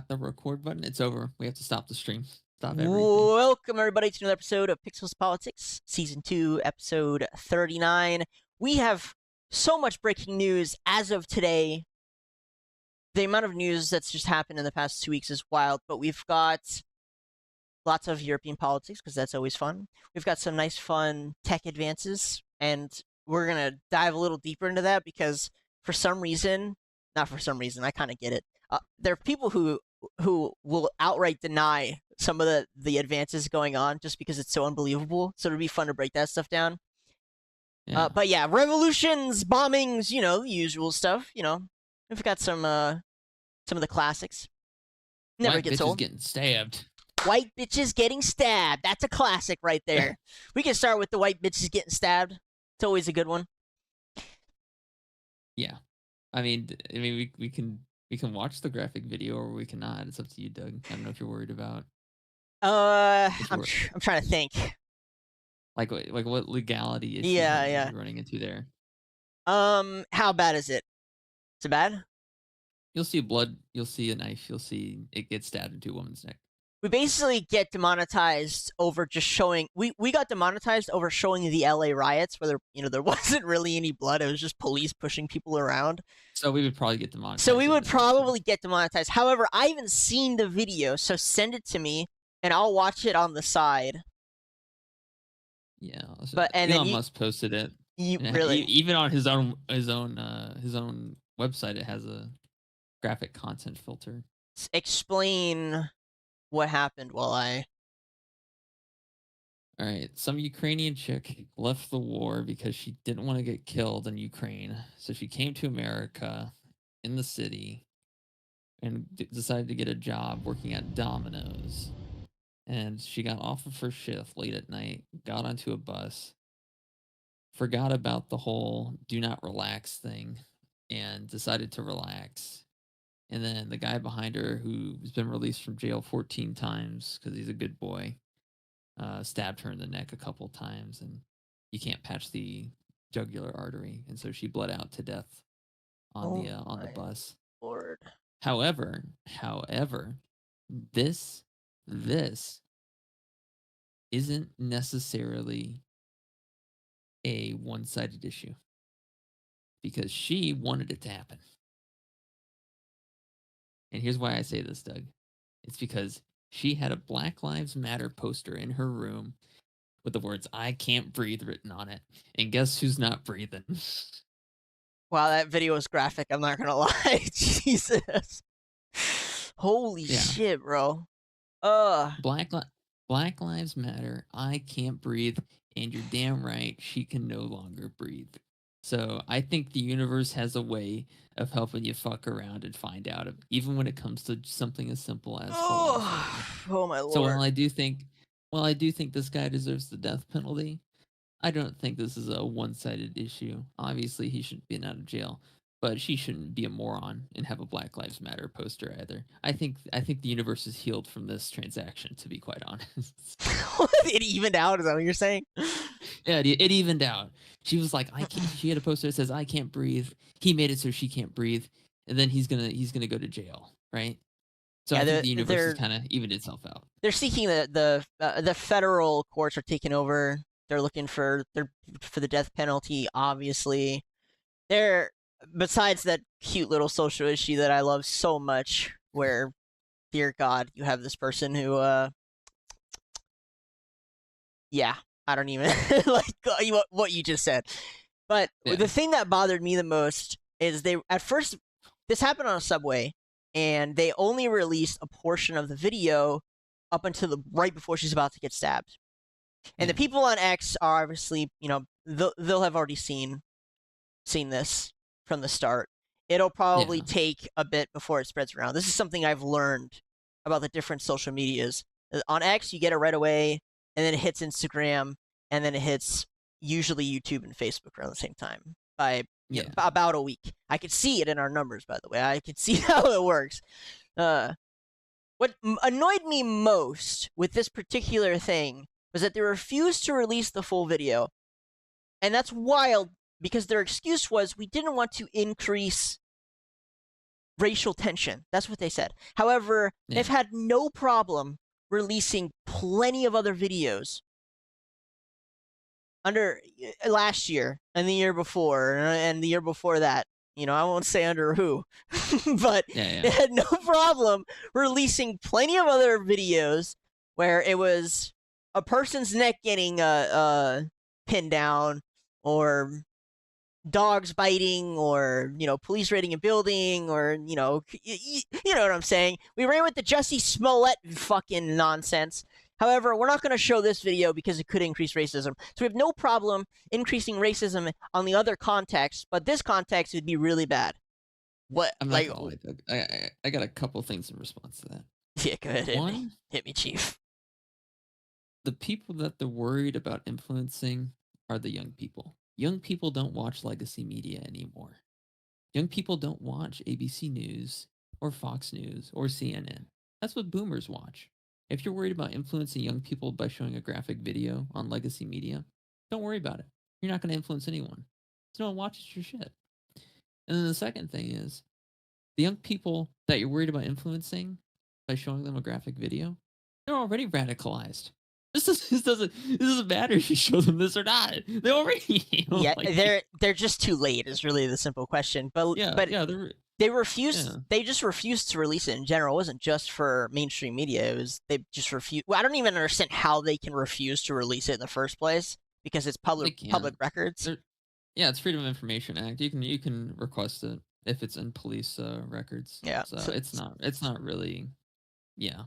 the record button, it's over. We have to stop the stream. Stop everything. Welcome, everybody, to another episode of Pixels Politics, Season 2, Episode 39. We have so much breaking news as of today. The amount of news that's just happened in the past 2 weeks is wild, but we've got lots of European politics, because that's always fun. We've got some nice, fun tech advances, and we're going to dive a little deeper into that because for some reason, not for some reason, I kind of get it. There are people who will outright deny some of the advances going on just because it's so unbelievable. So it'll be fun to break that stuff down. Yeah. But yeah, revolutions, bombings, the usual stuff. We've got some of the classics. Never White gets bitches old. getting stabbed. White bitches getting stabbed. That's a classic right there. We can start with the white bitches getting stabbed. It's always a good one. Yeah. I mean, we can watch the graphic video or we cannot. It's up to you, Doug. I don't know if you're worried about. I'm trying to think. Like what legality issues Yeah. running into there? How bad is it? Is it bad? You'll see blood. You'll see a knife. You'll see it get stabbed into a woman's neck. We basically get demonetized over just showing. We got demonetized over showing the LA riots where there wasn't really any blood. It was just police pushing people around. So we would probably get demonetized. So we would probably get demonetized. However, I haven't seen the video, so send it to me and I'll watch it on the side. Yeah, but and Elon Musk posted it. Really? Even on his own website, it has a graphic content filter. Explain what happened while I. All right, some Ukrainian chick left the war because she didn't want to get killed in Ukraine, so she came to America in the city and decided to get a job working at Domino's. And she got off of her shift late at night, got onto a bus, forgot about the whole do not relax thing, and decided to relax. And then the guy behind her, who's been released from jail 14 times because he's a good boy, stabbed her in the neck a couple times, and you can't patch the jugular artery, and so she bled out to death on the bus. Lord. However, this isn't necessarily a one-sided issue because she wanted it to happen. And here's why I say this, Doug. It's because she had a Black Lives Matter poster in her room with the words "I can't breathe" written on it. And guess who's not breathing? Wow, that video was graphic. I'm not gonna lie. Jesus. Holy shit, bro. Black Lives Matter. I can't breathe. And you're damn right, she can no longer breathe. So I think the universe has a way of helping you fuck around and find out, even when it comes to something as simple as philosophy. Oh my lord. So while I do think this guy deserves the death penalty, I don't think this is a one-sided issue. Obviously, he shouldn't be out of jail, but she shouldn't be a moron and have a Black Lives Matter poster either. I think the universe is healed from this transaction, to be quite honest. It evened out, is that what you're saying? Yeah, it evened out. She was like, I can't. She had a poster that says, "I can't breathe." He made it so she can't breathe, and then he's gonna go to jail, right? So I think the universe has kind of evened itself out. They're seeking the federal courts are taking over. They're looking for the death penalty. Obviously, besides that cute little social issue that I love so much, where, dear God, you have this person who, yeah, I don't even like what you just said. But the thing that bothered me the most is at first this happened on a subway, and they only released a portion of the video up until right before she's about to get stabbed. And the people on X are obviously, they'll have already seen this from the start. It'll probably take a bit before it spreads around. This is something I've learned about the different social medias. On X, you get it right away, and then it hits Instagram, and then it hits usually YouTube and Facebook around the same time by about a week. I could see it in our numbers, by the way. I could see how it works. What annoyed me most with this particular thing was that they refused to release the full video. And that's wild because their excuse was we didn't want to increase racial tension. That's what they said. However, they've had no problem releasing plenty of other videos under last year and the year before and the year before that. You know, I won't say under who, but they had no problem releasing plenty of other videos where it was a person's neck getting pinned down, or dogs biting, or, you know, police raiding a building, or, you know what I'm saying. We ran with the Jussie Smollett fucking nonsense. However, we're not going to show this video because it could increase racism. So we have no problem increasing racism on the other context, but this context would be really bad. What? I'm not gonna lie, I got a couple things in response to that. Yeah, go ahead. One, hit me, Chief. The people that they're worried about influencing are the young people. Young people don't watch legacy media anymore. Young people don't watch ABC News or Fox News or CNN. That's what boomers watch. If you're worried about influencing young people by showing a graphic video on legacy media, don't worry about it. You're not going to influence anyone. So no one watches your shit. And then the second thing is, the young people that you're worried about influencing by showing them a graphic video, they're already radicalized. This doesn't matter if you show them this or not. They already they're just too late is really the simple question. But they refused. Yeah. They just refused to release it in general. It wasn't just for mainstream media. It was they just refused. Well, I don't even understand how they can refuse to release it in the first place, because it's public records. It's Freedom of Information Act. You can request it if it's in police records. Yeah, so it's not really. Yeah,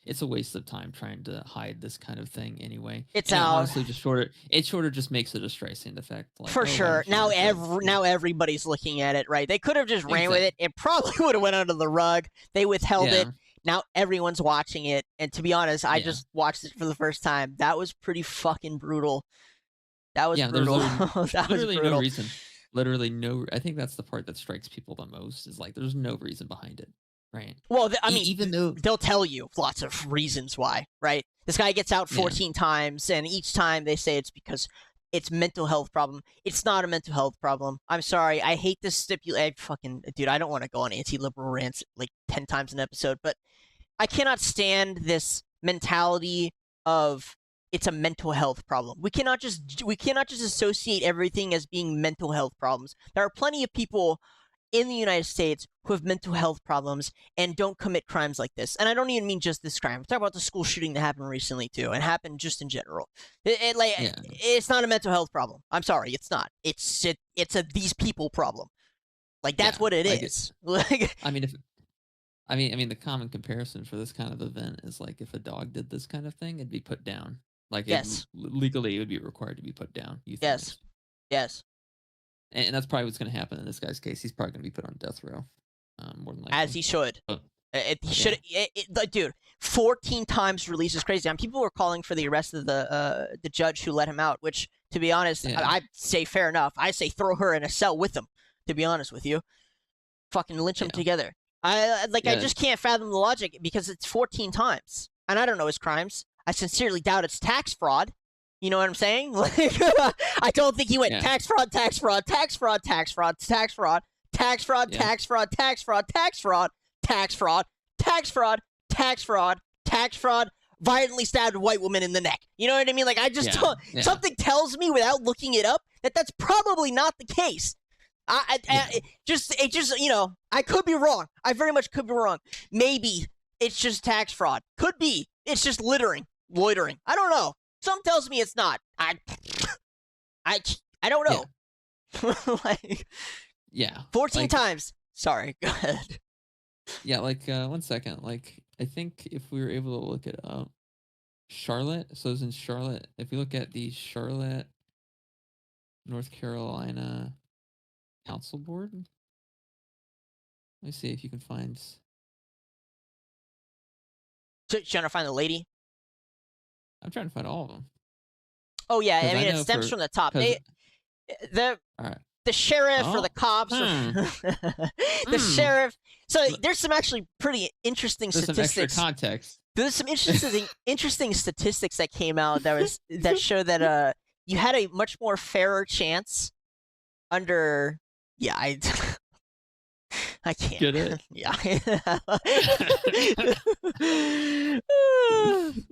it's a waste of time trying to hide this kind of thing anyway. It's out. Honestly, it shorter just makes it a Streisand effect. Like, for sure. Now everybody's looking at it, right? They could have just ran with it. It probably would have went under the rug. They withheld it. Now everyone's watching it. And to be honest, I just watched it for the first time. That was pretty fucking brutal. That was brutal. That was brutal. No reason. Literally no. I think that's the part that strikes people the most, is like there's no reason behind it. Right. Well, I mean, even though they'll tell you lots of reasons why, right? This guy gets out 14 times, and each time they say it's because it's mental health problem. It's not a mental health problem. I'm sorry. I hate this dude, I don't want to go on anti-liberal rants like 10 times an episode, but I cannot stand this mentality of it's a mental health problem. We cannot just associate everything as being mental health problems. There are plenty of people in the United States who have mental health problems and don't commit crimes like this. And I don't even mean just this crime. I'm talking about the school shooting that happened recently too, and happened just in general. It's not a mental health problem. I'm sorry, it's not. It's a these people problem. Like that's what it is. I mean, the common comparison for this kind of event is like if a dog did this kind of thing, it'd be put down. Like legally, it would be required to be put down. Yes. And that's probably what's going to happen in this guy's case. He's probably going to be put on death row, more than likely. As he should. He should. Dude, 14 times release is crazy. People were calling for the arrest of the judge who let him out, which, to be honest, I'd say fair enough. I say throw her in a cell with him, to be honest with you. Fucking lynch them together. I just can't fathom the logic, because it's 14 times. And I don't know his crimes. I sincerely doubt it's tax fraud. You know what I'm saying? Like, I don't think he went tax fraud, tax fraud, tax fraud, tax fraud, tax fraud, tax fraud, tax fraud, tax fraud, tax fraud, tax fraud, tax fraud, tax fraud, tax fraud, violently stabbed a white woman in the neck. You know what I mean? Like, I just don't, something tells me without looking it up that that's probably not the case. It just I could be wrong. I very much could be wrong. Maybe it's just tax fraud. Could be. It's just loitering. I don't know. Something tells me it's not. I don't know. 14 times. Sorry, go ahead. Yeah, 1 second. I think if we were able to look it up, Charlotte. So it's in Charlotte. If you look at the Charlotte, North Carolina Council Board, let me see if you can find. So, trying to find the lady? I'm trying to find all of them. Oh yeah, I mean it stems from the top. The sheriff or the cops or the sheriff. So there's some actually pretty interesting statistics. Some extra context. There's some interesting statistics that came out that show that you had a much more fairer chance under I can't. Get it? Yeah.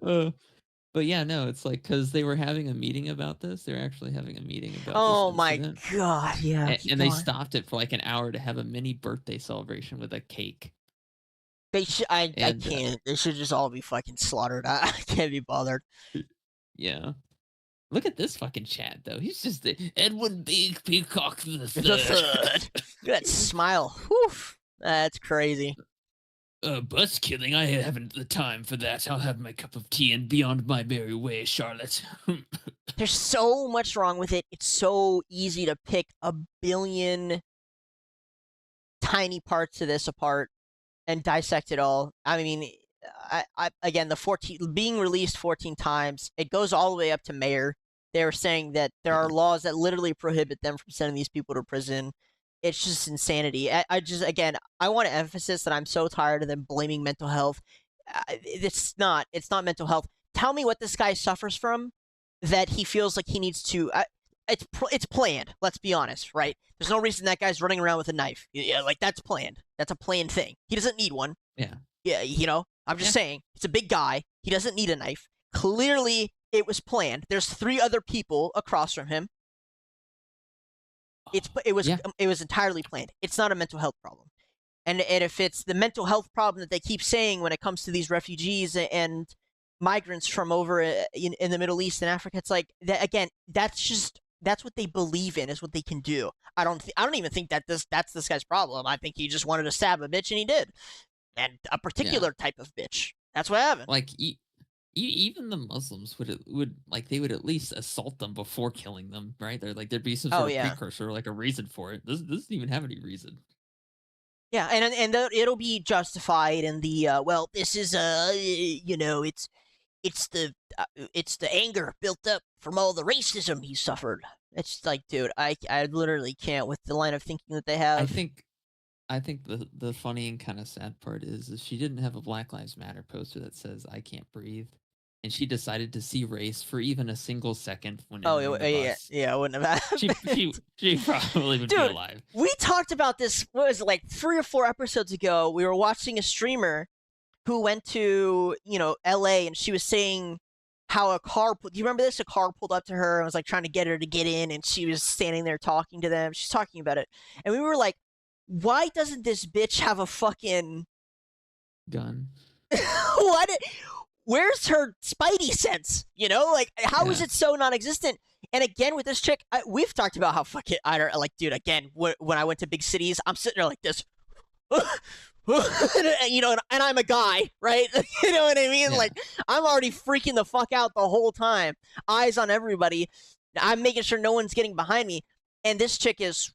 Uh, but yeah, no, it's like because they were having a meeting about this. They're actually having a meeting about this Oh my incident, god. Yeah. Keep and they going. stopped it for like an hour to have a mini birthday celebration with a cake. They should. I And can't. They should just all be fucking slaughtered. I can't be bothered. yeah, look at this fucking chat though. He's just Edwin Big Peacock the The third. third. Look at that smile. Whew. That's crazy. Bus killing. I haven't the time for that. I'll have my cup of tea and be on my merry way, Charlotte. There's so much wrong with it. It's so easy to pick a billion tiny parts of this apart and dissect it all. I mean, again, the 14 being released 14 times, it goes all the way up to mayor. They're saying that there Yeah. are laws that literally prohibit them from sending these people to prison. It's just insanity. I just, again, I want to emphasize that I'm so tired of them blaming mental health. It's not mental health. Tell me what this guy suffers from that he feels like he needs to. It's planned. Let's be honest, right? There's no reason that guy's running around with a knife. Yeah, like that's planned. That's a planned thing. He doesn't need one. Yeah. Yeah, I'm just saying. It's a big guy. He doesn't need a knife. Clearly, it was planned. There's 3 other people across from him. It was entirely planned. It's not a mental health problem. And if it's the mental health problem that they keep saying when it comes to these refugees and migrants from over in the Middle East and Africa, it's like that again. That's what they believe in is what they can do. I don't even think that that's this guy's problem. I think he just wanted to stab a bitch and he did, and a particular type of bitch. That's what happened. Like even the Muslims would like they would at least assault them before killing them, right? They're like there'd be some sort of precursor, like a reason for it. This doesn't even have any reason. Yeah, and it'll be justified in the well. This is it's the anger built up from all the racism he suffered. It's like, dude, I literally can't with the line of thinking that they have. I think the funny and kind of sad part is she didn't have a Black Lives Matter poster that says "I can't breathe," and she decided to see race for even a single second when entering the bus. Yeah, I wouldn't have happened. She probably would be Dude, alive. we talked about this. What was it, like 3 or 4 episodes ago? We were watching a streamer who went to L.A. and she was saying how a car. Do you remember this? A car pulled up to her and was like trying to get her to get in, and she was standing there talking to them. She's talking about it, and we were like, "Why doesn't this bitch have a fucking gun? what? Where's her spidey sense? Like how is it so non-existent?" And again with this chick, we've talked about how fucking I don't like, dude. Again, when I went to big cities, I'm sitting there like this. And I'm a guy, right? You know what I mean? Yeah. Like, I'm already freaking the fuck out the whole time. Eyes on everybody. I'm making sure no one's getting behind me. And this chick is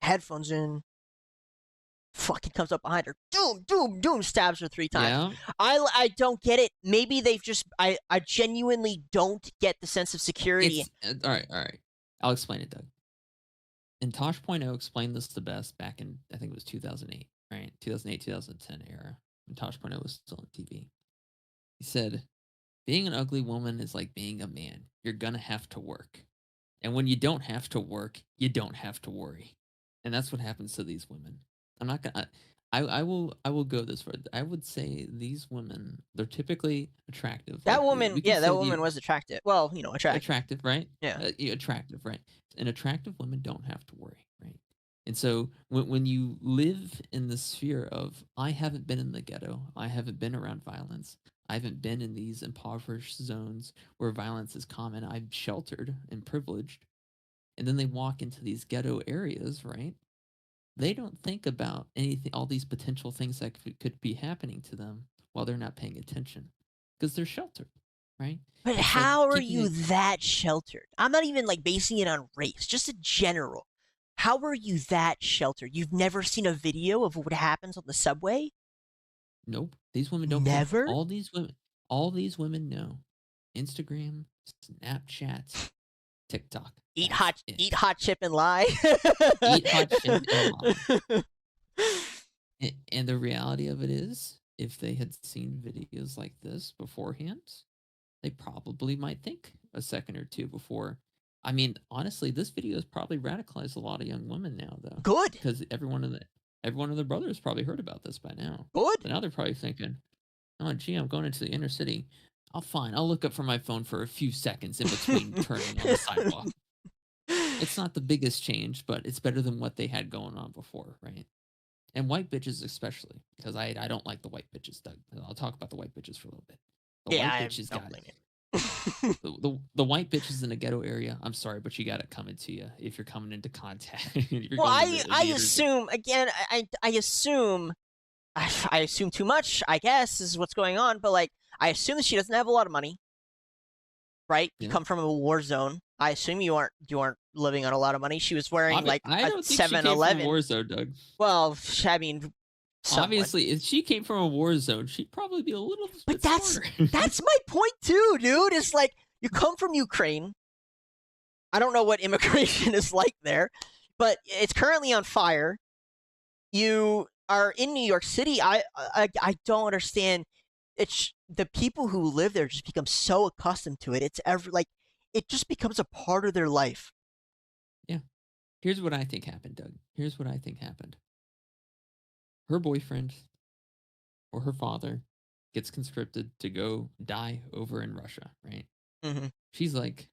headphones in. Fucking comes up behind her. Doom, doom, doom. Stabs her 3 times. Yeah. I don't get it. Maybe they've just. I genuinely don't get the sense of security. All right. I'll explain it, Doug. And Tosh.0 explained this the best back in, I think it was 2008, right? 2008, 2010 era, when Tosh.0 was still on TV. He said, being an ugly woman is like being a man. You're going to have to work. And when you don't have to work, you don't have to worry. And that's what happens to these women. I'm not going to, I will go this far. I would say these women, they're typically attractive. That like, woman, that woman was attractive. Well, attractive. Attractive, right? Yeah. Attractive, right? And attractive women don't have to worry, right? And so when you live in the sphere of, I haven't been in the ghetto, I haven't been around violence, I haven't been in these impoverished zones where violence is common, I'm sheltered and privileged, and then they walk into these ghetto areas, right? They don't think about anything, all these potential things that could be happening to them while they're not paying attention because they're sheltered, right? But It's how like are you that sheltered? I'm not even like basing it on race, just in general. How are you that sheltered? You've never seen a video of what happens on the subway? Nope. These women don't Never? care. All these women know. Instagram, Snapchat, TikTok. Eat hot chip and lie. Eat hot chip and lie. And the reality of it is, if they had seen videos like this beforehand, they probably might think a second or two before. I mean, honestly, this video has probably radicalized a lot of young women now, though. Good. Because everyone everyone and their brothers probably heard about this by now. Good. So now they're probably thinking, oh, gee, I'm going into the inner city. I'll look up from my phone for a few seconds in between turning on the sidewalk. It's not the biggest change, but it's better than what they had going on before, right? And white bitches especially, because I don't like the white bitches, Doug. I'll talk about the white bitches for a little bit. The Yeah, white I bitches don't got blame you. the white bitches in the ghetto area. I'm sorry, but you got it coming to you if you're coming into contact. You're Well, going to I the assume again. I assume. I assume too much. I guess is what's going on. But like, I assume that she doesn't have a lot of money. Right? You Yeah. come from a war zone. I assume you aren't living on a lot of money. She was wearing like I a don't think she came from a 7-Eleven. war zone, Doug. Well, I mean, somewhat. Obviously, if she came from a war zone, she'd probably be a little bit smarter. That's my point too, dude. It's like you come from Ukraine. I don't know what immigration is like there, but it's currently on fire. You are in New York City. I don't understand. It's the people who live there just become so accustomed to it. It's it just becomes a part of their life. Yeah. Here's what I think happened, Doug. Here's what I think happened. Her boyfriend or her father gets conscripted to go die over in Russia, right? Mm-hmm. She's like,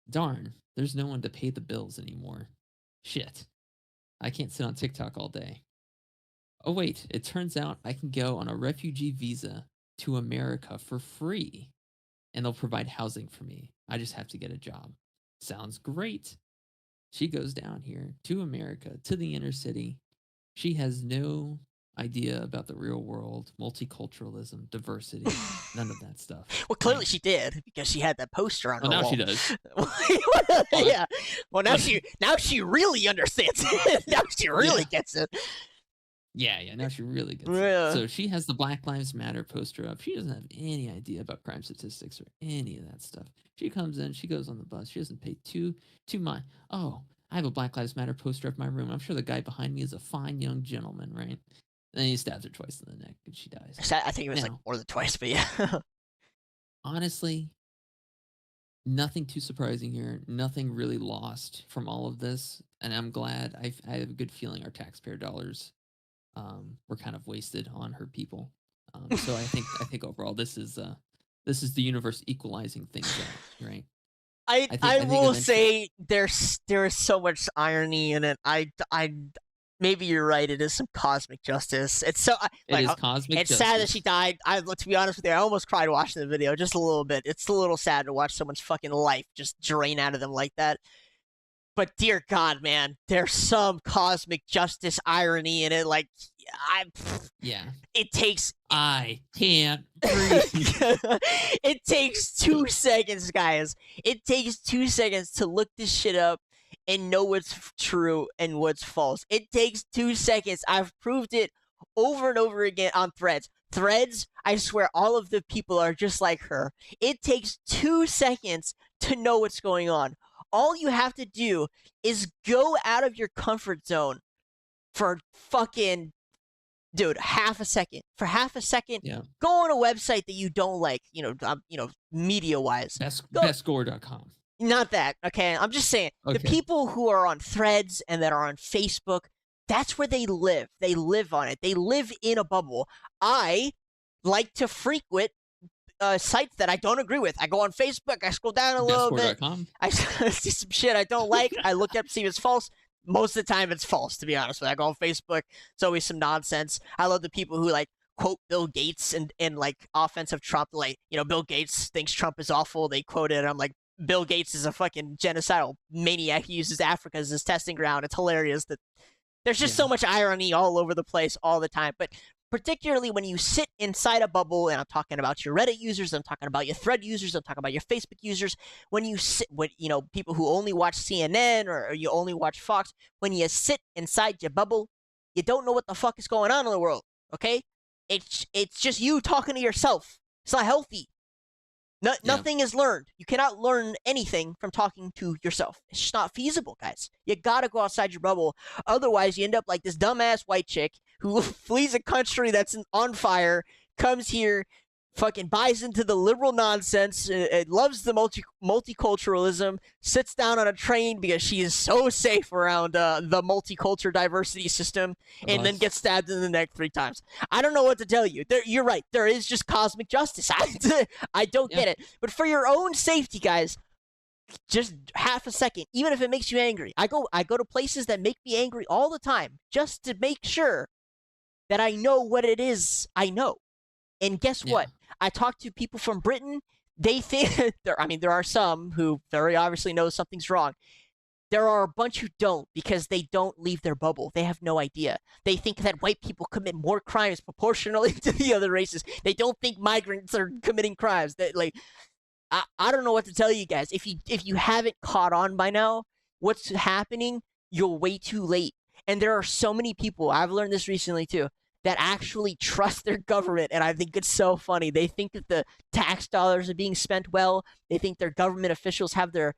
darn, there's no one to pay the bills anymore. Shit. I can't sit on TikTok all day. Oh, wait, it turns out I can go on a refugee visa to America for free, and they'll provide housing for me. I just have to get a job. Sounds great. She goes down here to America, to the inner city. She has no idea about the real world, multiculturalism, diversity, none of that stuff. Well, clearly she did because she had that poster on her now wall. She does. Yeah. Well, now she really understands it. Now she really gets it. Yeah, now she really gets it. So she has the Black Lives Matter poster up. She doesn't have any idea about crime statistics or any of that stuff. She comes in, she goes on the bus. She doesn't pay two mind. Oh, I have a Black Lives Matter poster up in my room. I'm sure the guy behind me is a fine young gentleman, right? And then he stabs her twice in the neck and she dies. I think it was like more than twice, but yeah. Honestly, nothing too surprising here. Nothing really lost from all of this. And I'm glad. I have a good feeling our taxpayer dollars were kind of wasted on her people. So I think overall this is the universe equalizing things out, right? I will say there is so much irony in it. I maybe you're right. It is some cosmic justice. It's so it is cosmic. It's sad that she died. To be honest with you, I almost cried watching the video, just a little bit. It's a little sad to watch someone's fucking life just drain out of them like that. But dear God, man, there's some cosmic justice irony in it. Like, it takes. I can't breathe. It takes 2 seconds, guys. It takes 2 seconds to look this shit up and know what's true and what's false. It takes 2 seconds. I've proved it over and over again on Threads. Threads, I swear, all of the people are just like her. It takes 2 seconds to know what's going on. All you have to do is go out of your comfort zone for fucking, dude, half a second. For half a second, go on a website that you don't like, media-wise. Bestgore.com. Not that, okay? I'm just saying, the people who are on Threads and that are on Facebook, that's where they live. They live on it. They live in a bubble. I like to frequent sites that I don't agree with. I go on Facebook, I scroll down a little bit, I see some shit I don't like, I look up to see if it's false. Most of the time it's false, to be honest with you. I go on Facebook, it's always some nonsense. I love the people who like quote Bill Gates and like offensive Trump, like, Bill Gates thinks Trump is awful, they quote it, I'm like, Bill Gates is a fucking genocidal maniac. He uses Africa as his testing ground. It's hilarious that there's just so much irony all over the place all the time. But particularly when you sit inside a bubble, and I'm talking about your Reddit users, I'm talking about your Thread users, I'm talking about your Facebook users, when you sit with, people who only watch CNN or you only watch Fox, when you sit inside your bubble, you don't know what the fuck is going on in the world, okay? It's just you talking to yourself. It's not healthy. Nothing is learned. You cannot learn anything from talking to yourself. It's just not feasible, guys. You gotta go outside your bubble. Otherwise, you end up like this dumbass white chick who flees a country that's on fire, comes here, fucking buys into the liberal nonsense, it loves the multiculturalism, sits down on a train because she is so safe around the multicultural diversity system, The and then bus. gets stabbed in the neck 3 times. I don't know what to tell you. You're right. There is just cosmic justice. I don't Yeah. get it. But for your own safety, guys, just half a second, even if it makes you angry. I go to places that make me angry all the time just to make sure that I know what it is I know. And guess Yeah. what? I talked to people from Britain. They think there are some who very obviously know something's wrong. There are a bunch who don't because they don't leave their bubble. They have no idea. They think that white people commit more crimes proportionally to the other races. They don't think migrants are committing crimes. That like I don't know what to tell you guys. If you haven't caught on by now, what's happening, you're way too late. And there are so many people, I've learned this recently too, that actually trust their government, and I think it's so funny. They think that the tax dollars are being spent well. They think their government officials have their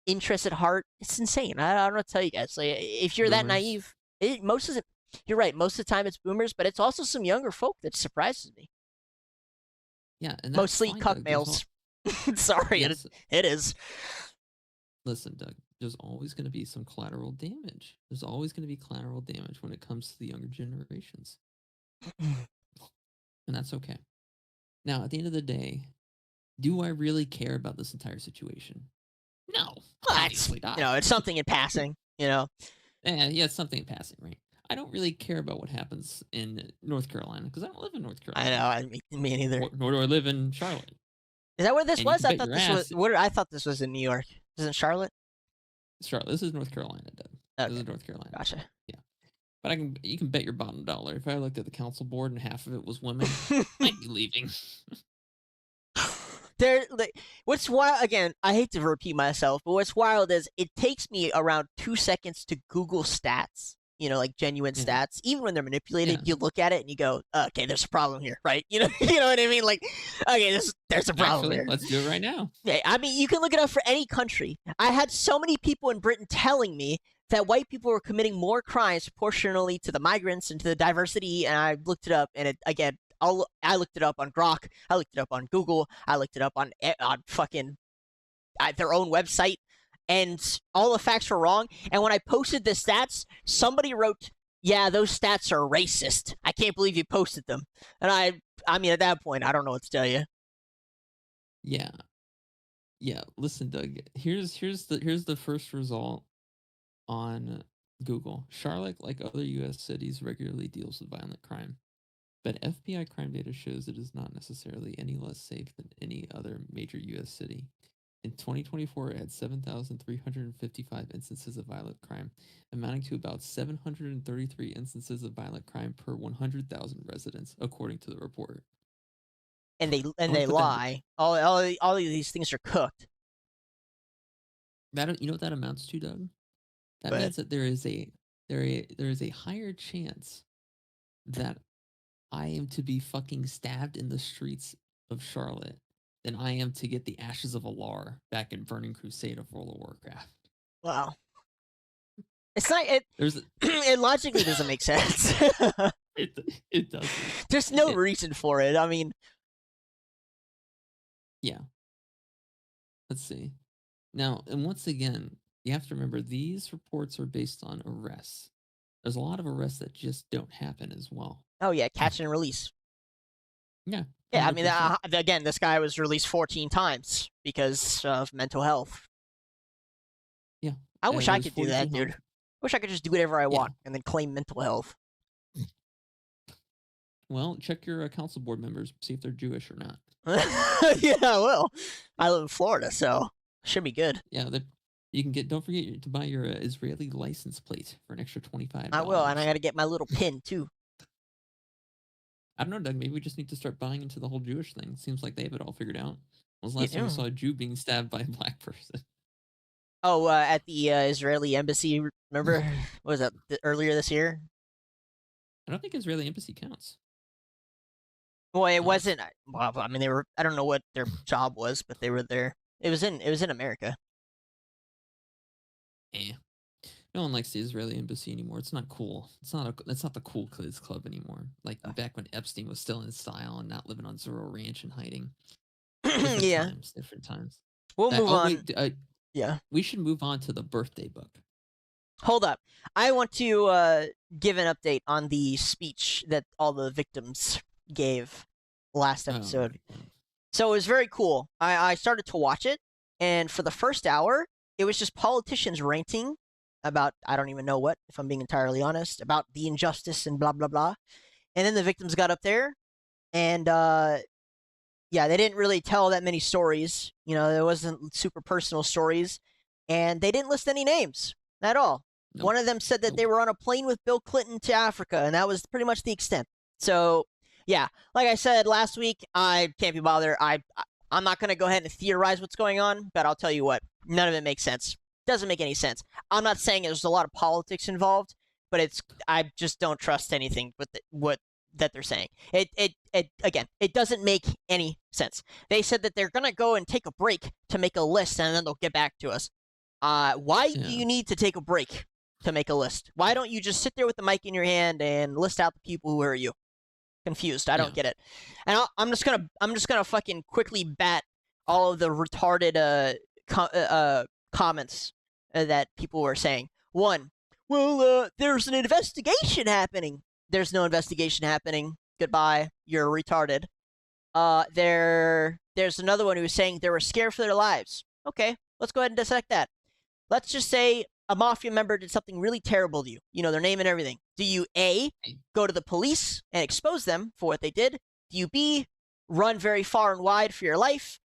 interests at heart. It's insane. I don't know what to tell you guys. Like, if you're that Boomers. naive, you're right. Most of the time it's boomers, but it's also some younger folk that surprises me. Yeah, and that's Mostly fine, cuck Doug. males. Sorry, Yes. it is. Listen, Doug, there's always going to be some collateral damage. There's always going to be collateral damage when it comes to the younger generations. And that's okay. Now, at the end of the day, do I really care about this entire situation? No, obviously not. It's something in passing. Yeah, it's something in passing, right? I don't really care about what happens in North Carolina because I don't live in North Carolina. I know. Me neither. Nor do I live in Charlotte. Is that where this And was? I thought this was. I thought this was in New York. Is it Charlotte? Charlotte. This is North Carolina, Doug. Okay. This is North Carolina. Gotcha. Yeah, but you can bet your bottom dollar. If I looked at the council board and half of it was women, I'd be leaving. What's wild, again, I hate to repeat myself, but what's wild is it takes me around 2 seconds to Google stats, like genuine stats. Even when they're manipulated, you look at it and you go, okay, there's a problem here, right? You know what I mean? Like, okay, there's a problem here. Let's do it right now. Yeah, I mean, you can look it up for any country. I had so many people in Britain telling me that white people were committing more crimes proportionally to the migrants and to the diversity, and I looked it up, and I looked it up on Grok. I looked it up on Google. I looked it up on fucking their own website, and all the facts were wrong. And when I posted the stats, somebody wrote, "Yeah, those stats are racist. I can't believe you posted them." And I mean, at that point, I don't know what to tell you. Yeah. Listen, Doug. Here's the first result on Google. Charlotte, like other U.S. cities, regularly deals with violent crime. But FBI crime data shows it is not necessarily any less safe than any other major U.S. city. In 2024, it had 7,355 instances of violent crime, amounting to about 733 instances of violent crime per 100,000 residents, according to the report. And they lie. All of these things are cooked. You know what that amounts to, Doug? That means that there is a higher chance that I am to be fucking stabbed in the streets of Charlotte than I am to get the ashes of Alar back in Burning Crusade of World of Warcraft. Wow. It's not it logically doesn't make sense. It doesn't. There's no reason for it. I mean, yeah. Let's see. Now, and once again, you have to remember these reports are based on arrests. There's a lot of arrests that just don't happen as well. Oh yeah, catch and release. Yeah. Yeah, I mean, again, this guy was released 14 times because of mental health. Yeah. I wish I could do that, dude. I wish I could just do whatever I want and then claim mental health. Well, check your council board members, see if they're Jewish or not. Yeah, well, I live in Florida, so should be good. Yeah, you can don't forget to buy your Israeli license plate for an extra $25. I will, and I got to get my little pin too. I don't know, Doug. Maybe we just need to start buying into the whole Jewish thing. Seems like they have it all figured out. When was the last time we saw a Jew being stabbed by a black person? Oh, at the Israeli embassy. Remember? What was that? Earlier this year? I don't think Israeli embassy counts. Well, it wasn't. Well, I mean, they were. I don't know what their job was, but they were there. It was in America. Eh. No one likes the Israeli embassy anymore. It's not cool. It's not the cool kids club anymore. Like back when Epstein was still in style and not living on Zorro Ranch and hiding. Different Yeah, times. Different times. we'll move Oh on. wait, Yeah. we should move on to the birthday book. Hold up. I want to give an update on the speech that all the victims gave last episode. Right. So it was very cool. I started to watch it, and for the first hour, it was just politicians ranting about, I don't even know what, if I'm being entirely honest, about the injustice and blah, blah, blah. And then the victims got up there, and yeah, they didn't really tell that many stories. There wasn't super personal stories, and they didn't list any names at all. Nope. One of them said that they were on a plane with Bill Clinton to Africa, and that was pretty much the extent. So, yeah, like I said last week, I can't be bothered. I'm not going to go ahead and theorize what's going on, but I'll tell you what, none of it makes sense. Doesn't make any sense. I'm not saying there's a lot of politics involved, but I just don't trust anything with what that they're saying. It doesn't make any sense. They said that they're gonna go and take a break to make a list, and then they'll get back to us. Why do you need to take a break to make a list? Why don't you just sit there with the mic in your hand and list out the people who are you? Confused. I don't get it. And I'm just gonna fucking quickly bat all of the retarded comments that people were saying. One, well, there's an investigation happening. There's no investigation happening. Goodbye. You're retarded. There's another one who was saying they were scared for their lives. Okay, let's go ahead and dissect that. Let's just say a mafia member did something really terrible to you. Their name and everything. Do you A, go to the police and expose them for what they did? Do you B, run very far and wide for your life,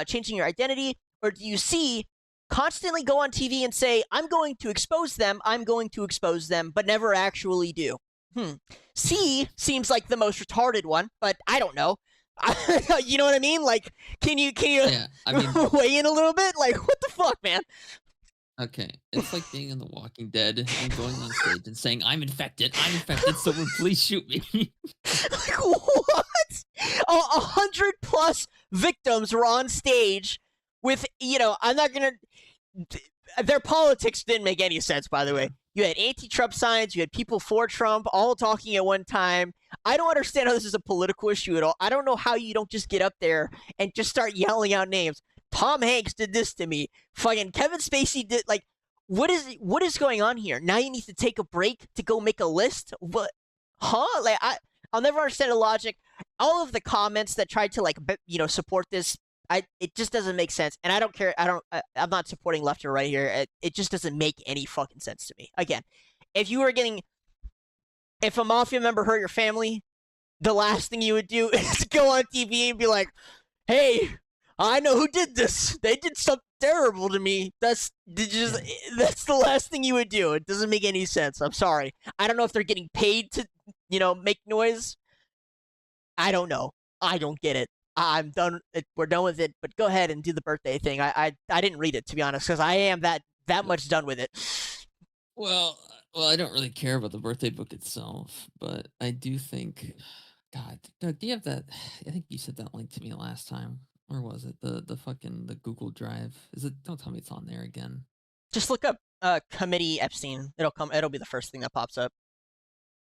changing your identity? Or do you C, constantly go on TV and say, I'm going to expose them, but never actually do? C seems like the most retarded one, but I don't know. You know what I mean? Like, can you weigh in a little bit? Like, what the fuck, man? Okay, it's like being in The Walking Dead and going on stage and saying, I'm infected, someone please shoot me. Like, what? 100 plus victims were on stage with, I'm not gonna... Their politics didn't make any sense, by the way. You had anti-Trump signs, you had people for Trump, all talking at one time. I don't understand how this is a political issue at all. I don't know how you don't just get up there and just start yelling out names. Tom Hanks did this to me. Fucking Kevin Spacey did, like, what is going on here? Now you need to take a break to go make a list? What? Huh? Like, I'll never understand the logic. All of the comments that tried to, like, support this, it just doesn't make sense. And I don't care. I'm not supporting left or right here. It just doesn't make any fucking sense to me. Again, if a mafia member hurt your family, the last thing you would do is go on TV and be like, hey, I know who did this. They did something terrible to me. That's the last thing you would do. It doesn't make any sense. I'm sorry. I don't know if they're getting paid to, make noise. I don't know. I don't get it. I'm done. We're done with it. But go ahead and do the birthday thing. I didn't read it, to be honest, because I am that much done with it. Well, I don't really care about the birthday book itself, but I do think, God, Doug, do you have that? I think you sent that link to me last time. Where was it? The Google Drive. Is it? Don't tell me it's on there again. Just look up committee Epstein. It'll be the first thing that pops up.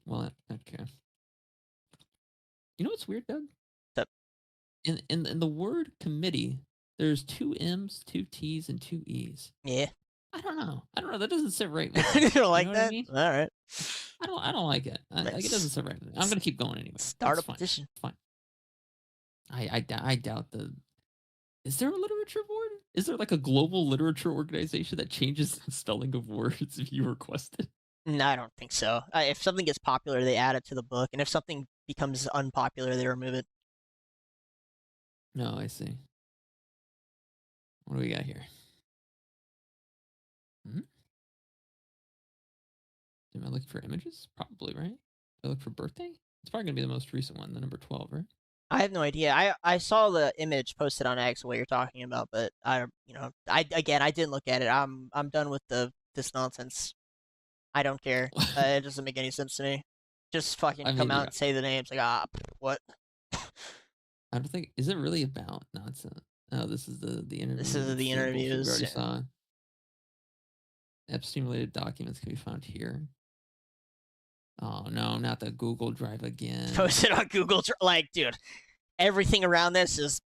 Well, okay. You know what's weird, Doug? What's up? In the word committee, there's 2 M's, 2 T's, and 2 E's. Yeah. I don't know. That doesn't sit right with me. You don't like that? I mean? All right. I don't like it. Like, it doesn't sit right with me. I'm gonna keep going anyway. Start a petition. It's fine. I doubt Is there a literature board? Is there like a global literature organization that changes the spelling of words if you request it? No, I don't think so. If something gets popular, they add it to the book, and if something becomes unpopular, they remove it. No, I see. What do we got here? Am I looking for images? Probably, right? I look for birthday? It's probably gonna be the most recent one, the number 12, right? I have no idea. I saw the image posted on X what you're talking about, but I didn't look at it. I'm done with this nonsense. I don't care. It doesn't make any sense to me. Just fucking come out and say the names. Like, what? I don't think. Is it really about nonsense? No, this is the interview. This is the interviews. We already saw. Epstein-related documents can be found here. Oh no, not the Google Drive again. Posted on Google. Like, dude, everything around this is.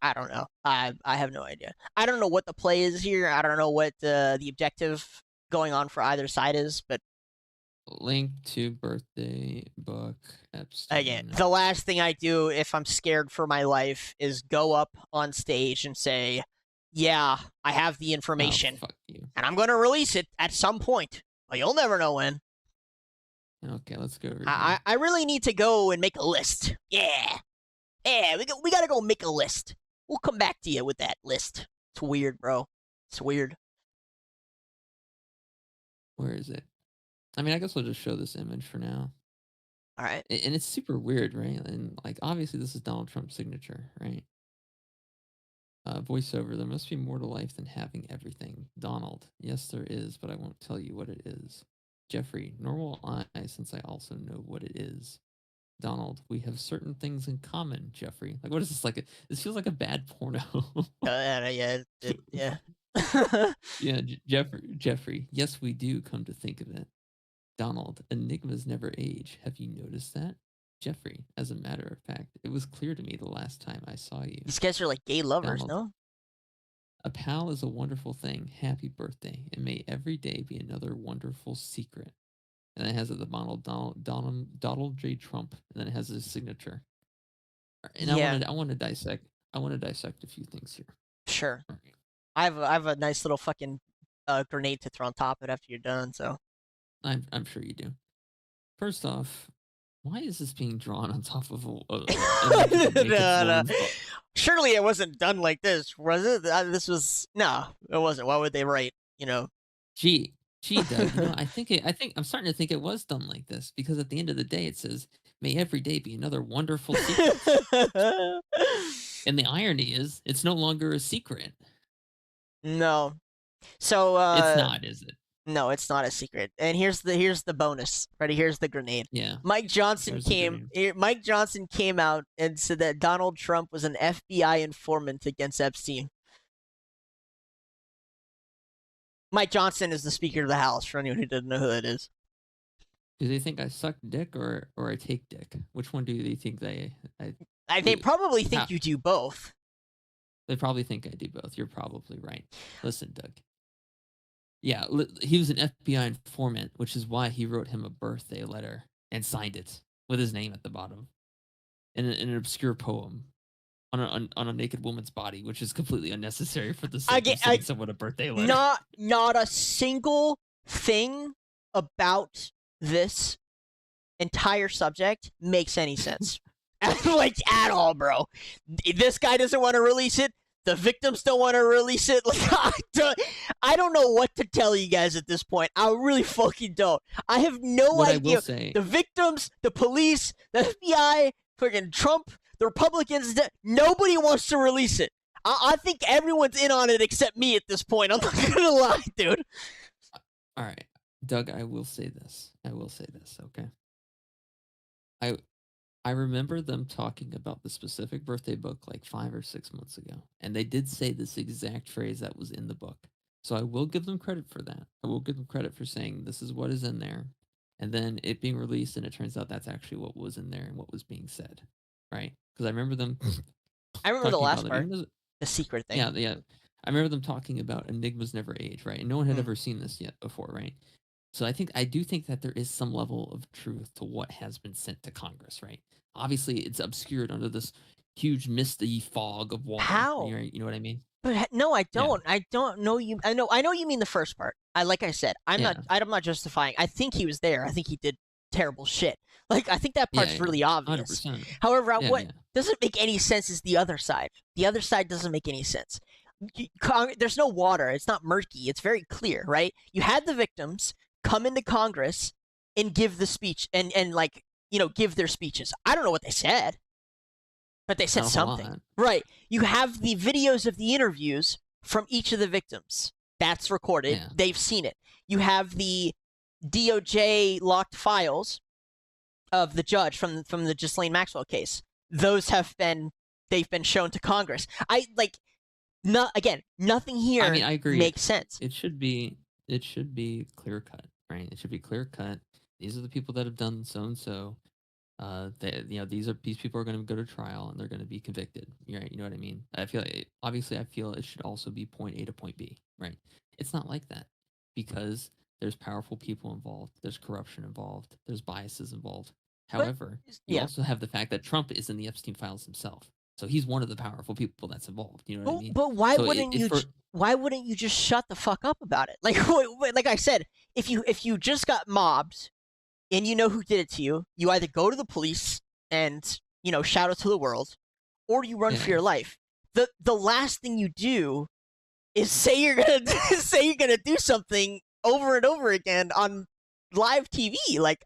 I don't know. I have no idea. I don't know what the play is here. I don't know what the objective going on for either side is, but link to birthday book Epstein. Again, the last thing I do if I'm scared for my life is go up on stage and say, yeah, I have the information. Oh, fuck you. And I'm going to release it at some point. But you'll never know when. Okay, let's go over here. I really need to go and make a list. Yeah. Yeah, we got to go make a list. We'll come back to you with that list. It's weird, bro. It's weird. Where is it? I mean, I guess we'll just show this image for now. All right. And it's super weird, right? And like, obviously, this is Donald Trump's signature, right? Voiceover. There must be more to life than having everything. Donald. Yes, there is, but I won't tell you what it is. Jeffrey. Normal eyes, since I also know what it is. Donald. We have certain things in common, Jeffrey. Like, what is this? Like, this feels like a bad porno. Yeah. Yeah, Jeffrey. Yes, we do, come to think of it. Donald, enigmas never age. Have you noticed that? Jeffrey, as a matter of fact, it was clear to me the last time I saw you. These guys are like gay lovers, Donald, no? a pal is a wonderful thing. Happy birthday. And may every day be another wonderful secret. And it has at the bottom Donald J. Trump. And then it has his signature. And yeah. I want to dissect a few things here. Sure. Right. I have a nice little fucking grenade to throw on top of it after you're done, so. I'm sure you do. First off, why is this being drawn on top of no. Surely it wasn't done like this, was it? This was no, it wasn't. Why would they write? Gee, Doug. I'm starting to think it was done like this because at the end of the day, it says, "May every day be another wonderful secret." And the irony is, it's no longer a secret. No, so it's not, is it? No, it's not a secret. And here's the bonus. Ready? Here's the grenade. Yeah. Mike Johnson came out and said that Donald Trump was an FBI informant against Epstein. Mike Johnson is the Speaker of the House, for anyone who doesn't know who that is. Do they think I suck dick or I take dick? Which one do they think they probably think you do both. They probably think I do both. You're probably right. Listen, Doug. Yeah, he was an FBI informant, which is why he wrote him a birthday letter and signed it with his name at the bottom in an obscure poem on a naked woman's body, which is completely unnecessary for the sake of sending someone a birthday letter. Not a single thing about this entire subject makes any sense. Like, at all, bro. This guy doesn't want to release it. The victims don't want to release it. Like, I don't know what to tell you guys at this point. I really fucking don't. I have no idea. The victims, the police, the FBI, freaking Trump, the Republicans, nobody wants to release it. I think everyone's in on it except me at this point. I'm not going to lie, dude. All right. Doug, I will say this, okay? I remember them talking about the specific birthday book like 5 or 6 months ago, and they did say this exact phrase that was in the book. So I will give them credit for that. I will give them credit for saying this is what is in there, and then it being released, and it turns out that's actually what was in there and what was being said, right? Because I remember them. I remember the last part, the secret thing. Yeah. I remember them talking about enigmas never age, right? And no one had ever seen this yet before, right? So I do think that there is some level of truth to what has been sent to Congress, right? Obviously, it's obscured under this huge misty fog of water. How? You know what I mean? But no, I don't. Yeah. I don't know you. I know you mean the first part. Like I said, I'm not justifying. I think he was there. I think he did terrible shit. Like, I think that part's really obvious. 100%. However, what doesn't make any sense is the other side. The other side doesn't make any sense. There's no water. It's not murky. It's very clear, right? You had the victims come into Congress and give the speech and like, give their speeches. I don't know what they said, but they said something. Right. You have the videos of the interviews from each of the victims. That's recorded. Yeah. They've seen it. You have the DOJ locked files of the judge from the Ghislaine Maxwell case. They've been shown to Congress. Nothing I here mean, I agree. makes sense. It should be clear cut, right? It should be clear cut. These are the people that have done so and so. These people are going to go to trial and they're going to be convicted. Right? You know what I mean? Obviously I feel it should also be point A to point B. Right? It's not like that because there's powerful people involved. There's corruption involved. There's biases involved. But However, you yeah, also have the fact that Trump is in the Epstein files himself. So he's one of the powerful people that's involved. You know what I mean? but So it for why wouldn't you just shut the fuck up about it? Like like I said, if you just got mobbed and you know who did it to you, you either go to the police and shout it to the world, or you run for yeah. your life. The last thing you do is say you're gonna say you're gonna do something over and over again on live TV. Like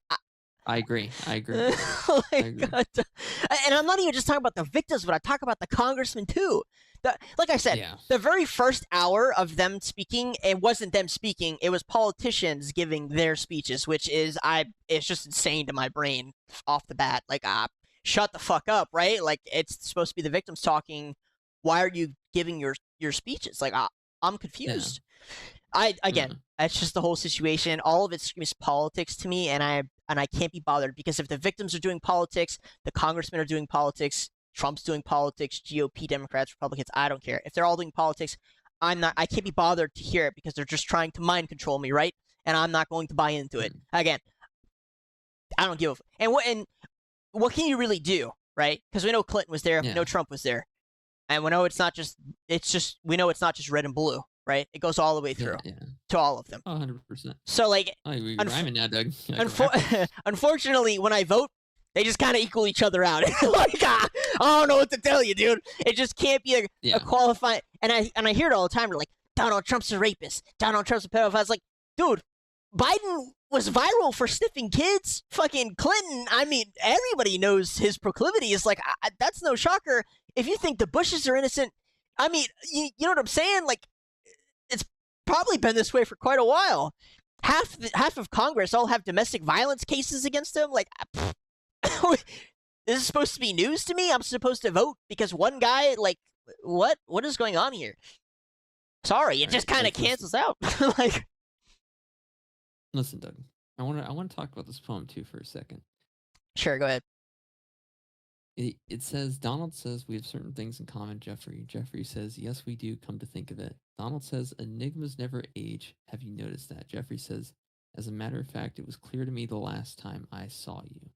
I agree. I agree. oh I my agree. god! And I'm not even just talking about the victims, but I talk about the congressmen too. Like I said, Yeah. the very first hour of them speaking, it wasn't them speaking; it was politicians giving their speeches, which is it's just insane to my brain off the bat. Like, shut the fuck up, right? Like, it's supposed to be the victims talking. Why are you giving your speeches? Like, I'm Yeah. confused. Yeah. Again, it's just the whole situation. All of it screams politics to me, and I can't be bothered because if the victims are doing politics, the congressmen are doing politics, Trump's doing politics, GOP, Democrats, Republicans, I don't care. If they're all doing politics, I can't be bothered to hear it because they're just trying to mind control me, right? And I'm not going to buy into it. Mm. Again, I don't give a and what can you really do, right? Because we know Clinton was there, we Yeah. know Trump was there, and we know we know it's not just red and blue, right? It goes all the way Yeah. through Yeah. to all of them. 100%. So like, Oh, you're unf- rhyming now, Doug. You're like a rapper. unfortunately, when I vote, they just kind of equal each other out. Like, I don't know what to tell you, dude. It just can't be a Yeah. qualifying. And I hear it all the time. They're like, Donald Trump's a rapist. Donald Trump's a pedophile. It's like, dude, Biden was viral for sniffing kids. Fucking Clinton. I mean, everybody knows his proclivities. Like, that's no shocker. If you think the Bushes are innocent, I mean, you know what I'm saying? Like, it's probably been this way for quite a while. Half of Congress all have domestic violence cases against them. Like, this is supposed to be news to me. I'm supposed to vote because one guy. Like, what is going on here? Sorry, it just kind of cancels out. Like, listen, Doug. I want to talk about this poem too for a second. Sure, go ahead. It says, Donald says we have certain things in common, Jeffrey. Jeffrey says, yes, we do, come to think of it. Donald says, enigmas never age. Have you noticed that? Jeffrey says, as a matter of fact, it was clear to me the last time I saw you.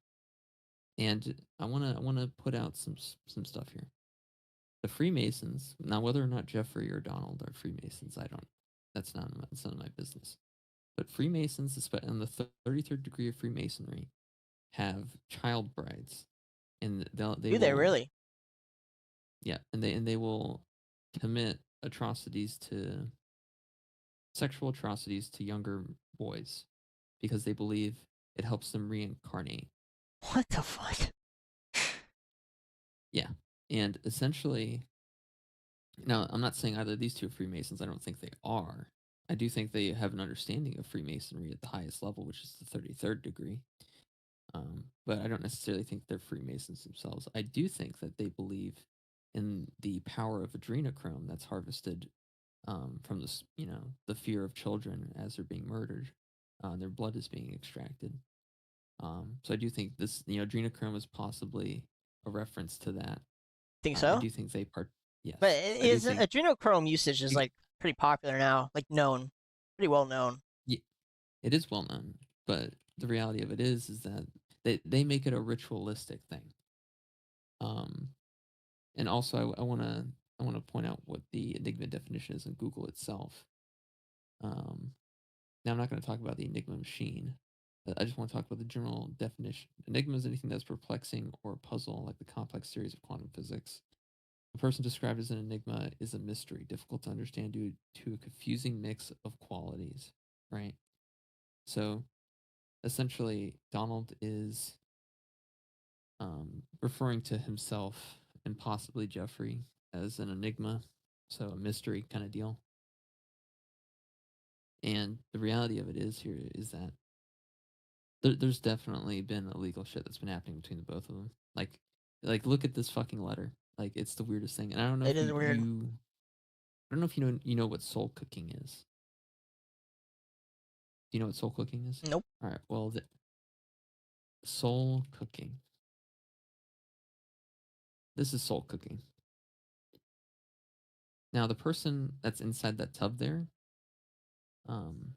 And I wanna put out some stuff here. The Freemasons, now whether or not Jeffrey or Donald are Freemasons, I don't. That's none of my business. But Freemasons, especially in the 33rd degree of Freemasonry, have child brides, and they Do they will, really? yeah, and they will commit atrocities to sexual atrocities to younger boys because they believe it helps them reincarnate. What the fuck? Yeah, and essentially, now I'm not saying either of these two are Freemasons. I don't think they are. I do think they have an understanding of Freemasonry at the highest level, which is the 33rd degree. But I don't necessarily think they're Freemasons themselves. I do think that they believe in the power of adrenochrome that's harvested from this, the fear of children as they're being murdered. Their blood is being extracted. So I do think this, adrenochrome is possibly a reference to that. Think I so? do think they part. But Yes, I do is think. adrenochrome usage is like pretty popular now, like known, pretty well known. Yeah, it is well known, but the reality of it is that they make it a ritualistic thing. Um, and also I want to point out what the enigma definition is in Google itself. Um, Now I'm not going to talk about the enigma machine. I just want to talk about the general definition. Enigma is anything that's perplexing or a puzzle, like the complex theories of quantum physics. A person described as an enigma is a mystery, difficult to understand due to a confusing mix of qualities, right? So essentially, Donald is referring to himself and possibly Jeffrey as an enigma, so a mystery kind of deal. And the reality of it is here is that there's definitely been illegal shit that's been happening between the both of them. Like look at this fucking letter. Like it's the weirdest thing. And I don't know It if is weird. I don't know if you know what soul cooking is. Do you know what soul cooking is? Nope. All right. Well, the soul cooking. This is soul cooking. Now, the person that's inside that tub there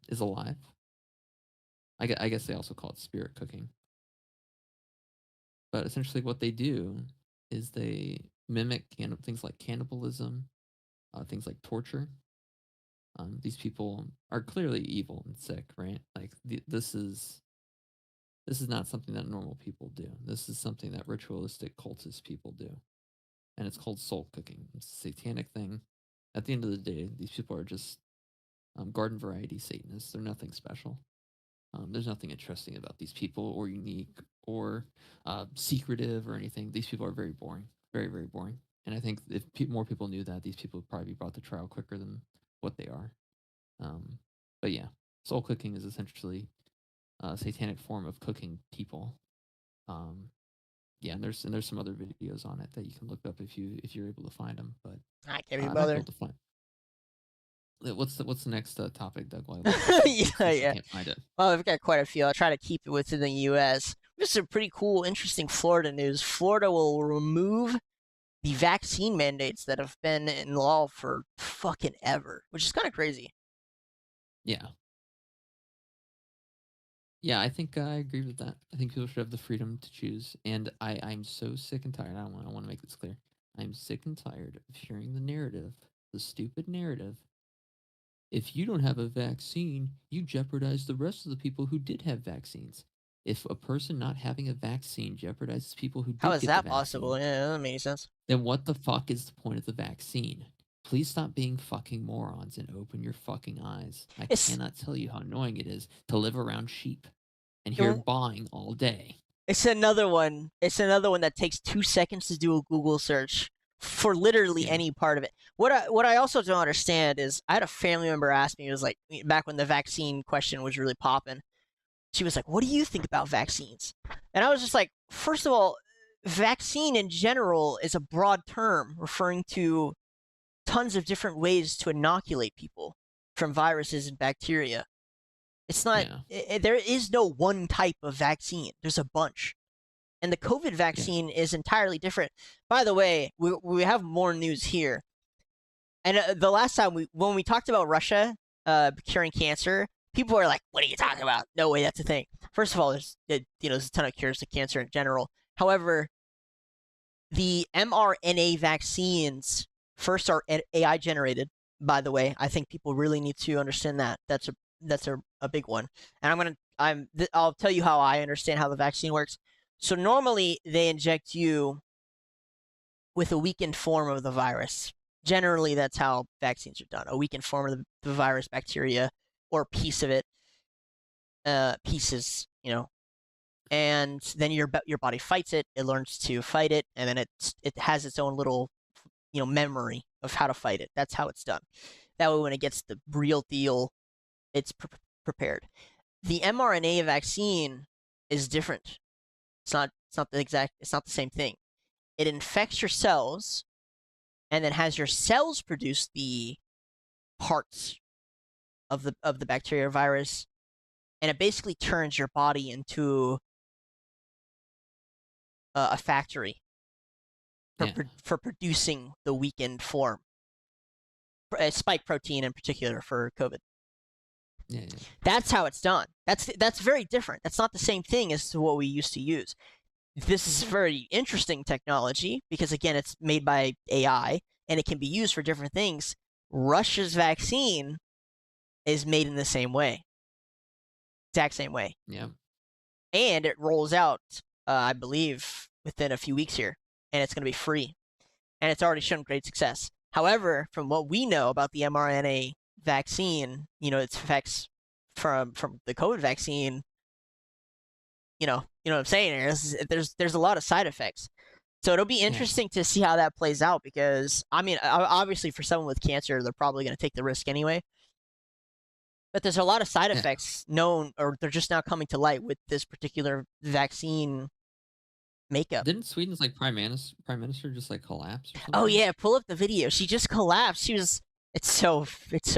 is alive. I guess they also call it spirit cooking. But essentially, what they do is they mimic things like cannibalism, things like torture. These people are clearly evil and sick, right? Like this is not something that normal people do. This is something that ritualistic cultist people do, and it's called soul cooking. It's a satanic thing. At the end of the day, these people are just garden variety Satanists. They're nothing special. There's nothing interesting about these people, or unique, or secretive, or anything. These people are very boring, very, very boring. And I think if more people knew that, these people would probably be brought to trial quicker than what they are. But yeah, soul cooking is essentially a satanic form of cooking people. Yeah, and there's some other videos on it that you can look up if you're able to find them. But I can't be I'm not bothered. able to find. What's the next topic, Doug? Yeah, yeah. Can't find it. Well, I've got quite a few. I'll try to keep it within the U.S. This is some pretty cool, interesting Florida news. Florida will remove the vaccine mandates that have been in law for fucking ever, which is kind of crazy. Yeah. Yeah, I think I agree with that. I think people should have the freedom to choose. And I'm so sick and tired. I want to make this clear. I'm sick and tired of hearing the narrative, the stupid narrative. If you don't have a vaccine, you jeopardize the rest of the people who did have vaccines. If a person not having a vaccine jeopardizes people who How did is get that the possible? vaccine, Yeah, that doesn't make any sense. then what the fuck is the point of the vaccine? Please stop being fucking morons and open your fucking eyes. I It's cannot tell you how annoying it is to live around sheep and hear it- bawling all day. it's another one. It's another one that takes 2 seconds to do a Google search for literally Yeah. any part of it. What I also don't understand is I had a family member ask me, it was like back when the vaccine question was really popping. She was like, "What do you think about vaccines?" And I was just like, first of all, vaccine in general is a broad term referring to tons of different ways to inoculate people from viruses and bacteria. It's not, there is no one type of vaccine, there's a bunch. And the COVID vaccine is entirely different. By the way, we have more news here. And the last time when we talked about Russia curing cancer, people were like, "What are you talking about? No way, that's a thing." First of all, there's a ton of cures to cancer in general. However, the mRNA vaccines first are AI generated. By the way, I think people really need to understand that. That's a big one. And I'll tell you how I understand how the vaccine works. So normally they inject you with a weakened form of the virus. Generally, that's how vaccines are done. A weakened form of the virus, bacteria, or a piece of it, pieces, and then your body fights it. It learns to fight it, and then it has its own little, memory of how to fight it. That's how it's done. That way, when it gets the real deal, it's prepared. The mRNA vaccine is different. It's not the same thing. It infects your cells, and then has your cells produce the parts of the bacteria or virus, and it basically turns your body into a factory for producing the weakened form, spike protein in particular for COVID. Yeah. That's how it's done. That's very different. That's not the same thing as to what we used to use. This is very interesting technology because, again, it's made by AI and it can be used for different things. Russia's vaccine is made in the same way, exact same way. Yeah. And it rolls out, I believe, within a few weeks here, and it's going to be free. And it's already shown great success. However, from what we know about the mRNA vaccine, its effects from the COVID vaccine, you know what I'm saying here. There's a lot of side effects. So it'll be interesting to see how that plays out because, I mean, obviously for someone with cancer, they're probably going to take the risk anyway. But there's a lot of side effects known, or they're just now coming to light with this particular vaccine makeup. Didn't Sweden's prime minister just collapse or something? Oh yeah, pull up the video. She just collapsed. It's so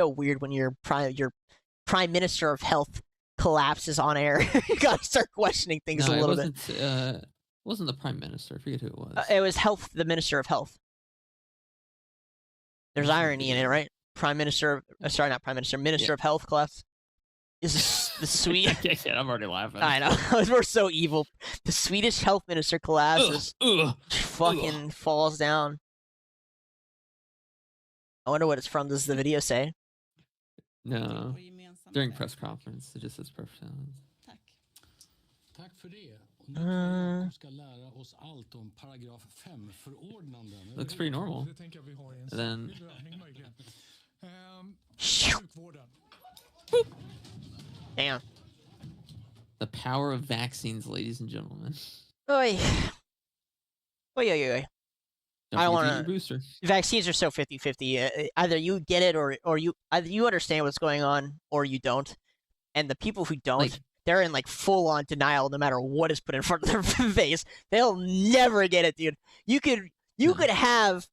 weird when your prime minister of health collapses on air. You gotta start questioning things No, a it little bit. wasn't the prime minister. I forget who it was. It was the minister of health. There's irony in it, right? Prime minister, sorry, not prime minister, minister of health collapse. Is the Swede? Yeah, I'm already laughing. I know. We're so evil. The Swedish health minister collapses. Fucking falls down. I wonder what it's from. Does the video say? No. During press conference, it just says press conference. Looks pretty normal. And then... Boop. Damn. The power of vaccines, ladies and gentlemen. Oy. Oy, oy, oy. I don't want to. Booster. Vaccines are so 50-50. Either you get it or you either you understand what's going on or you don't. And the people who don't, they're in like full on denial no matter what is put in front of their face. They'll never get it, dude. You could have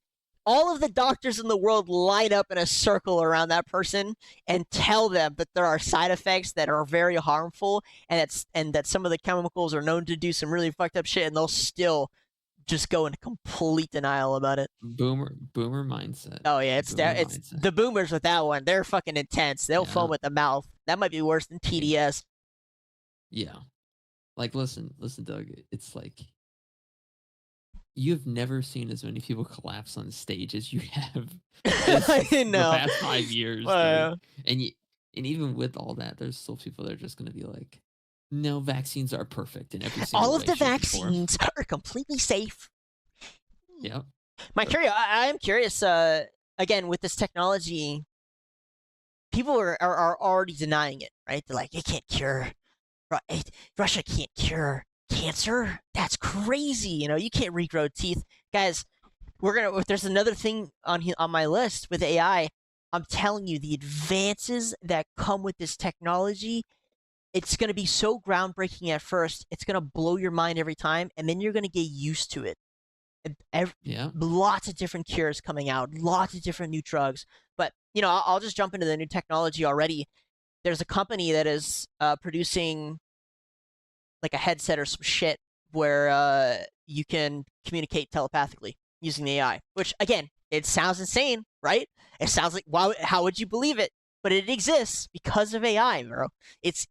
all of the doctors in the world line up in a circle around that person and tell them that there are side effects that are very harmful and that some of the chemicals are known to do some really fucked up shit, and they'll still just go in complete denial about it. Boomer mindset. Oh yeah, it's the boomers with that one. They're fucking intense. They'll foam at the mouth. That might be worse than TDS. Yeah. Like, listen, Doug. It's like you've never seen as many people collapse on stage as you have I know. the past 5 years. And even with all that, there's still people that are just going to be like, no, vaccines are perfect in every single way. All of the vaccines are completely safe. Yep. I am curious, again, with this technology, people are already denying it, right? They're like, it can't cure, Russia can't cure cancer. That's crazy. You can't regrow teeth. Guys, if there's another thing on my list with AI, I'm telling you, the advances that come with this technology, it's going to be so groundbreaking at first. It's going to blow your mind every time, and then you're going to get used to it. Lots of different cures coming out, lots of different new drugs. But, I'll just jump into the new technology already. There's a company that is producing like a headset or some shit where you can communicate telepathically using the AI, which, again, it sounds insane, right? It sounds like, how would you believe it? But it exists because of AI, bro. It's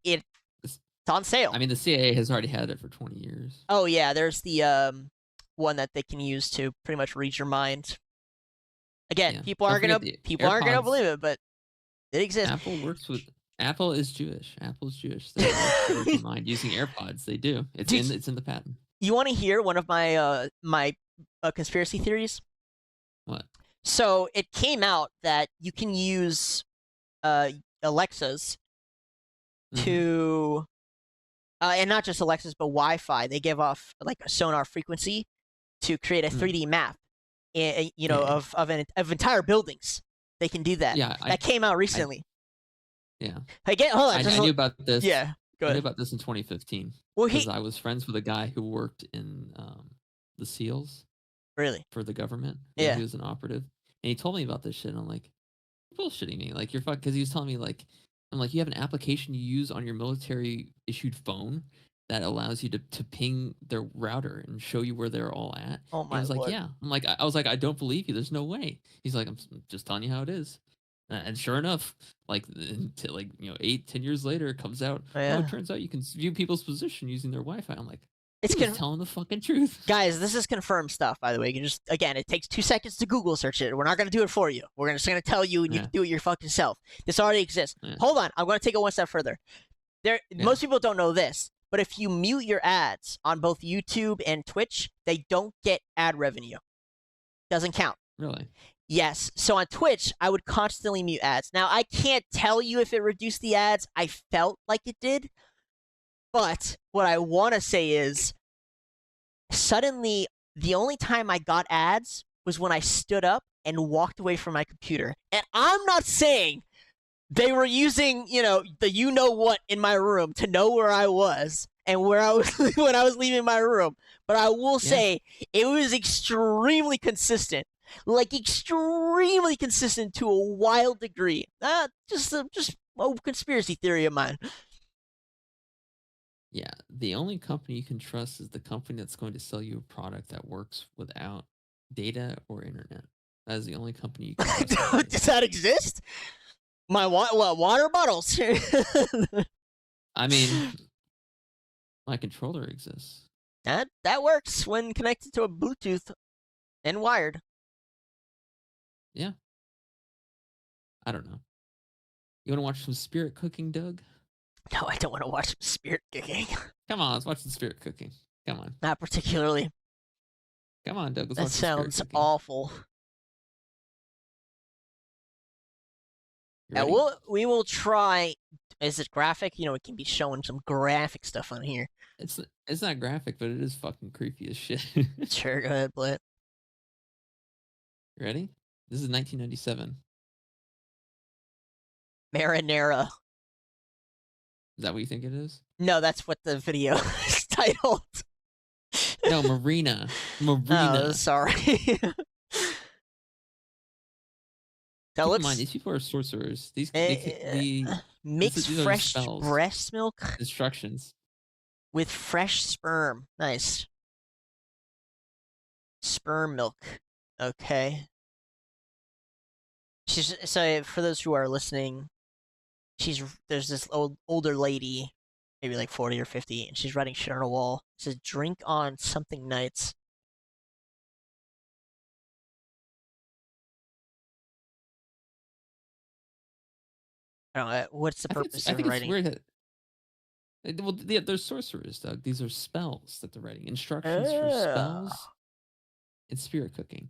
on sale. I mean, the CIA has already had it for 20 years. Oh, yeah. There's the one that they can use to pretty much read your mind. Again, people aren't gonna believe it, but it exists. Apple is Jewish. Apple's Jewish. They read your mind using AirPods. They do. It's in the patent. You want to hear one of my conspiracy theories? What? So it came out that you can use Alexas to, and not just Alexas, but Wi-Fi. They give off like a sonar frequency to create a 3D map, of entire buildings. They can do that. Yeah, that came out recently. Hold on. I knew about this. Yeah, go ahead. I knew about this in 2015. Because I was friends with a guy who worked in the SEALs. Really? For the government. Yeah. He was an operative. And he told me about this shit, and I'm like, you're bullshitting me. Like, you're fucked. Because he was telling me, like, I'm like, you have an application you use on your military-issued phone that allows you to ping their router and show you where they're all at. Oh, my I was Lord. like, yeah. I was like, I don't believe you. There's no way. He's like, I'm just telling you how it is. And sure enough, 8-10 years later, it comes out. It turns out you can view people's position using their Wi-Fi. I'm like, it's telling the fucking truth. Guys, this is confirmed stuff, by the way. You can just, again, it takes 2 seconds to Google search it. We're not going to do it for you. We're just going to tell you, and you can do it your fucking self. This already exists. Yeah. Hold on. I'm going to take it one step further. Most people don't know this, but if you mute your ads on both YouTube and Twitch, they don't get ad revenue. Doesn't count. Really? Yes. So on Twitch, I would constantly mute ads. Now, I can't tell you if it reduced the ads. I felt like it did. But what I want to say is, suddenly, the only time I got ads was when I stood up and walked away from my computer. And I'm not saying they were using, the you-know-what in my room to know where I was and where I was when I was leaving my room. But I will say it was extremely consistent. like extremely consistent to a wild degree. Just a conspiracy theory of mine. Yeah, the only company you can trust is the company that's going to sell you a product that works without data or internet. That is the only company you can trust in life. Does that exist? My water bottles. I mean, my controller exists. That works when connected to a Bluetooth and wired. Yeah, I don't know. You want to watch some spirit cooking, Doug? No, I don't want to watch spirit cooking. Come on, let's watch some spirit cooking. Come on. Not particularly. Come on, Doug, let's That watch some spirit sounds cooking. awful. You Yeah, ready? we will try. Is it graphic? You know, it can be showing some graphic stuff on here. It's not graphic, but it is fucking creepy as shit. Sure, go ahead, play it. You ready? This is 1997. Marinara. Is that what you think it is? No, that's what the video is titled. No, Marina. Oh, Marina. sorry. That Keep in mind, looks these people are sorcerers. uh, mix These are fresh spells, breast milk instructions. with fresh sperm. Nice. Sperm milk. Okay. She's so for those who are listening, there's this older lady, maybe like 40 or 50, and she's writing shit on a wall. It says drink on something nights. I don't know, what's the purpose I of think it's writing? weird that well, they're sorcerers, Doug. These are spells that they're writing. Instructions for Oh. spells and spirit cooking.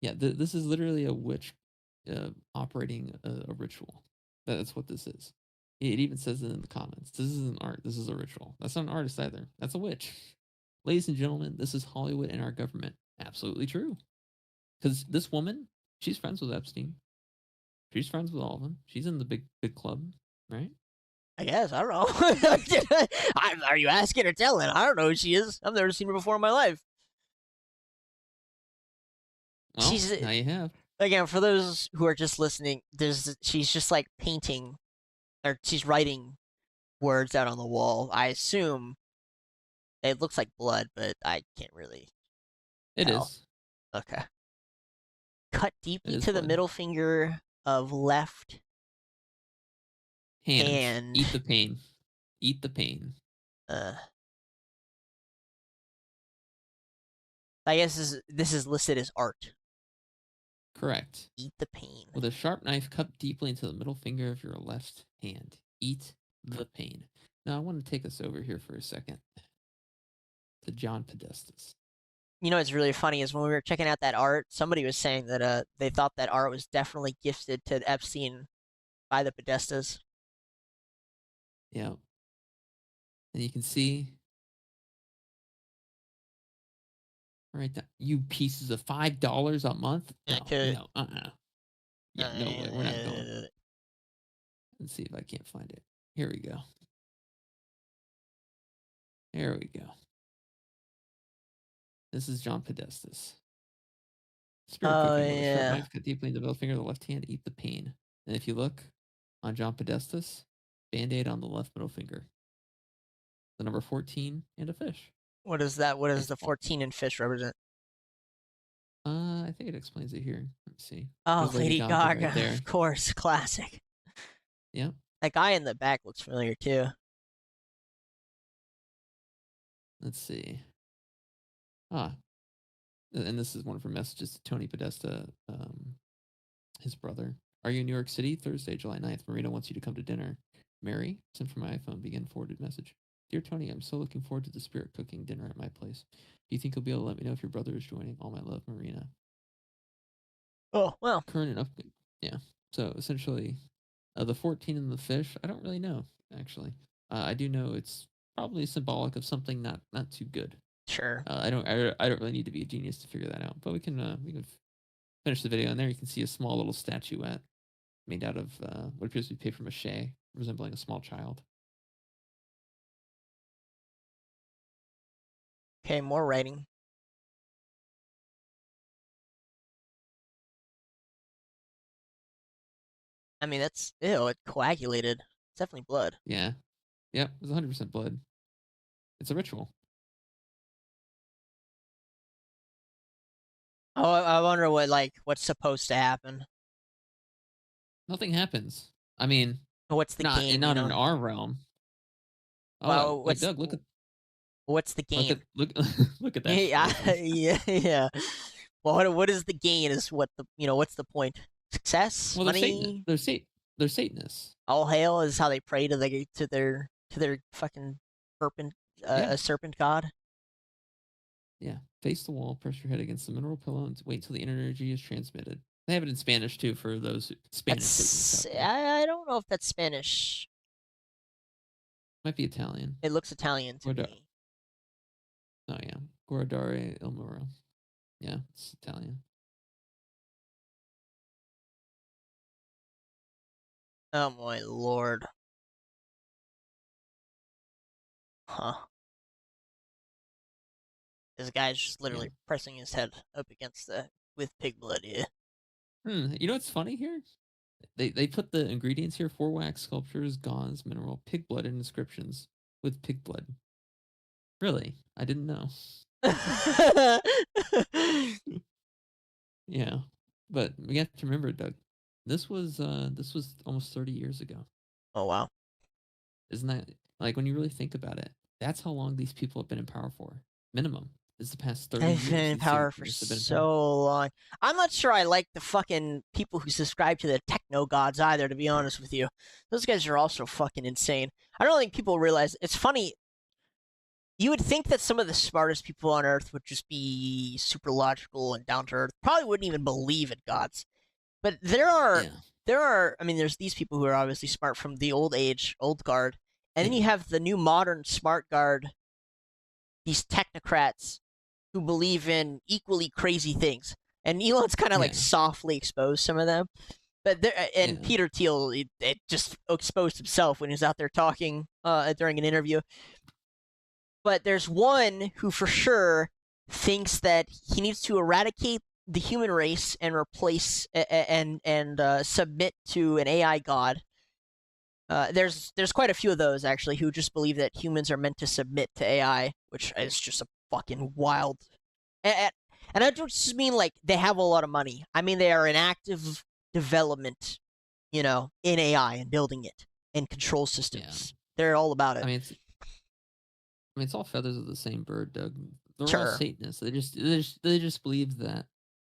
Yeah, this is literally a witch operating a ritual. That's what this is. It even says it in the comments. This isn't art. This is a ritual. That's not an artist either. That's a witch. Ladies and gentlemen, this is Hollywood and our government. Absolutely true. Because this woman, she's friends with Epstein. She's friends with all of them. She's in the big club, right? I guess. I don't know. Are you asking or telling? I don't know who she is. I've never seen her before in my life. Well, She's now you have. again for those who are just listening. She's just like painting, or she's writing words out on the wall. I assume it looks like blood, but I can't really It tell. is. Okay. Cut It deeply is to the blood. middle finger of left Hand. hand. Eat the pain. Eat the pain. Uh, I guess this is listed as art. Correct. Eat the pain. With a sharp knife, cut deeply into the middle finger of your left hand. Eat the pain. Now, I want to take us over here for a second to John Podestas. You know what's really funny is when we were checking out that art, somebody was saying that they thought that art was definitely gifted to Epstein by the Podestas. Yeah. And you can see right there, you pieces of $5 a month? No, Okay. no, Yeah, no way. We're not going. Let's see if I can't find it. Here we go. Here we go. This is John Podestas. Spirit Oh cooking with a sharp yeah. knife cut deeply into the middle finger of the left hand. Eat the pain. And if you look on John Podestas, band-aid on the left middle finger. The number 14 and a fish. What is that? What does Nice the ball. 14 in fish represent? I think it explains it here. Let's see. Oh, There's Lady Lady Gaga Gaga, right there. of course, classic. Yeah. That guy in the back looks familiar too. Let's see. Ah, and this is one of her messages to Tony Podesta, his brother. Are you in New York City? Thursday, July 9th. Marina wants you to come to dinner. Mary, sent from my iPhone, begin forwarded message. Dear Tony, I'm so looking forward to the spirit cooking dinner at my place. Do you think you'll be able to let me know if your brother is joining? All my love, Marina. Oh well. Current and up. Yeah. So essentially, the 14 and the fish, I don't really know, actually. I do know it's probably symbolic of something not too good. Sure. I don't really need to be a genius to figure that out, but we can finish the video, and there you can see a small little statuette made out of what appears to be paper mache, resembling a small child. Okay, more writing. I mean, that's ew. It coagulated. It's definitely blood. Yeah. Yep. It was 100% blood. It's a ritual. Oh, I wonder what's supposed to happen. Nothing happens. I mean, What's the not game? not in our realm. Oh, Well, like Doug, what's the look at gain? look look at that Yeah, phrasing. yeah. Well, what is the gain? Is what the what's the point? Success, Well, they're Satan. money, They're Satanists. all hail is how they pray to their fucking serpent Yeah. a serpent god. Yeah. Face the wall, press your head against the mineral pillow, and wait till the energy is transmitted. They have it in Spanish too for those Spanish Satanists That's out there. I don't know if that's Spanish. Might be Italian. It looks Italian to Guarda- me. oh yeah, Guardare il Muro. Yeah, it's Italian. Oh my lord. Huh. This guy's just Yeah. literally pressing his head up against the with pig blood. Yeah. You know what's funny here? They put the ingredients here: 4 wax sculptures, gauze, mineral, pig blood, and inscriptions with pig blood. Really, I didn't know. Yeah, but we have to remember, Doug. This was almost 30 years ago. Oh wow. Isn't that like when you really think about it? That's how long these people have been in power for. Minimum is the past 30 I've been years. in These power for Satanists have been in power. so long. I'm not sure I like the fucking people who subscribe to the techno gods either, to be honest with you. Those guys are also fucking insane. I don't think people realize it's funny. You would think that some of the smartest people on earth would just be super logical and down to earth. Probably wouldn't even believe in gods. But Yeah, I mean, there's these people who are obviously smart from the old guard. And then yeah, you have the new modern smart guard, these technocrats who believe in equally crazy things. And Elon's kind of like yeah, softly exposed some of them. But and yeah, Peter Thiel it just exposed himself when he was out there talking during an interview. But there's one who for sure thinks that he needs to eradicate the human race and replace and submit to an AI god. There's quite a few of those actually who just believe that humans are meant to submit to AI, which is just a fucking wild. And, and I don't just mean like they have a lot of money. I mean they are in active development, in AI and building it and control yeah. systems. They're all about I it. mean, it's all feathers of the same bird, Doug. They're all Sure. Satanists. They just believe that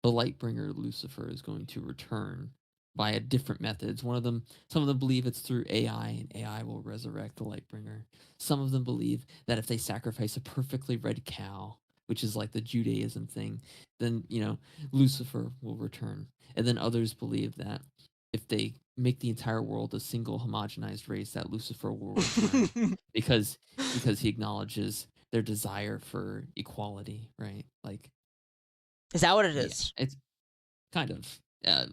the light bringer Lucifer is going to return via different methods. Some of them believe it's through AI, and AI will resurrect the light bringer. Some of them believe that if they sacrifice a perfectly red cow, which is like the Judaism thing, then Lucifer will return. And then others believe that if they make the entire world a single homogenized race, that Lucifer will return because he acknowledges their desire for equality, right? Like, Is that what it yeah, is? it's kind of.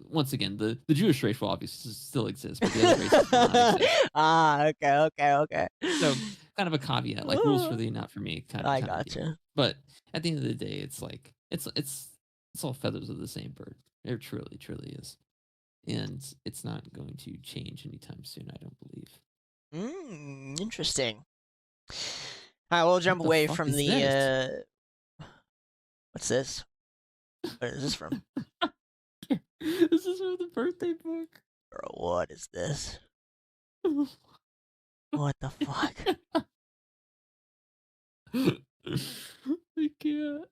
Once again, the Jewish race will obviously still exist, but the other races will not exist. Okay. So, kind of a caveat, like rules for thee, not for me, I kind of deal. gotcha. But at the end of the day, it's like it's all feathers of the same bird. It truly is, and it's not going to change anytime soon. I don't believe. Interesting. All right, we'll What jump the away fuck from is the. this? What's this? Where is this from? This is from the birthday book. Bro, what is this? What the fuck? I can't.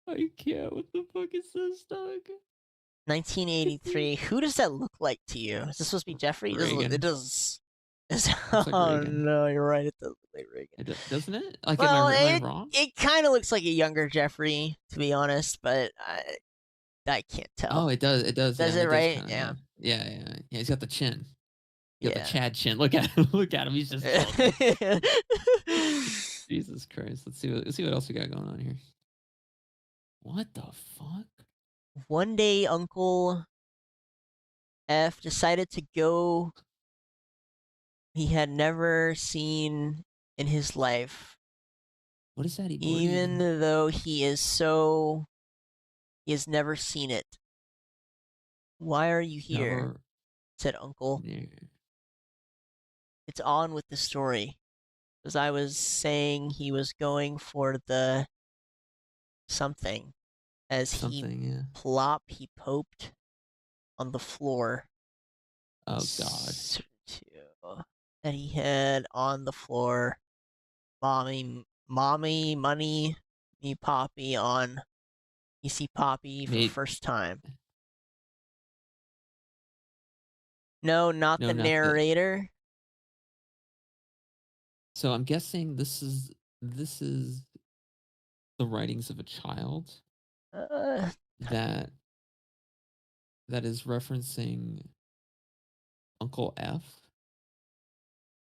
I can't. What the fuck is this, Doug? 1983. Who does that look like to you? Is this supposed to be Jeffrey? It Reagan. does. Looks like Oh Reagan. no, you're right. It does look like Reagan. Doesn't it? Like, Well, am I it wrong? it kind of looks like a younger Jeffrey, to be honest, but I can't Oh, tell. it does. It does. Does Yeah, it it does right? kind of. Yeah. Yeah. He's got the chin. He got the Yeah. Chad chin. Look at him. Look at him. He's just chilling. Jesus Christ. Let's see what else we got going on here. What the fuck? One day, Uncle F decided to go he had never seen in his life, What is that word even even? though he has never seen it. Why are you here? Never. said Uncle. near It's on with the story. As I was saying, he was going for the something as something. Yeah. he poped on the floor. Oh God. That he had on the floor. Mommy, money, me Poppy on. You see Poppy for Made first time. No, not no, the not the. narrator. So I'm guessing this is the writings of a child Uh, that is referencing Uncle F.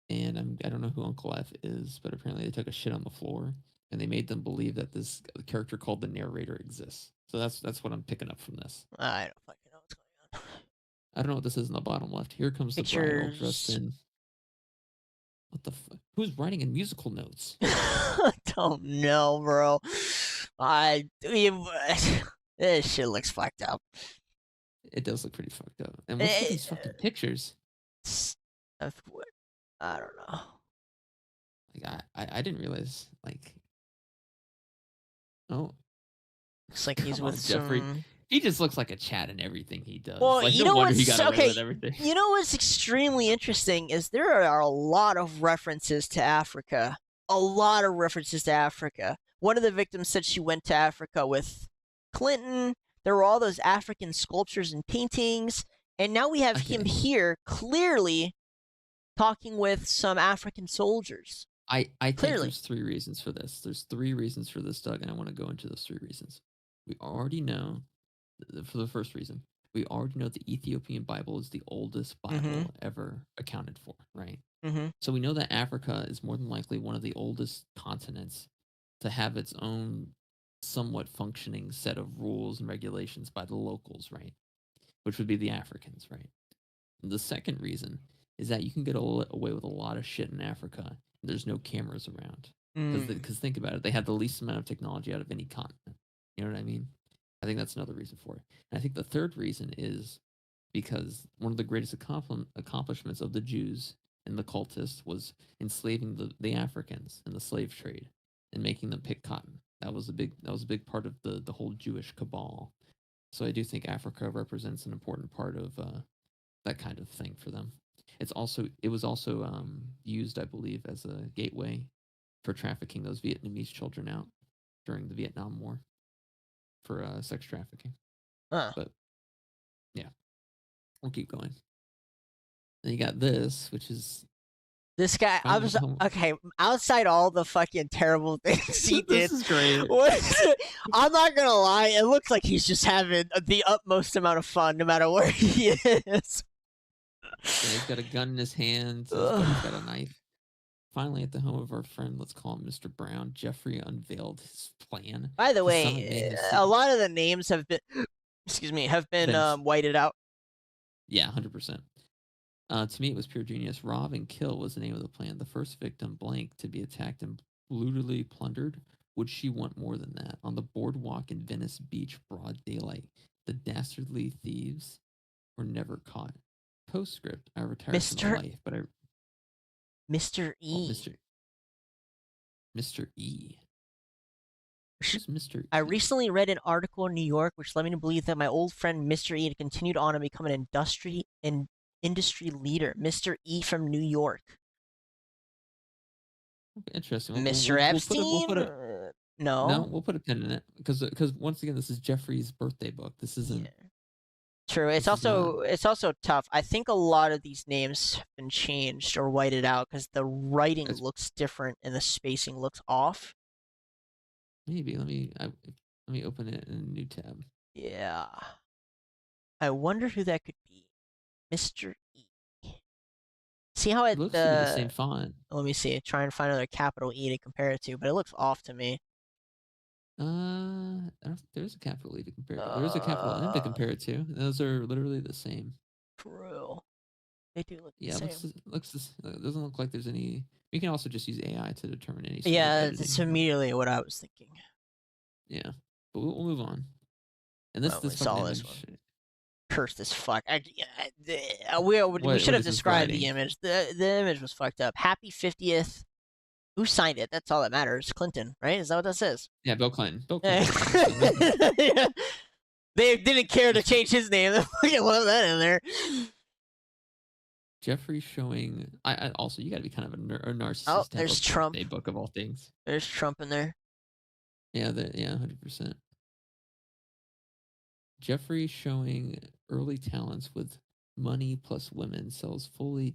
And I don't know who Uncle F is, but apparently they took a shit on the floor and they made them believe that this character called the narrator exists. So that's what I'm picking up from this. I don't fucking know what's going on. I don't know what this is in the bottom left. Here comes the bride all dressed Pictures. in. What the fuck? Who's writing in musical notes? I don't know, bro. This shit looks fucked up. It does look pretty fucked up. And what's with Eh, these fucking pictures? I don't know. Like I didn't realize. Like, oh, Looks like he's come with on, Jeffrey. some. He just looks like a Chad in everything he does. Well, Like, you no know wonder he what's got away okay. with everything. You know what's extremely interesting is there are a lot of references to Africa. A lot of references to Africa. One of the victims said she went to Africa with Clinton. There were all those African sculptures and paintings, and now we have him Okay. here clearly talking with some African soldiers. I think Clearly. there's three reasons for this. There's three reasons for this, Doug, and I want to go into those three reasons. We already know, for the first reason, we already know the Ethiopian Bible is the oldest Bible ever accounted for, right? Mm-hmm. So we know that Africa is more than likely one of the oldest continents to have its own somewhat functioning set of rules and regulations by the locals, right? Which would be the Africans, right? The second reason is that you can get away with a lot of shit in Africa. And there's no cameras around because think about it, they have the least amount of technology out of any continent. You know what I mean? I think that's another reason for it. And I think the third reason is because one of the greatest accomplishments of the Jews and the cultists was enslaving the Africans in the slave trade and making them pick cotton. That was a big part of the whole Jewish cabal. So I do think Africa represents an important part of that kind of thing for them. It was also used, I believe, as a gateway for trafficking those Vietnamese children out during the Vietnam War for sex trafficking. Huh. But yeah, we'll keep going. Then you got this, which is This guy, I was okay. Outside all the fucking terrible things he did, this is great. I'm not gonna lie. It looks like he's just having the utmost amount of fun, no matter where he is. Yeah, he's got a gun in his hands. His buddy's got a knife. Finally, at the home of our friend, let's call him Mr. Brown, Jeffrey unveiled his plan. By the way, a lot of the names have been, excuse me, have been whited out. Yeah, 100%. To me, it was pure genius. Rob and kill was the name of the plan. The first victim, blank, to be attacked and brutally plundered. Would she want more than that? On the boardwalk in Venice Beach, broad daylight, the dastardly thieves were never caught. Postscript: I retired from life, but Mr. E. Mr. E. Who's Mr. E? I recently read an article in New York which led me to believe that my old friend Mr. E had continued on and become an industry leader. Mr. E from New York. Interesting. Mr. Epstein? No, we'll put a pin in it because once again, this is Jeffrey's birthday book. This isn't. Yeah. True. It's also tough. I think a lot of these names have been changed or whited out because the writing looks different and the spacing looks off. Maybe let me open it in a new tab. Yeah. I wonder who that could be. Mr. E. See how it looks to be the same font. Let me see. Try and find another capital E to compare it to, but it looks off to me. There's a capital E to compare it to. There's a capital M to compare it to. Those are literally the same. True. They do look the same. It doesn't look like there's any. You can also just use AI to determine any. Yeah, that's immediately what I was thinking. Yeah, but we'll move on. And this saw image, this one. Cursed as fuck. We should What have is his described the writing? image. The image was fucked up. Happy 50th. Who signed it? That's all that matters. Clinton, right? Is that what that says? Yeah, Bill Clinton. Bill Yeah. Clinton. Obviously, Yeah. They didn't care to change his name. They fucking love that in there. Jeffrey showing. I also, you got to be kind of a Oh, narcissist to have a there's Trump. birthday book of all things. There's Trump in there. Yeah, 100%. Jeffrey showing early talents with money plus women sells fully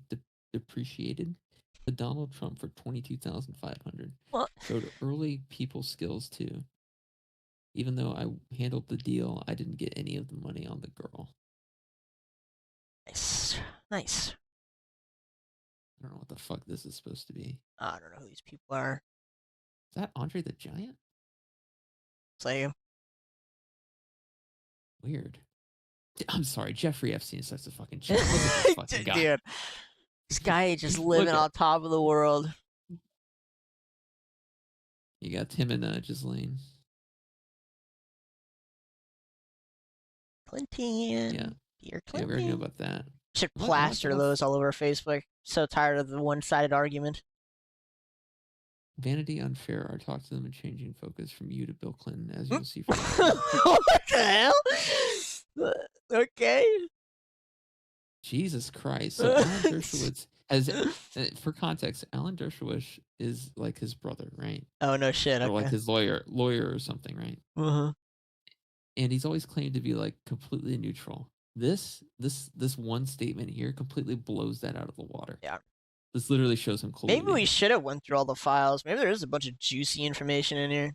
depreciated to Donald Trump for 22,500. Well, Showed early people skills too. Even though I handled the deal, I didn't get any of the money on the girl. nice. Nice. I don't know what the fuck this is supposed to be. I don't know who these people are. Is that Andre the Giant? It's like, Weird. I'm sorry, Jeffrey Epstein is such a fucking shit. Look at this fucking guy. dude, this guy just Look living at- on top of the world. You got Tim and Ghislaine. Clinton. Yeah. Dear Yeah, we already knew Clinton. about that. Should What plaster about those all over Facebook. So tired of the one-sided argument. Vanity Unfair are talk to them and changing focus from you to Bill Clinton, as you'll see from What the hell? Okay. Jesus Christ. So Alan Dershowitz has, for context, Alan Dershowitz is like his brother, right? Oh no shit. Or Okay. like his lawyer or something, right? Uh-huh. And he's always claimed to be like completely neutral. This one statement here completely blows that out of the water. Yeah. This literally shows him colluding. Maybe we should have went through all the files. Maybe there is a bunch of juicy information in here.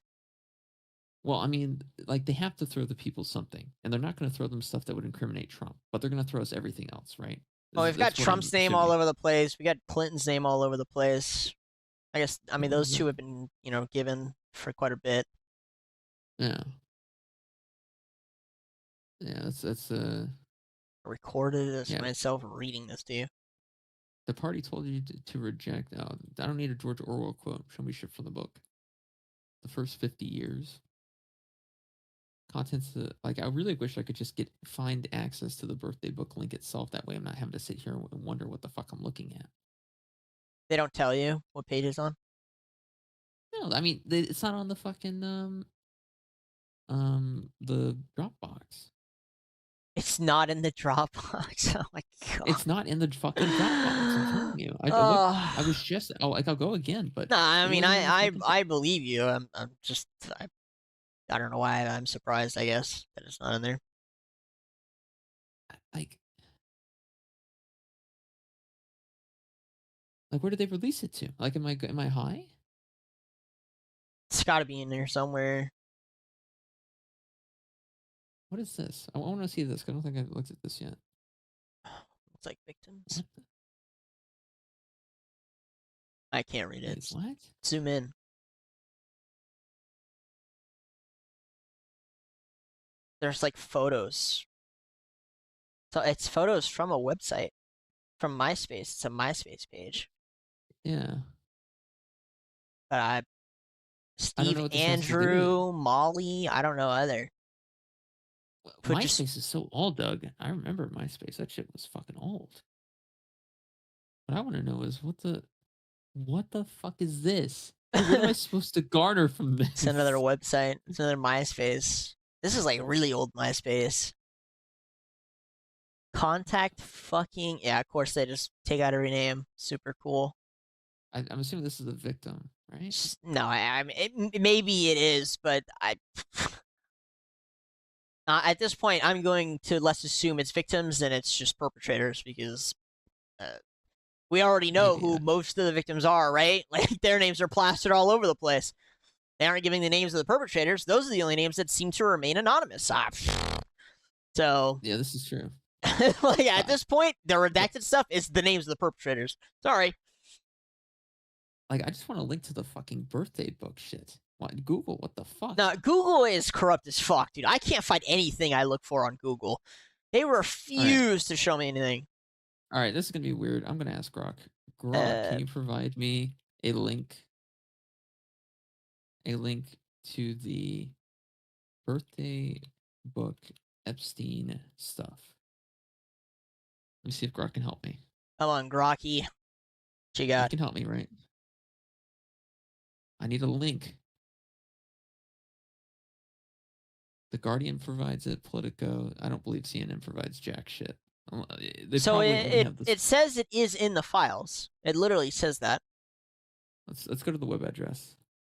Well, I mean, like they have to throw the people something, and they're not going to throw them stuff that would incriminate Trump, but they're going to throw us everything else, right? Oh, we've got That's what Trump's I'm name all assuming. over the place. We got Clinton's name all over the place. I guess, I mean, What those is two that? have been, given for quite a bit. Yeah. Yeah, that's I recorded this yeah. myself reading this to you. The party told you to reject. I don't need a George Orwell quote. Show me shit from the book. The first 50 years. Contents like I really wish I could just find access to the birthday book link itself. That way I'm not having to sit here and wonder what the fuck I'm looking at. They don't tell you what page it's on? No, I mean it's not on the fucking the Dropbox. It's not in the Dropbox. Oh my god. It's not in the fucking Dropbox. I'm telling you. I was just I'll go again, but no, I mean I I believe you. I'm just I don't know why I'm surprised. I guess that it's not in there. like where did they release it to? Like am I high? It's got to be in there somewhere. What is this? I want to see this. I don't think I've looked at this yet. It's like victims. I can't read it. What? Zoom in. There's like photos. So it's photos from a website, from MySpace. It's a MySpace page. Yeah. But Steve, Andrew, Molly, I don't know either. MySpace is so old, Doug. I remember MySpace. That shit was fucking old. What I want to know is what the fuck is this? What am I supposed to garner from this? It's another website. It's another MySpace. This is like really old MySpace. Contact fucking yeah. Of course they just take out every name. Super cool. I'm assuming this is a victim, right? No, I mean maybe it is, but at this point I'm going to let's assume it's victims and it's just perpetrators because we already know who most of the victims are, right? Like their names are plastered all over the place. They aren't giving the names of the perpetrators. Those are the only names that seem to remain anonymous. So yeah, this is true. like at this point, the redacted stuff is the names of the perpetrators. Sorry. Like I just want to link to the fucking birthday book shit. What Google? What the fuck? No, Google is corrupt as fuck, dude. I can't find anything I look for on Google. They refuse to show me anything. All right, this is gonna be weird. I'm gonna ask Grok. Grok, can you provide me a link? A link to the birthday book Epstein stuff. me see if Grok can help me. Come on, Grocky. What you You got? can help me, right? I need a link. The Guardian provides it. Politico. I don't believe CNN provides jack shit. They So probably only have this. it says it is in the files. It literally says that. Let's go to the web address.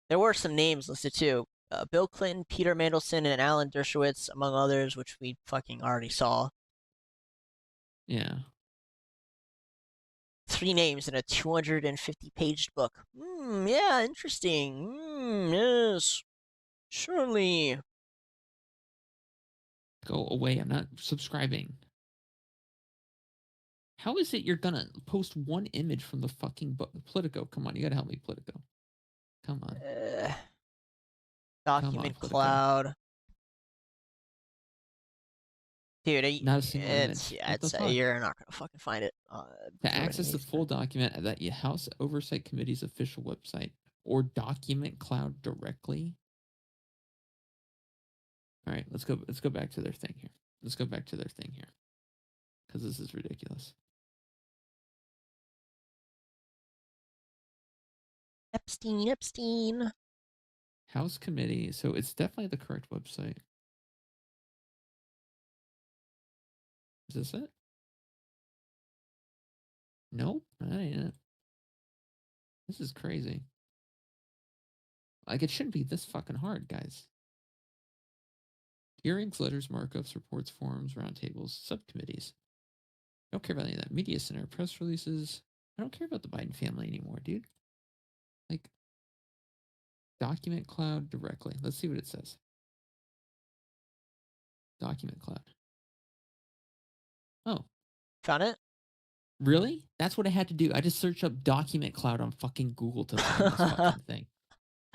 There were some names listed too. Bill Clinton, Peter Mandelson, and Alan Dershowitz, among others, which we fucking already saw. Yeah. 3 names in a 250-page book. Yeah, interesting. Yes. Surely. Go away. I'm not subscribing. How is it you're gonna post one image from the fucking book? Politico, come on, you gotta help me, Politico. Come on. Come on, Document Politico. cloud. Dude, Not a single image. What the fuck? you're not gonna fucking find it. To access the full document at that House Oversight Committee's official website or document cloud directly. All right, let's go back to their thing here. Let's go back to their thing here. Because this is ridiculous. Epstein. House Committee. So it's definitely the correct website. Is this it? Nope, that ain't it. This is crazy. Like, it shouldn't be this fucking hard, guys. Hearings, letters, markups, reports, forums, roundtables, subcommittees. I don't care about any of that. Media center, press releases. I don't care about the Biden family anymore, dude. Like, document cloud directly. Let's see what it says. Document cloud. Oh. Found it? Really? That's what I had to do. I just searched up document cloud on fucking Google to find this fucking thing.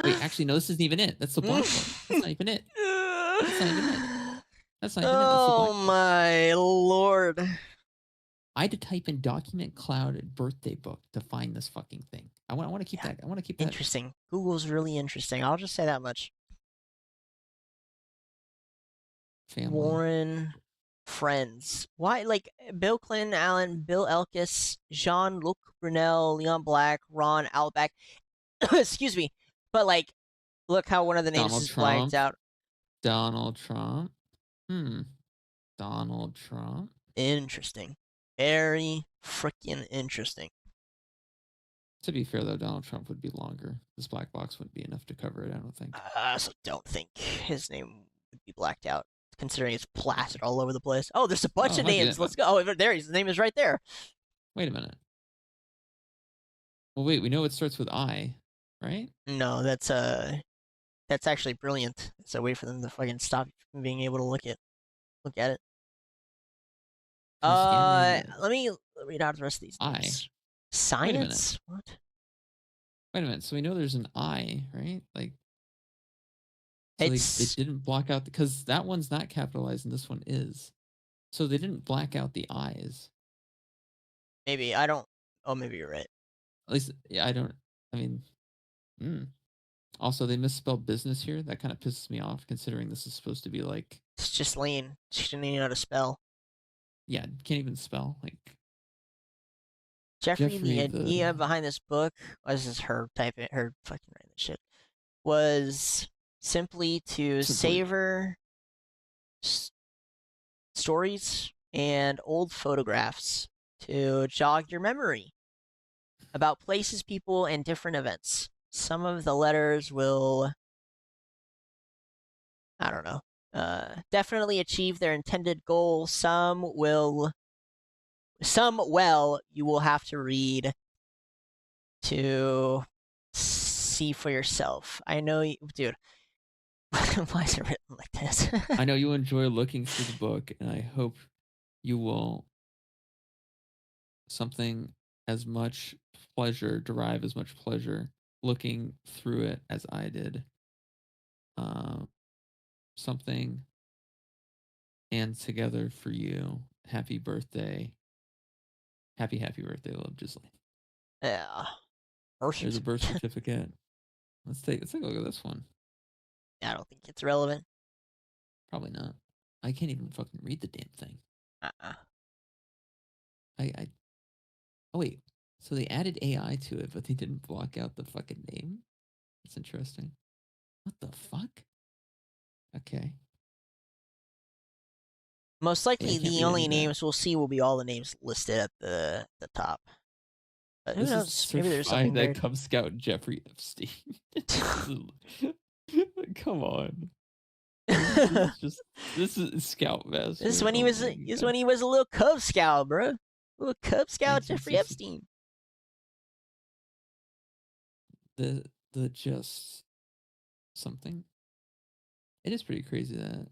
Wait, actually, no, this isn't even it. That's the black book. That's not even it. That's not even it. That's not even it. That's the black book. My lord. I had to type in document cloud birthday book to find this fucking thing. I want to keep that. I want to keep that. Interesting. Google's really interesting. I'll just say that much. Family. Warren friends. Why? Like Bill Clinton, Allen, Bill Elkis, Jean-Luc Brunel, Leon Black, Ron Albeck. Excuse me. But like, look how one of the names Donald is Trump. blanked out. Donald Trump. Donald Trump. Interesting. Very freaking interesting. To be fair, though, Donald Trump would be longer. This black box wouldn't be enough to cover it, I don't think. I also don't think his name would be blacked out, considering it's plastered all over the place. Oh, there's a bunch of names. Let's go. Oh, there his name is right there. Wait a minute. Well, wait, we know it starts with I, right? No, that's actually brilliant. It's a way for them to fucking stop you from being able to look at it. Let me read out the rest of these names. Science? What? Wait a minute. So we know there's an I, right? Like, so they didn't block out because that one's not capitalized and this one is. So they didn't black out the I's. Maybe I don't. Oh, maybe you're right. At least, yeah, I don't. I mean, Also, they misspelled business here. That kind of pisses me off, considering this is supposed to be like. It's just Lane. She didn't even know how to spell. Yeah, can't even spell. Like. Jeffrey, the idea behind this book, this is her fucking writing this shit, was simply to savor stories and old photographs to jog your memory about places, people, and different events. Some of the letters will, I don't know, definitely achieve their intended goal. Some you will have to read to see for yourself. I know, dude. Why is it written like this? I know you enjoy looking through the book, and I hope you will derive as much pleasure looking through it as I did. Something and together for you. Happy birthday. Happy birthday, love Gisley. Yeah. There's a birth certificate. Let's take a look at this one. I don't think it's relevant. Probably not. I can't even fucking read the damn thing. I oh wait, so they added AI to it, but they didn't block out the fucking name. That's interesting. What the fuck? Okay. Most Yeah, I likely, can't the read any only of that. names we'll see will be all the names listed at the top. But who This is knows? Maybe there's certified something that very. Cub Scout Jeffrey Epstein. Come on. This is This is Scoutmaster. when he Oh was. my This is god. when he was a little Cub Scout, bro. Little Cub Scout Jeffrey 1960. Epstein. The just something. It is pretty crazy that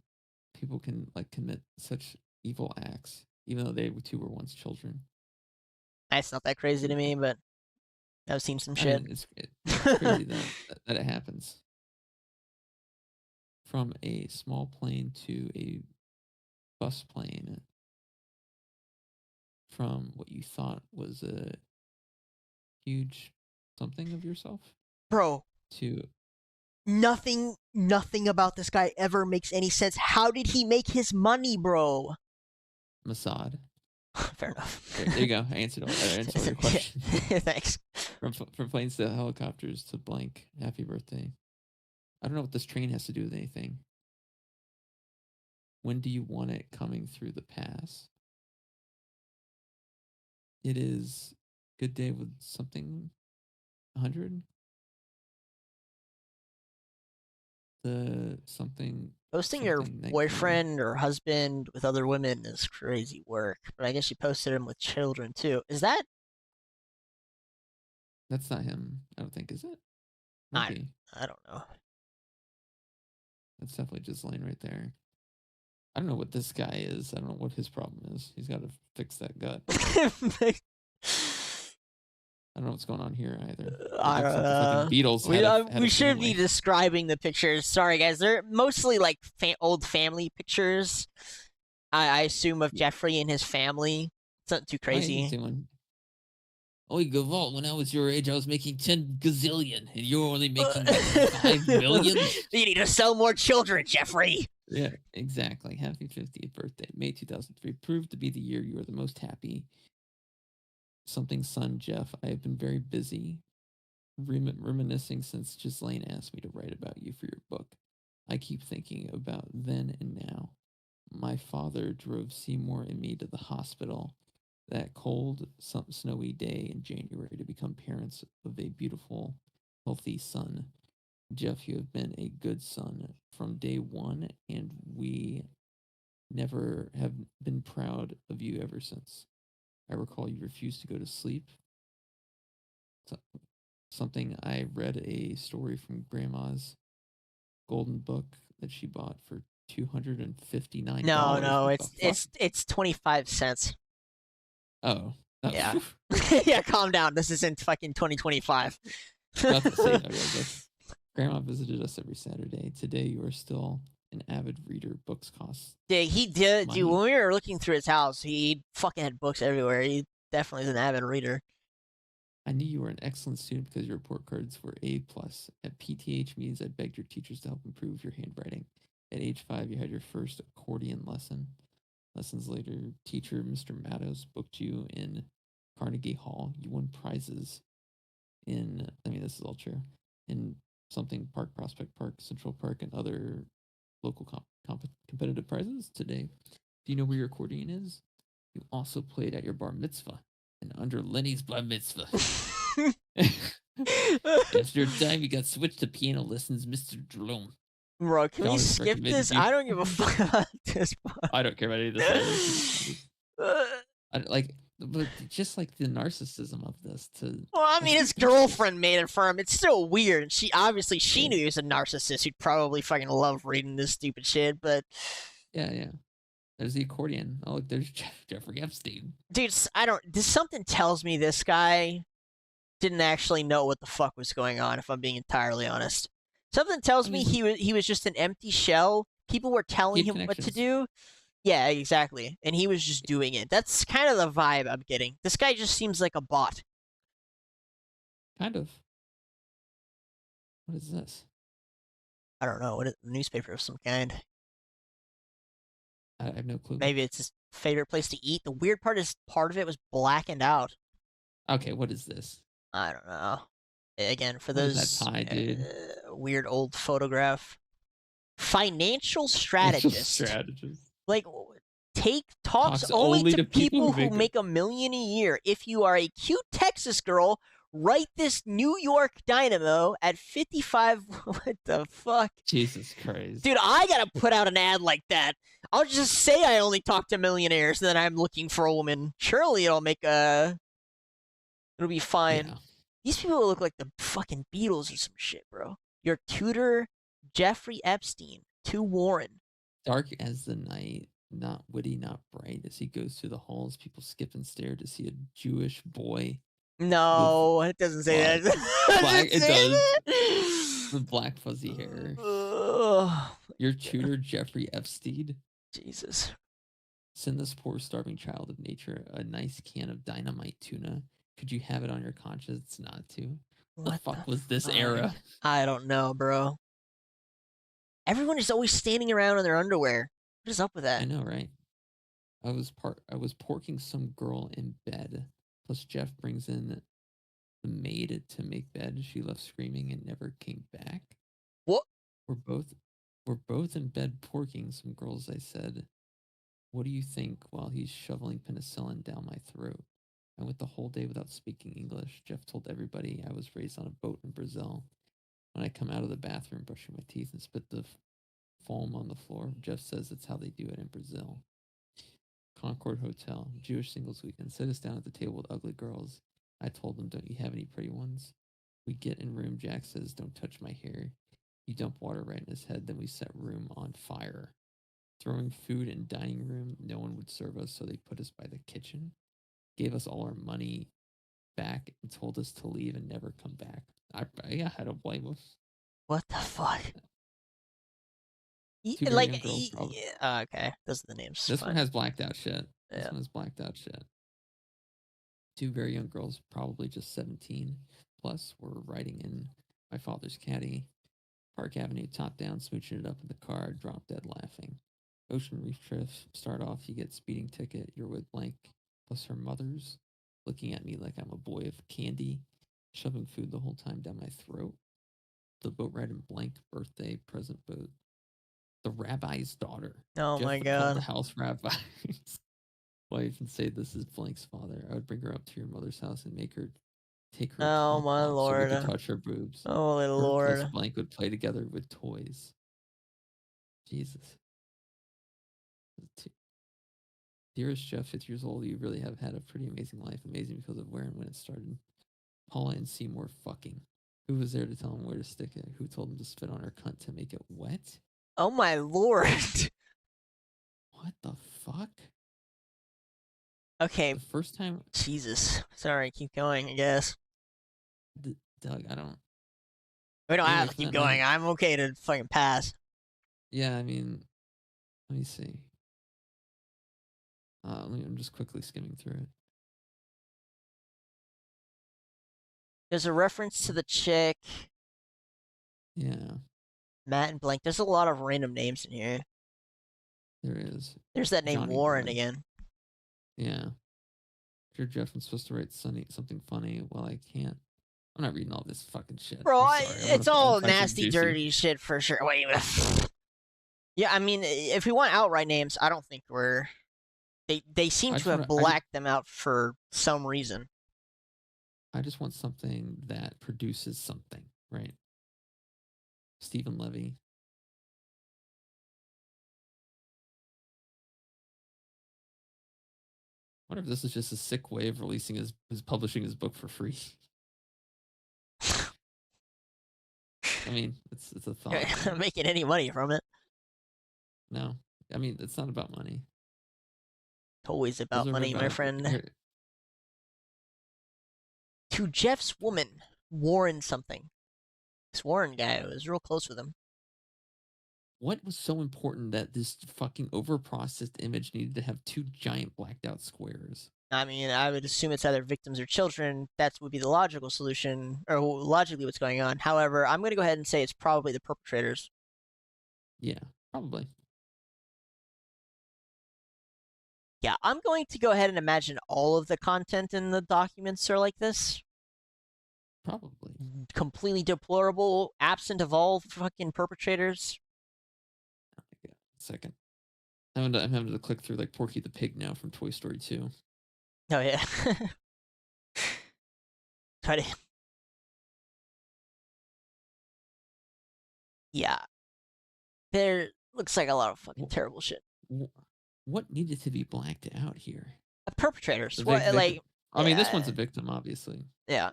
people can like commit such evil acts, even though they too were once children. It's not that crazy to me, but I've seen some I shit. mean, it's crazy that it happens from a small plane to a bus plane, from what you thought was a huge something of yourself Bro, to nothing about this guy ever makes any sense. How did he make his money, bro? Mossad. Fair enough. There you go. I answered all your questions. Thanks. From planes to helicopters to blank. Happy birthday. I don't know what this train has to do with anything. When do you want it coming through the pass? It is good day with something 100. The Posting your something 19. boyfriend or husband with other women is crazy work, but I guess you posted him with children too. Is that? That's not him. I don't think, is it? Might I be. I don't know. That's definitely just Lane right there. I don't know what this guy is. I don't know what his problem is. He's got to fix that gut. I don't know what's going on here either. It I looks don't like the fucking know. Beatles had a We should be family. describing the pictures. Sorry, guys. They're mostly like old family pictures. I assume of Yeah, Jeffrey and his family. It's not too oh, yeah, he's crazy. doing. Oh, Gavalt, when I was your age, I was making 10 gazillion, and you're only making 5 million? You need to sell more children, Jeffrey. Yeah, exactly. Happy 50th birthday. May 2003 proved to be the year you are the most happy. Something, son, Jeff. I have been very busy reminiscing since Ghislaine asked me to write about you for your book. I keep thinking about then and now. My father drove Seymour and me to the hospital that cold, snowy day in January to become parents of a beautiful, healthy son. Jeff, you have been a good son from day one, and we never have been proud of you ever since. I recall you refused to go to sleep. So, something I read a story from Grandma's golden book that she bought for No, $259. no, What the fuck? it's 25 cents. Oh, Yeah. phew. Yeah, calm down. This isn't fucking 2025. About to say, I guess. Grandma visited us every Saturday. Today, you are still an avid reader. Books cost Yeah, he did, dude. money. When we were looking through his house, he fucking had books everywhere. He definitely is an avid reader. I knew you were an excellent student because your report cards were A plus. At PTH meetings, I begged your teachers to help improve your handwriting. At age 5, you had your first accordion lesson. Lessons later, teacher Mr. Mattos booked you in Carnegie Hall. You won prizes in, I mean, this is all true, in something Park, Prospect Park, Central Park, and other local competitive prizes today. Do you know where your accordion is? You also played at your bar mitzvah and under Lenny's bar mitzvah. After a time, you got switched to piano lessons, Mr. Jerome. Bro, can we Dollars skip recommended this? you. I don't give a fuck about this part. I don't care about any of this. I like, but just like the narcissism of this. Well, I mean, his girlfriend made it for him. It's still weird. She Yeah, knew he was a narcissist who'd probably fucking love reading this stupid shit. But yeah. There's the accordion. Oh, look, there's Jeffrey Epstein. dude, I don't. This something tells me this guy didn't actually know what the fuck was going on. If I'm being entirely honest, something tells I me mean, he was just an empty shell. People were he telling had him what to connections. do. Yeah, exactly. And he was just doing it. That's kind of the vibe I'm getting. This guy just seems like a bot. Kind of. What is this? I don't know. What a newspaper of some kind. I have no clue. Maybe it's just favorite place to eat. The weird part is part of it was blackened out. Okay, what is this? I don't know. Again, for What is that those tie, dude? weird old photograph. Financial It's just strategist. strategist. Like, talks Talks only only to to people people who who make it. make $1 million a year. If you are a cute Texas girl, write this New York dynamo at 55. What the fuck? Jesus Christ. Dude, I gotta put out an ad like that. I'll just say I only talk to millionaires and that I'm looking for a woman. Surely it'll it'll be fine. Yeah. These people look like the fucking Beatles or some shit, bro. Your tutor, Jeffrey Epstein, to Warren. Dark as the night, not witty, not bright. As he goes through the halls, people skip and stare to see a Jewish boy No, it doesn't say what? that. Black. It does. That? With black fuzzy hair. Your tutor, Jeffrey Epstein. Jesus. Send this poor starving child of nature a nice can of dynamite tuna. Could you have it on your conscience not to? What the fuck was this era? I don't know, bro. Everyone is always standing around in their underwear. What is up with that? I know, right? I was porking some girl in bed. Plus Jeff brings in the maid to make bed. She left screaming and never came back. What? We're both in bed porking some girls, I said. What do you think while he's shoveling penicillin down my throat? I went the whole day without speaking English. Jeff told everybody I was raised on a boat in Brazil. When I come out of the bathroom brushing my teeth and spit the foam on the floor, Jeff says that's how they do it in Brazil. Concord Hotel, Jewish singles weekend. Sit us down at the table with ugly girls. I told them, don't you have any pretty ones? We get in room. Jack says, don't touch my hair. You dump water right in his head. Then we set room on fire. Throwing food in dining room. No one would serve us, so they put us by the kitchen. Gave us all our money back and told us to leave and never come back. I don't blame us. What the fuck? Two very young girls, okay, those are the names. This one has blacked out shit. This Yeah. one has blacked out shit. Two very young girls, probably just 17 plus, were riding in my father's caddy. Park Avenue, top down, smooching it up in the car, drop dead laughing. Ocean Reef trip, start off, you get speeding ticket, you're with blank, plus her mother's, looking at me like I'm a boy of candy, shoving food the whole time down my throat. The boat ride in blank, birthday, present boat. The rabbi's daughter. Oh Jeff my would call god. the house rabbi's wife and say this is blank's father. I would bring her up to your mother's house and make her take her Oh top my off lord. so we could touch her boobs. Holy Her lord. plus blank would play together with toys. Jesus. Dearest Jeff, 50 years old, you really have had a pretty amazing life. Amazing because of where and when it started. Paula and Seymour fucking. Who was there to tell him where to stick it? Who told him to spit on her cunt to make it wet? Oh my lord. What the fuck? Okay. The first time. Jesus. Sorry, keep going, I guess. Doug, I don't. We don't Anyway, have to keep going. I'm okay to fucking pass. Yeah, I mean, let me see. I'm just quickly skimming through it. There's a reference to the chick. Yeah. Matt and blank. There's a lot of random names in here. There is. There's that name Johnny Warren Boy. again. Yeah. Dear Jeff, I'm supposed to write something funny. Well, I can't. I'm not reading all this fucking shit. Bro, It's all nasty, dirty shit for sure. Wait. Yeah, I mean, if we want outright names, I don't think we're. They seem to have blacked them out for some reason. I just want something that produces something, right? Stephen Levy. I wonder if this is just a sick way of releasing his publishing his book for free. I mean, it's a thought. You're not making any money from it. No, I mean it's not about money. It's always about money, my friend. To Jeff's woman, Warren something. This Warren guy was real close with him. What was so important that this fucking overprocessed image needed to have two giant blacked out squares? I mean, I would assume it's either victims or children. That would be the logical solution, or logically what's going on. However, I'm going to go ahead and say it's probably the perpetrators. Yeah, probably. Yeah, I'm going to go ahead and imagine all of the content in the documents are like this. Probably. Completely deplorable, absent of all fucking perpetrators. Yeah, second. I'm having to click through like Porky the Pig now from Toy Story 2. Oh yeah. Try to. Yeah, there looks like a lot of fucking terrible shit. What needed to be blacked out here? Perpetrators. The What victim. like? I mean, this one's Yeah, a victim, obviously. yeah.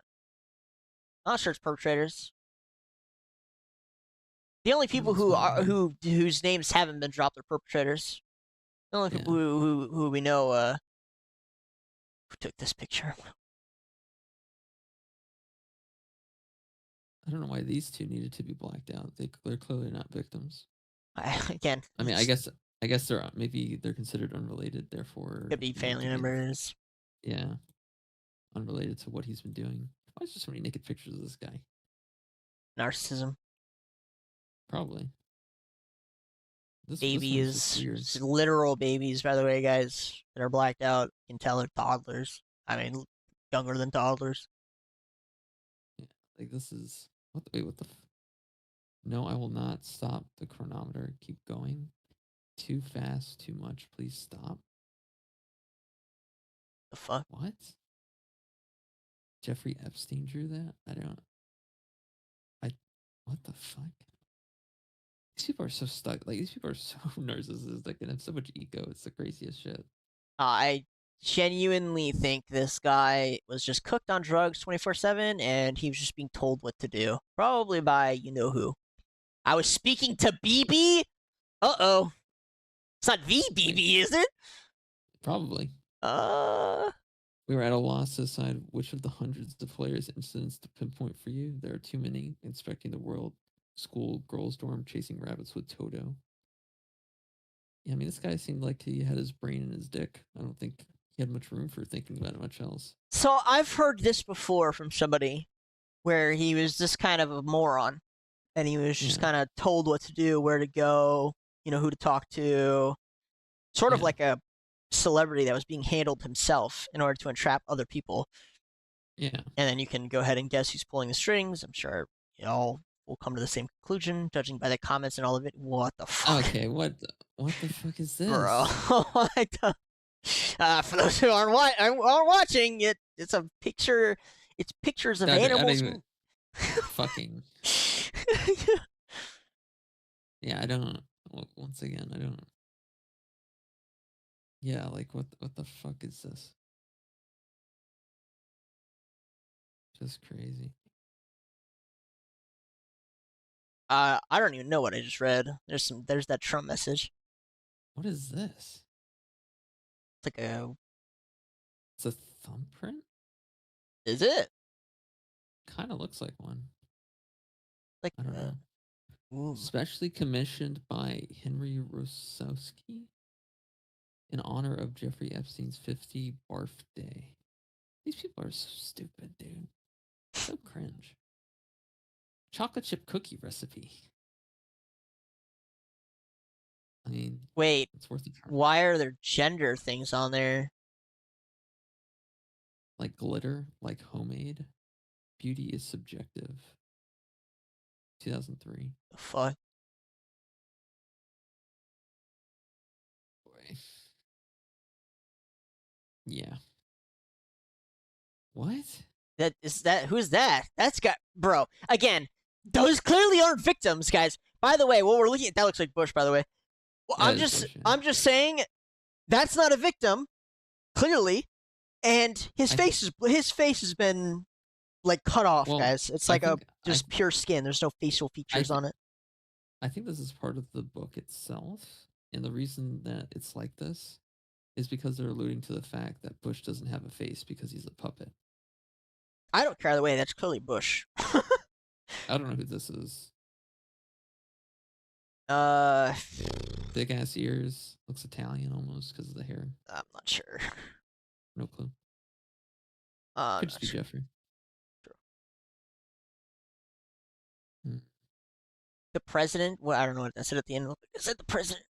I'm not sure it's perpetrators. The only I mean, people this who one right are here. whose names haven't been dropped are perpetrators. The only Yeah. people who we know who took this picture. I don't know why these two needed to be blacked out. They're clearly not victims. Again, I mean, I guess they're considered unrelated, therefore could be they need family to be members. yeah, unrelated to what he's been doing. Why is there so many naked pictures of this guy? Narcissism. Probably. This one is just Babies, weird. literal babies, by the way, guys, that are blacked out. You can tell they're toddlers. I mean, younger than toddlers. Yeah, like this is what the no, I will not stop the chronometer. Keep going. Too fast, too much. Please stop. The fuck? What? Jeffrey Epstein drew that? I what the fuck? These people are so stuck. Like these people are so narcissistic and have so much ego. It's the craziest shit. I genuinely think this guy was just cooked on drugs 24/7 and he was just being told what to do. Probably by you know who. I was speaking to BB? Uh oh. It's not Like VBB, is it? probably. Uh. We were at a loss to decide which of the hundreds of hilarious incidents to pinpoint for you. There are too many. Inspecting the world, school, girls' dorm, chasing rabbits with Toto. Yeah, I mean, this guy seemed like he had his brain in his dick. I don't think he had much room for thinking about much else. So I've heard this before from somebody where he was just kind of a moron and he was just Yeah, kind of told what to do, where to go, you know, who to talk to. Sort of yeah, like a celebrity that was being handled himself in order to entrap other people. yeah. And then you can go ahead and guess who's pulling the strings. I'm sure you all will come to the same conclusion, judging by the comments and all of it. What the fuck? Okay, what the fuck is Bro. this? What the... For those who aren't watching, it's a picture. It's pictures of I don't animals. even fucking yeah. I don't. Once again, I don't. Yeah, like what the fuck is this? Just crazy. I don't even know what I just read. There's that Trump message. What is this? It's like a It's a thumbprint. is it? Kind of looks like one. Like I don't know. ooh, Specially commissioned by Henry Rosowski in honor of Jeffrey Epstein's 50th birthday. These people are so stupid, dude. So cringe. Chocolate chip cookie recipe. I mean, wait, it's worth a try. why are there gender things on there? Like glitter, like homemade. Beauty is subjective. 2003. The fuck? Boy. Yeah. What? Who's that? That's got bro. Again, those clearly aren't victims, guys. By the way, what we're looking at that looks like Bush, by the way. Well, That is Bush, yeah. I'm just saying that's not a victim, clearly. And his I face has been like cut off, well, guys. It's I like a think just pure skin. There's no facial I features th- on it. I think this is part of the book itself, and the reason that it's like this is because they're alluding to the fact that Bush doesn't have a face because he's a puppet. I don't care either way. That's clearly Bush. I don't know who this is. uh, Big ass ears, looks Italian almost because of the hair. I'm not sure. No clue. I'm Could just not be sure. Jeffrey. Hmm. The president. Well, I don't know what I said at the end. I said the president.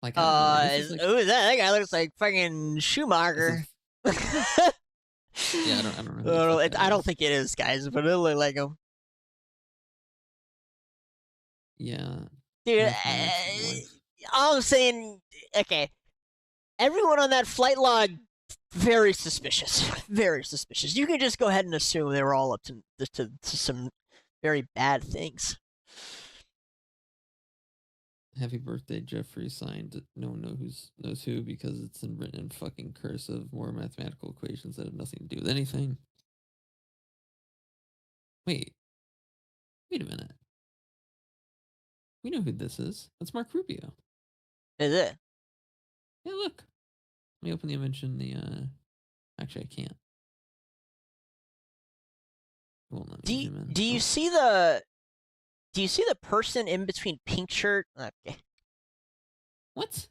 Like, I don't know. This is like, who is that? That guy looks like fucking this is, Schumacher. yeah, I don't know who the fuck that I don't is. think it is, guys, but it look like him. Yeah, Dude, mathematics of life. all I'm saying, okay, everyone on that flight log, very suspicious. Very suspicious. You can just go ahead and assume they were all up to some very bad things. Happy birthday, Jeffrey. Signed. No one knows who because it's written in fucking cursive. More mathematical equations that have nothing to do with anything. Wait a minute. We know who this is. That's Mark Rubio. Is it? Yeah, look. Let me open the image in the. Actually, I can't. It won't let me zoom in. Do you see the person in between pink shirt? Okay. What?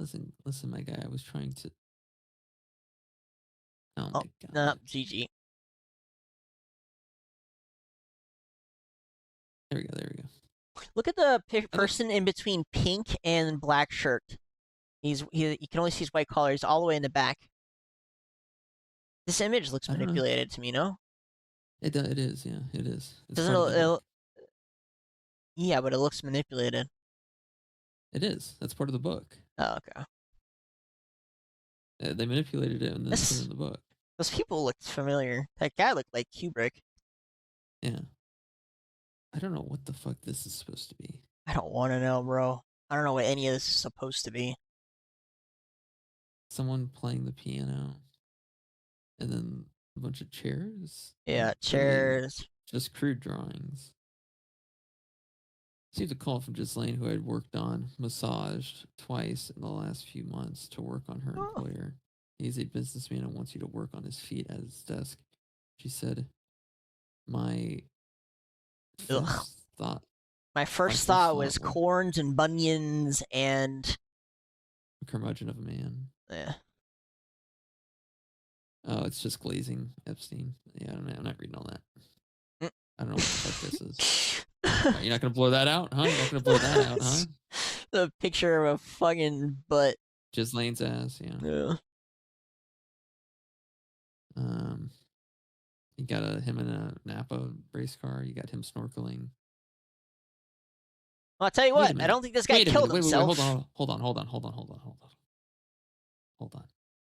Listen, my guy. I was trying to. Oh my god. No, GG. There we go. Look at the person in between pink and black shirt. You can only see his white collar. He's all the way in the back. This image looks manipulated to me, no? It is, yeah, it is. It's Doesn't yeah, but it looks manipulated. It is. That's part of the book. Oh, okay. They manipulated it and then put it in the book. Those people looked familiar. That guy looked like Kubrick. Yeah. I don't know what the fuck this is supposed to be. I don't want to know, bro. I don't know what any of this is supposed to be. Someone playing the piano. And then a bunch of chairs? Yeah, chairs. Just crude drawings. Received a call from Ghislaine, who I had worked on, massaged twice in the last few months to work on her employer. He's a businessman and wants you to work on his feet at his desk. She said, my first thought was corns and bunions and a curmudgeon of a man. Yeah. Oh, it's just glazing Epstein. Yeah, I'm not reading all that. I don't know what the fuck this is. You're not gonna blur that out, huh? You're not gonna blur that out, huh? The picture of a fucking butt. Ghislaine's ass, yeah. Yeah. You got him in a Napa race car. You got him snorkeling. Well, I'll tell you what. I don't think this guy killed himself. Wait, hold on.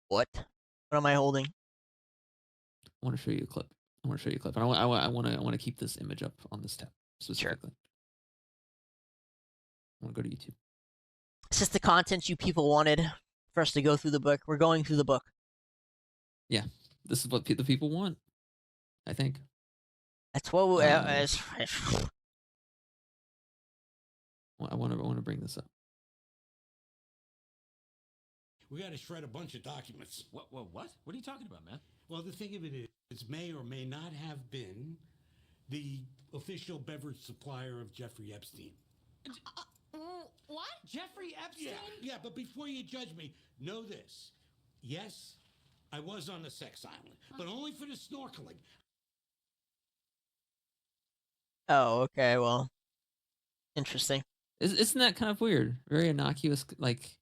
What? What am I holding? I want to show you a clip. And I want to keep this image up on this tab specifically. Sure. I want to go to YouTube. Is this the content you people wanted for us to go through the book? We're going through the book. Yeah, this is what the people want. I think. That's what I want to bring this up. We got to shred a bunch of documents. What? What are you talking about, man? Well, the thing of it is, may or may not have been the official beverage supplier of Jeffrey Epstein. What? Jeffrey Epstein? Yeah, but before you judge me, know this. Yes, I was on the sex island, but only for the snorkeling. Oh, okay, well. Interesting. Isn't that kind of weird? Very innocuous, like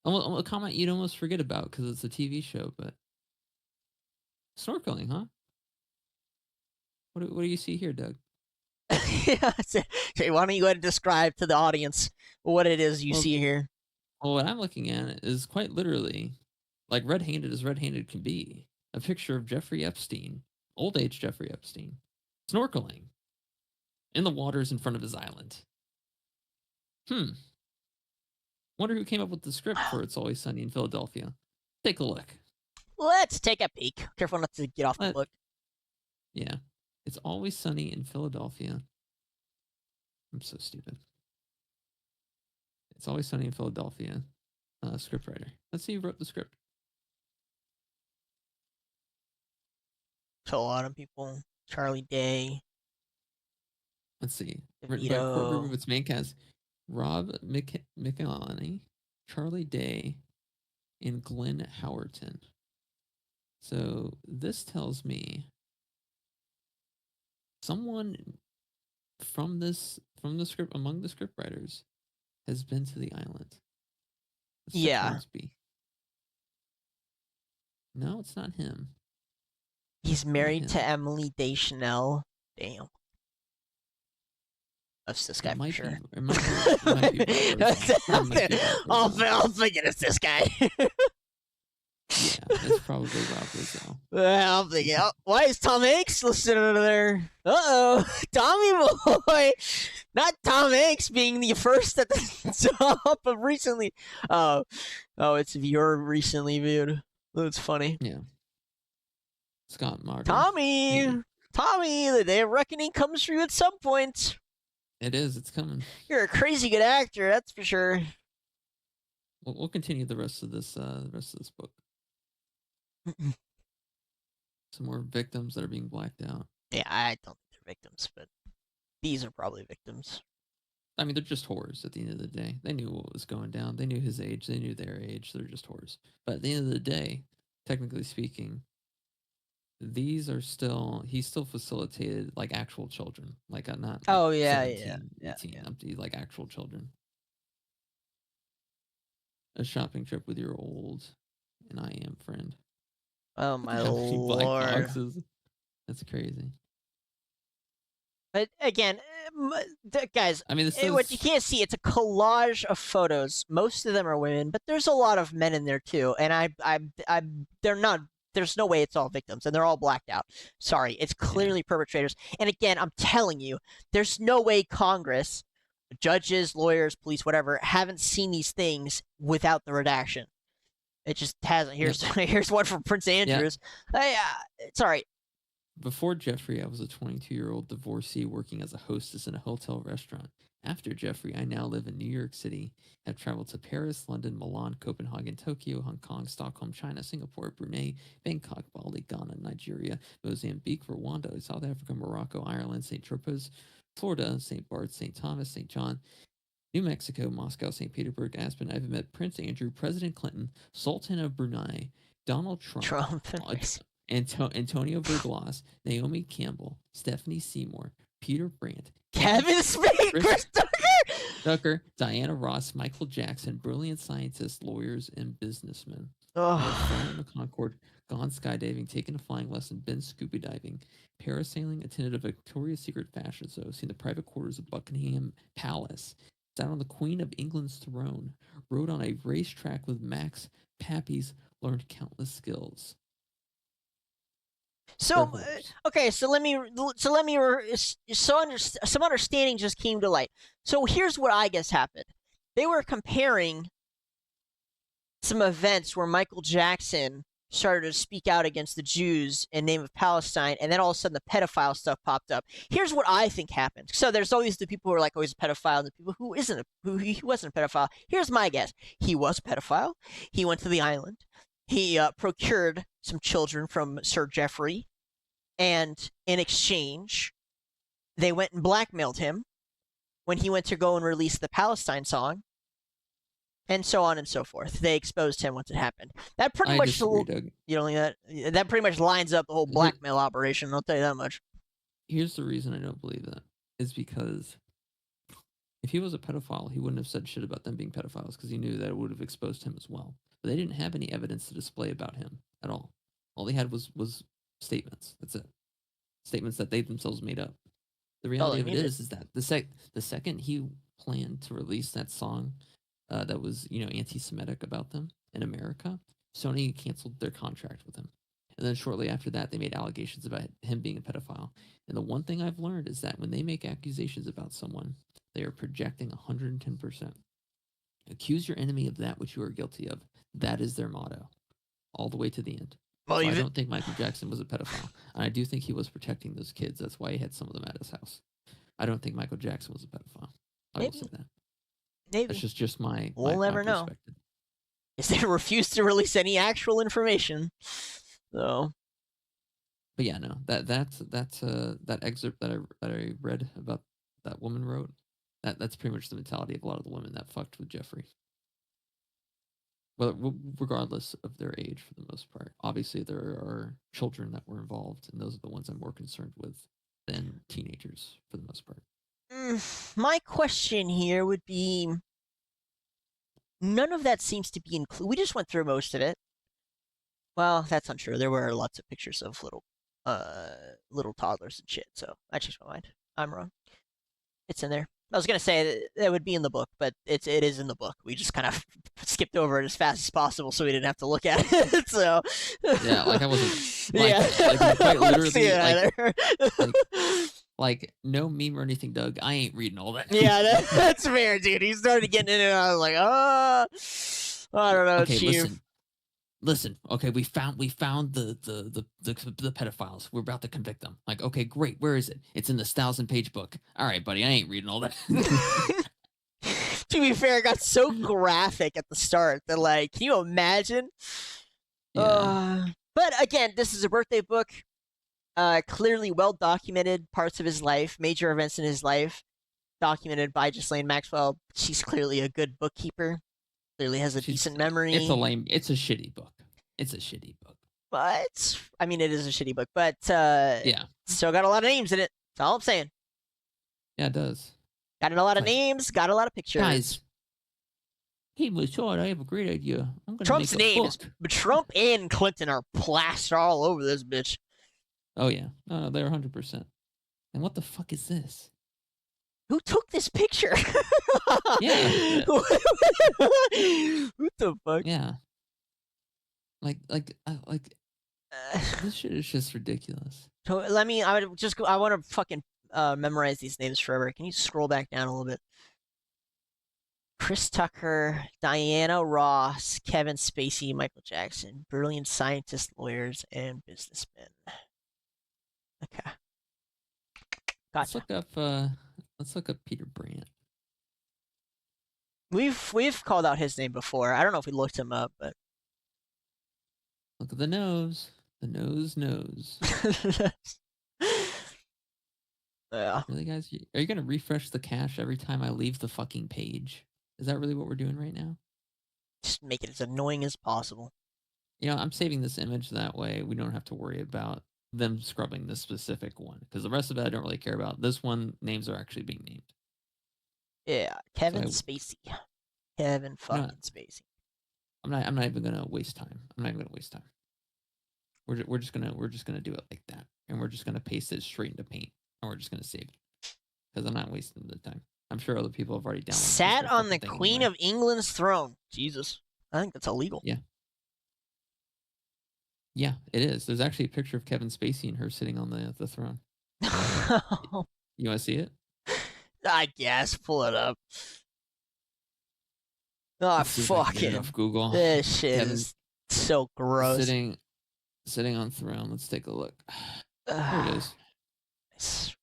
a comment you'd almost forget about because it's a TV show, but snorkeling, huh? What do you see here, Doug? Yeah, why don't you go ahead and describe to the audience what it is you see here? Well, what I'm looking at is quite literally, like red-handed as red-handed can be, a picture of Jeffrey Epstein, old age Jeffrey Epstein, snorkeling in the waters in front of his island. Wonder who came up with the script for It's Always Sunny in Philadelphia. Take a look. Let's take a peek. Careful not to get off the book. Yeah. It's Always Sunny in Philadelphia. I'm so stupid. It's Always Sunny in Philadelphia. Scriptwriter. Let's see who wrote the script. So a lot of people. Charlie Day. Let's see. Written by a core group of its main cast. Rob McElhenney, Charlie Day, and Glenn Howerton. So this tells me someone from the script, among the script writers, has been to the island. Let's check Yeah. Hornsby. No, it's not him. He's Not married to him. Emily Deschanel. Damn. That's this guy It for might sure. be. It might be Rob Rizzo. I'm thinking it's this guy. Yeah, it's probably Rob Rizzo. I'm thinking, why is Tom Hanks listening over there? Tommy boy, not Tom Hanks being the first at the top of recently. Oh, it's your recently viewed. That's funny. Yeah. Scott Martin. Tommy, the day of reckoning comes for you at some point. It is. It's coming. You're a crazy good actor, that's for sure. We'll continue the rest of this book. Some more victims that are being blacked out. Yeah, I don't think they're victims, but these are probably victims. I mean, they're just whores at the end of the day. They knew what was going down. They knew his age. They knew their age. They're just whores. But at the end of the day, technically speaking, he's still facilitated like actual children. Like not Oh, like yeah, 17, yeah. 18, up to like actual children. A shopping trip with your old and I am friend. Oh my How many black lord. boxes? That's crazy. But again, guys, I mean, what you can't see, it's a collage of photos. Most of them are women, but there's a lot of men in there too. And they're not. There's no way it's all victims, and they're all blacked out. Sorry, it's clearly perpetrators. And again, I'm telling you, there's no way Congress, judges, lawyers, police, whatever, haven't seen these things without the redaction. It just hasn't. Here's one from Prince Andrews. Sorry. Before Jeffrey, I was a 22-year-old divorcee working as a hostess in a hotel restaurant. After Jeffrey, I now live in New York City, have traveled to Paris, London, Milan, Copenhagen, Tokyo, Hong Kong, Stockholm, China, Singapore, Brunei, Bangkok, Bali, Ghana, Nigeria, Mozambique, Rwanda, South Africa, Morocco, Ireland, St. Tropez, Florida, St. Bart, St. Thomas, St. John, New Mexico, Moscow, St. Petersburg, Aspen. I've met Prince Andrew, President Clinton, Sultan of Brunei, Donald Trump. Antonio Verglas, Naomi Campbell, Stephanie Seymour, Peter Brandt, Kevin Spacey, Chris Tucker, Diana Ross, Michael Jackson, brilliant scientists, lawyers, and businessmen. Flown in the Concorde, gone skydiving, taken a flying lesson, been scuba diving, parasailing, attended a Victoria's Secret fashion show, seen the private quarters of Buckingham Palace, sat on the Queen of England's throne, rode on a racetrack with Max Pappies, learned countless skills. So okay, some understanding just came to light. So here's what I guess happened. They were comparing some events where Michael Jackson started to speak out against the Jews in name of Palestine, and then all of a sudden the pedophile stuff popped up. Here's what I think happened. So there's always the people who are like always a pedophile, and the people who he wasn't a pedophile. Here's my guess: he was a pedophile. He went to the island. He procured some children from Sir Jeffrey, and in exchange, they went and blackmailed him when he went to go and release the Palestine song, and so on and so forth. They exposed him once it happened. That pretty much disagree, Doug. You don't think that pretty much lines up the whole blackmail operation. I'll tell you that much. Here's the reason I don't believe that is because if he was a pedophile, he wouldn't have said shit about them being pedophiles because he knew that it would have exposed him as well. But they didn't have any evidence to display about him at all. All they had was statements. That's it. Statements that they themselves made up. The reality of it is that the second he planned to release that song that was anti-Semitic about them in America, Sony canceled their contract with him. And then shortly after that, they made allegations about him being a pedophile. And the one thing I've learned is that when they make accusations about someone, they are projecting 110%. Accuse your enemy of that which you are guilty of. That is their motto, all the way to the end. Well, so I don't think Michael Jackson was a pedophile. And I do think he was protecting those kids. That's why he had some of them at his house. I don't think Michael Jackson was a pedophile. I will say that. Maybe. That's just my We'll never know. perspective. Is they refused to release any actual information. So. But yeah, no. That excerpt that I read about that woman wrote. That's pretty much the mentality of a lot of the women that fucked with Jeffrey. Well, regardless of their age, for the most part. Obviously, there are children that were involved, and those are the ones I'm more concerned with than teenagers, for the most part. My question here would be, none of that seems to be included. We just went through most of it. Well, that's untrue. There were lots of pictures of little toddlers and shit. So I changed my mind. I'm wrong. It's in there. I was gonna say that would be in the book, but it is in the book. We just kind of skipped over it as fast as possible, so we didn't have to look at it. So Yeah, like I wasn't. Like, yeah, like quite literally, like, like no meme or anything, Doug. I ain't reading all that. yeah, that's fair, dude. He started getting in it, and I was like, I don't know, Okay, Chief. listen. Okay, we found the pedophiles. We're about to convict them. Like, okay, great. Where is it? It's in this 1,000-page book. All right, buddy. I ain't reading all that. To be fair, it got so graphic at the start that, like, can you imagine? Yeah. But again, this is a birthday book. Clearly well documented parts of his life, major events in his life, documented by Ghislaine Maxwell. She's clearly a good bookkeeper. Clearly has a decent memory. It's a shitty book. It's a shitty book. But I mean, it is a shitty book. But yeah, still got a lot of names in it. That's all I'm saying. Yeah, it does. Got a lot of names. Got a lot of pictures. Guys, hey, Machad, I have a great idea. I'm gonna Trump's make a names, book. but Trump and Clinton are plastered all over this bitch. Oh yeah, no, they're 100%. And what the fuck is this? Who took this picture? Yeah. What the fuck? Yeah. Like, this shit is just ridiculous. So I want to fucking memorize these names forever. Can you scroll back down a little bit? Chris Tucker, Diana Ross, Kevin Spacey, Michael Jackson, brilliant scientists, lawyers, and businessmen. Okay. Gotcha. Let's look up Peter Brandt. We've called out his name before. I don't know if we looked him up, but look at the nose. The nose. Yeah. Really, guys? Are you gonna refresh the cache every time I leave the fucking page? Is that really what we're doing right now? Just make it as annoying as possible. You know, I'm saving this image that way we don't have to worry about them scrubbing this specific one, because the rest of it I don't really care about. This one, names are actually being named. Yeah, Kevin Spacey. Kevin fucking Spacey. I'm not even gonna waste time. We're just gonna do it like that, and we're just gonna paste it straight into Paint, and we're just gonna save it because I'm not wasting the time. I'm sure other people have already downloaded. Sat on the Queen of England's throne. Jesus, I think that's illegal. Yeah. Yeah, it is. There's actually a picture of Kevin Spacey and her sitting on the throne. You want to see it? I guess. Pull it up. Oh, fucking Google. This shit is so gross. Sitting on throne. Let's take a look. There it is.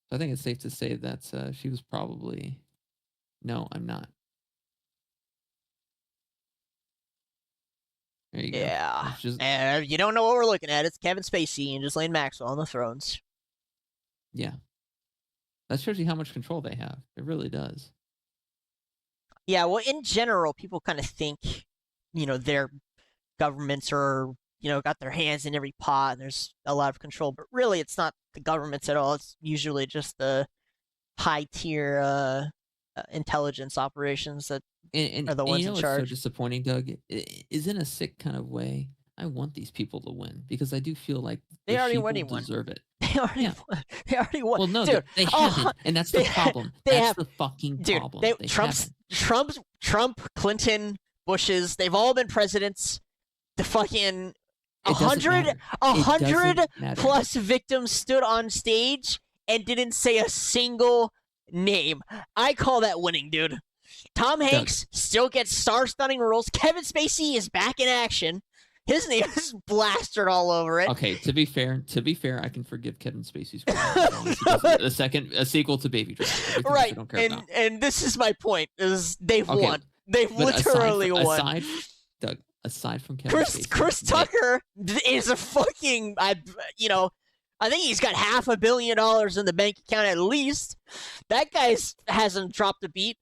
I think it's safe to say that she was probably. No, I'm not. There you go. Yeah. And you don't know what we're looking at. It's Kevin Spacey and Ghislaine Maxwell on the thrones. Yeah. That shows you how much control they have. It really does. Yeah, well, in general, people kind of think, their governments are, got their hands in every pot and there's a lot of control. But really, it's not the governments at all. It's usually just the high-tier intelligence operations that are the ones in charge. What's so disappointing, Doug, is in a sick kind of way. I want these people to win because I do feel like they already deserve it. They already won. Well, no, dude, they haven't, and that's the problem. That's the fucking problem. Trump, Clinton, Bushes, they've all been presidents. The fucking 100 plus victims stood on stage and didn't say a single name. I call that winning, dude. Tom Hanks still gets star-stunning roles. Kevin Spacey is back in action. His name is blasted all over it. Okay, to be fair, I can forgive Kevin Spacey's a sequel to Baby Driver. Right, and this is my point: is they've won. They've literally won. Aside from Kevin Spacey, Chris Tucker is a fucking I think he's got $500 million in the bank account at least. That guy hasn't dropped a beat.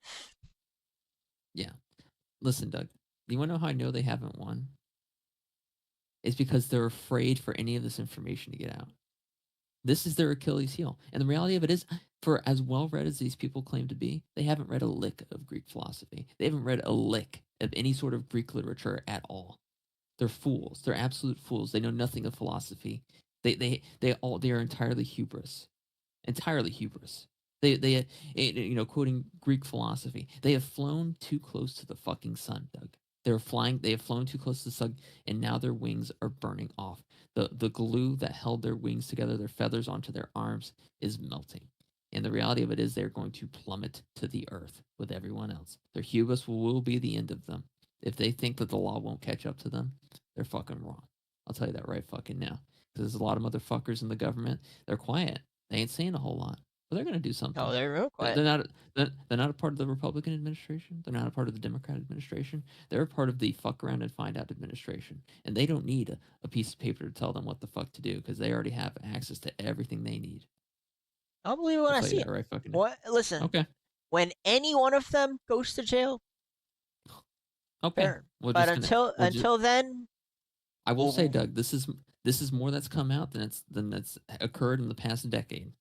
Yeah, listen, Doug. You want to know how I know they haven't won? It's because they're afraid for any of this information to get out. This is their Achilles heel. And the reality of it is, for as well read as these people claim to be, they haven't read a lick of Greek philosophy. They haven't read a lick of any sort of Greek literature at all. They're fools. They're absolute fools. They know nothing of philosophy. They are entirely hubris. Entirely hubris. Quoting Greek philosophy, they have flown too close to the fucking sun, Doug. They have flown too close to the sun, and now their wings are burning off. The glue that held their wings together, their feathers onto their arms, is melting. And the reality of it is they're going to plummet to the earth with everyone else. Their hubris will be the end of them. If they think that the law won't catch up to them, they're fucking wrong. I'll tell you that right fucking now. Because there's a lot of motherfuckers in the government. They're quiet. They ain't saying a whole lot. But they're going to do something. Oh, they're real quiet. They're not a part of the Republican administration. They're not a part of the Democrat administration. They're a part of the fuck around and find out administration. And they don't need a piece of paper to tell them what the fuck to do because they already have access to everything they need. I'll believe it when I see it. Right fucking What? Listen. Okay. When any one of them goes to jail, okay. Fair. But until then, I will say, Doug, this is more that's come out than that's occurred in the past decade.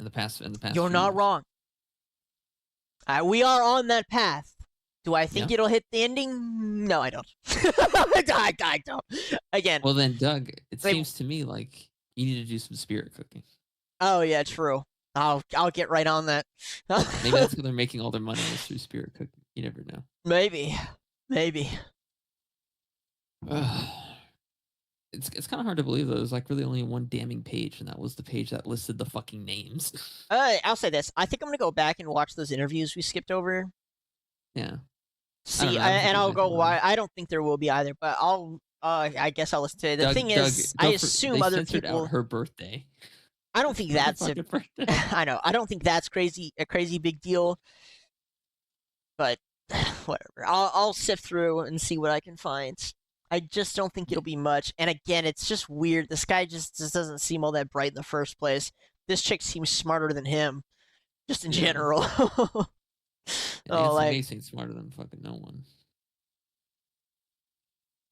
In the past. You're not wrong. We are on that path. Do I think it'll hit the ending? No, I don't. I don't. Again. Well then, Doug, it seems to me like you need to do some spirit cooking. Oh yeah, true. I'll get right on that. Maybe that's where they're making all their money is through spirit cooking. You never know. Maybe. It's kind of hard to believe though. There's like really only one damning page, and that was the page that listed the fucking names. I'll say this. I think I'm gonna go back and watch those interviews we skipped over. Yeah. See, I'll go why. I don't think there will be either, but I guess I'll listen to it. The thing is, I assume other people. Out her birthday. I don't think that's I know. I don't think that's a crazy big deal. But whatever. I'll sift through and see what I can find. I just don't think it'll be much. And again, it's just weird. This guy just doesn't seem all that bright in the first place. This chick seems smarter than him, just in general. Nancy Mason's smarter than fucking no one.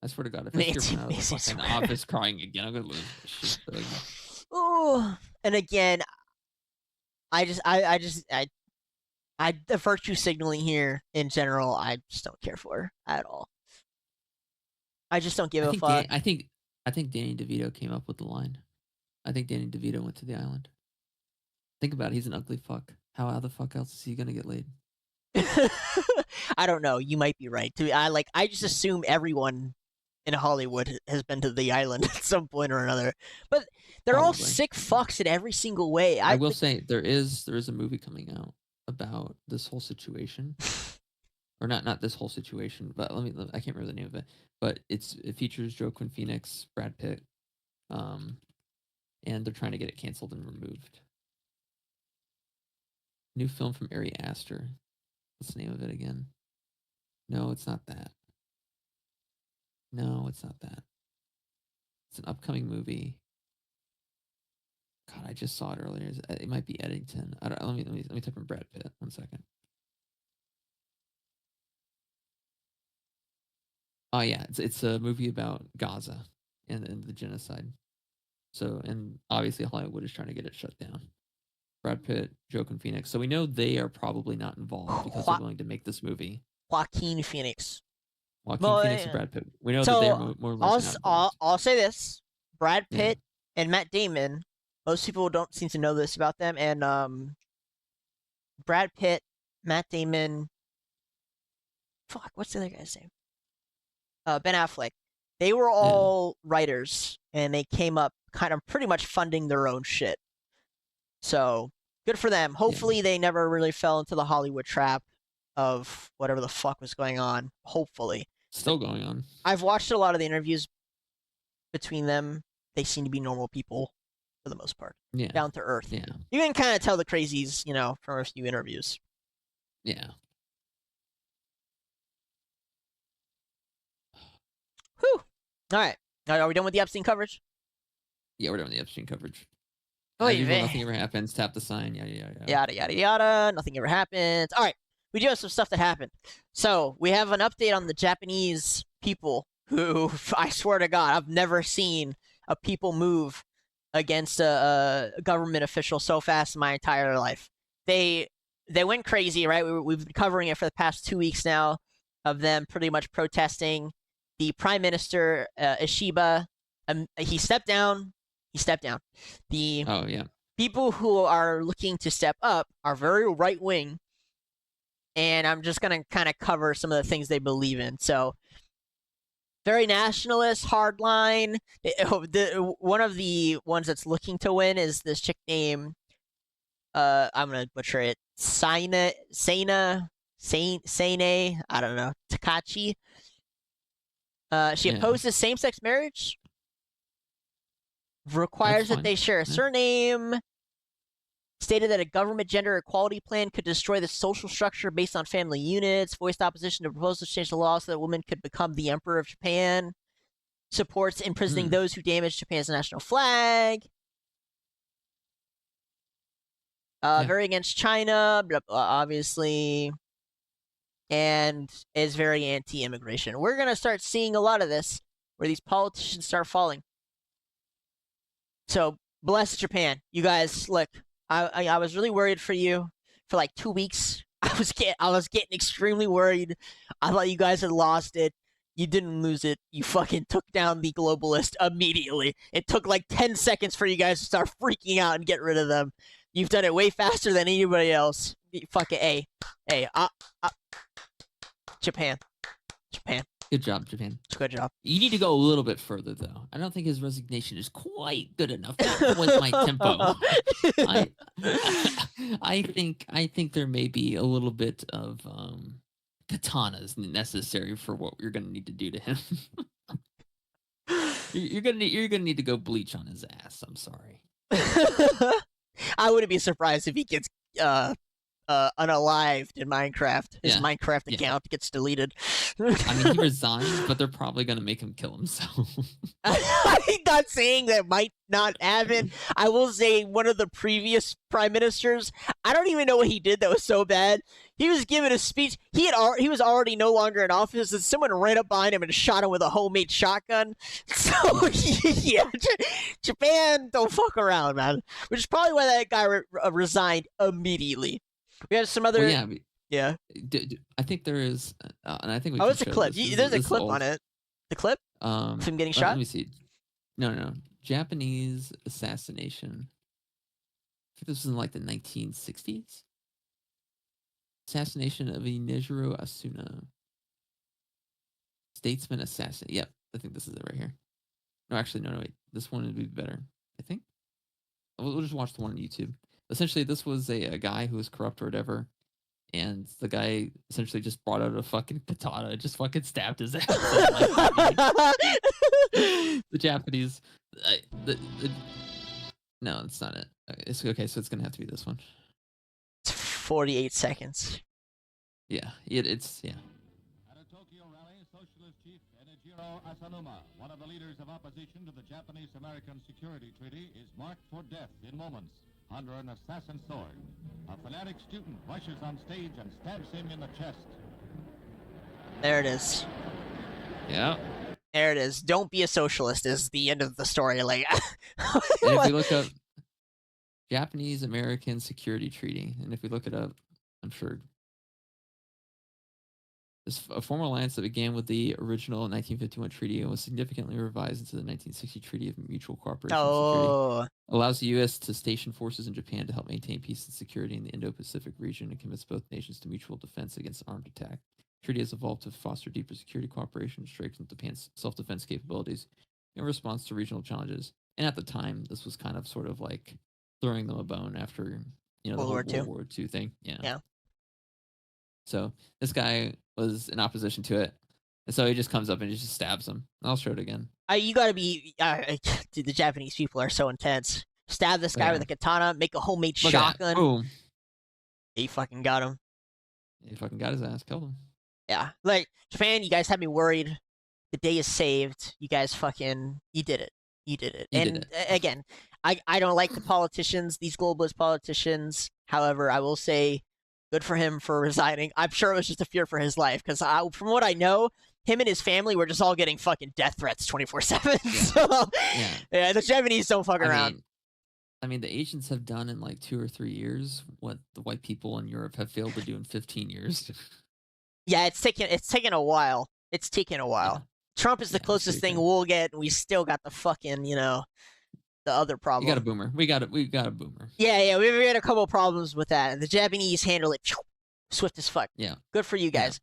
I swear to God, if I hear from out of the fucking office crying again, I'm gonna lose my shit. Oh, and again, the virtue signaling here in general, I just don't care for at all. I just don't give a fuck. I think Danny DeVito came up with the line. I think Danny DeVito went to the island. Think about it. He's an ugly fuck. How the fuck else is he gonna get laid? I don't know. You might be right. I just assume everyone in Hollywood has been to the island at some point or another. But they're all sick fucks in every single way. I will say there is a movie coming out about this whole situation. Or not this whole situation, but I can't remember the name of it. But it features Joaquin Phoenix, Brad Pitt, and they're trying to get it canceled and removed. New film from Ari Aster. What's the name of it again? No, it's not that. No, it's not that. It's an upcoming movie. God, I just saw it earlier. It might be Eddington. Let me type in Brad Pitt. 1 second. Oh yeah, it's a movie about Gaza and the genocide. So, and obviously Hollywood is trying to get it shut down. Brad Pitt, Joaquin Phoenix. So we know they are probably not involved because they're willing to make this movie. Joaquin Phoenix. Phoenix and Brad Pitt. We know that they're more likely not involved. I'll say this: Brad Pitt and Matt Damon. Most people don't seem to know this about them, and Brad Pitt, Matt Damon. Fuck, what's the other guy's name? Ben Affleck. They were all writers, and they came up kind of pretty much funding their own shit. So, good for them. Hopefully they never really fell into the Hollywood trap of whatever the fuck was going on. Hopefully. Still going on. I've watched a lot of the interviews between them. They seem to be normal people for the most part. Yeah. Down to earth. Yeah. You can kind of tell the crazies, from a few interviews. Yeah. Whew. All right. Are we done with the Epstein coverage? Yeah, we're done with the Epstein coverage. Oh, nothing ever happens. Tap the sign. Yada yada yada. Yada yada yada. Nothing ever happens. All right. We do have some stuff that happened. So we have an update on the Japanese people who, I swear to God, I've never seen a people move against a government official so fast in my entire life. They went crazy, right? We've been covering it for the past 2 weeks now of them pretty much protesting. The Prime Minister, Ishiba, he stepped down. The people who are looking to step up are very right-wing, and I'm just going to kind of cover some of the things they believe in. So, very nationalist, hardline. One of the ones that's looking to win is this chick named, I'm going to butcher it, Sane, I don't know, Takachi. She opposes same-sex marriage, requires that they share a surname, stated that a government gender equality plan could destroy the social structure based on family units, voiced opposition to proposals to change the law so that women could become the emperor of Japan, supports imprisoning those who damage Japan's national flag, very against China, obviously, and is very anti-immigration. We're going to start seeing a lot of this, where these politicians start falling. So, bless Japan. You guys, look, I was really worried for you for like 2 weeks. I was getting extremely worried. I thought you guys had lost it. You didn't lose it. You fucking took down the globalist immediately. It took like 10 seconds for you guys to start freaking out and get rid of them. You've done it way faster than anybody else. Fucking Japan. Good job, Japan. Good job. You need to go a little bit further, though. I don't think his resignation is quite good enough. That was my tempo. I think there may be a little bit of katanas necessary for what you're going to need to do to him. you're gonna need to go bleach on his ass. I'm sorry. I wouldn't be surprised if he gets unalived in Minecraft. His Minecraft account gets deleted. I mean, he resigned, but they're probably going to make him kill himself. I'm not saying that might not happen. I will say one of the previous prime ministers, I don't even know what he did that was so bad. He was giving a speech. He was already no longer in office, and someone ran up behind him and shot him with a homemade shotgun. So, yeah, Japan, don't fuck around, man. Which is probably why that guy resigned immediately. We have some other... Well, yeah. I think there is... and I think we it's a clip. There's a clip on it. The clip? Of him getting shot? Let me see. No. Japanese assassination. I think this was in like the 1960s. Assassination of Inejiro Asuna. Statesman assassin. Yep, I think this is it right here. No, actually, no, wait. This one would be better, I think. We'll just watch the one on YouTube. Essentially, this was a guy who was corrupt or whatever, and the guy essentially just brought out a fucking katana and just fucking stabbed his ass. The Japanese... no, it's not it. It's okay, so it's going to have to be this one. 48 seconds. Yeah, it's. At a Tokyo rally, Socialist Chief Enejiro Asanuma, one of the leaders of opposition to the Japanese-American Security Treaty, is marked for death in moments under an assassin sword. A fanatic student rushes on stage and stabs him in the chest. There it is. Yeah. There it is. Don't be a socialist is the end of the story. Like, and if we look up Japanese-American Security Treaty, and if we look it up, I'm sure this a formal alliance that began with the original 1951 treaty and was significantly revised into the 1960 Treaty of Mutual Cooperation and Security. Allows the U.S. to station forces in Japan to help maintain peace and security in the Indo-Pacific region and commits both nations to mutual defense against armed attack. The treaty has evolved to foster deeper security cooperation and strengthen Japan's self-defense capabilities in response to regional challenges. And at the time, this was kind of sort of like throwing them a bone after, the World War II thing. Yeah. So this guy was in opposition to it. And so he just comes up and he just stabs him. I'll show it again. You gotta be... dude, the Japanese people are so intense. Stab this guy with a katana, make a homemade shotgun. Boom. He fucking got him. He fucking got his ass, killed him. Yeah. Like, Japan, you guys had me worried. The day is saved. You guys fucking... You did it. Again, I don't like the politicians, these globalist politicians. However, I will say, good for him for resigning. I'm sure it was just a fear for his life, because from what I know, him and his family were just all getting fucking death threats 24/7. So, yeah, the Japanese don't fuck around. I mean, the Asians have done in like 2 or 3 years what the white people in Europe have failed to do in 15 years. Yeah, it's taken a while. It's taken a while. Yeah. Trump is the Yeah, it's closest pretty thing we'll get, and we still got the fucking, the other You problem. got a boomer. We got a boomer. Yeah, we've had a couple problems with that. The Japanese handle it swift as fuck. Yeah. Good for you guys.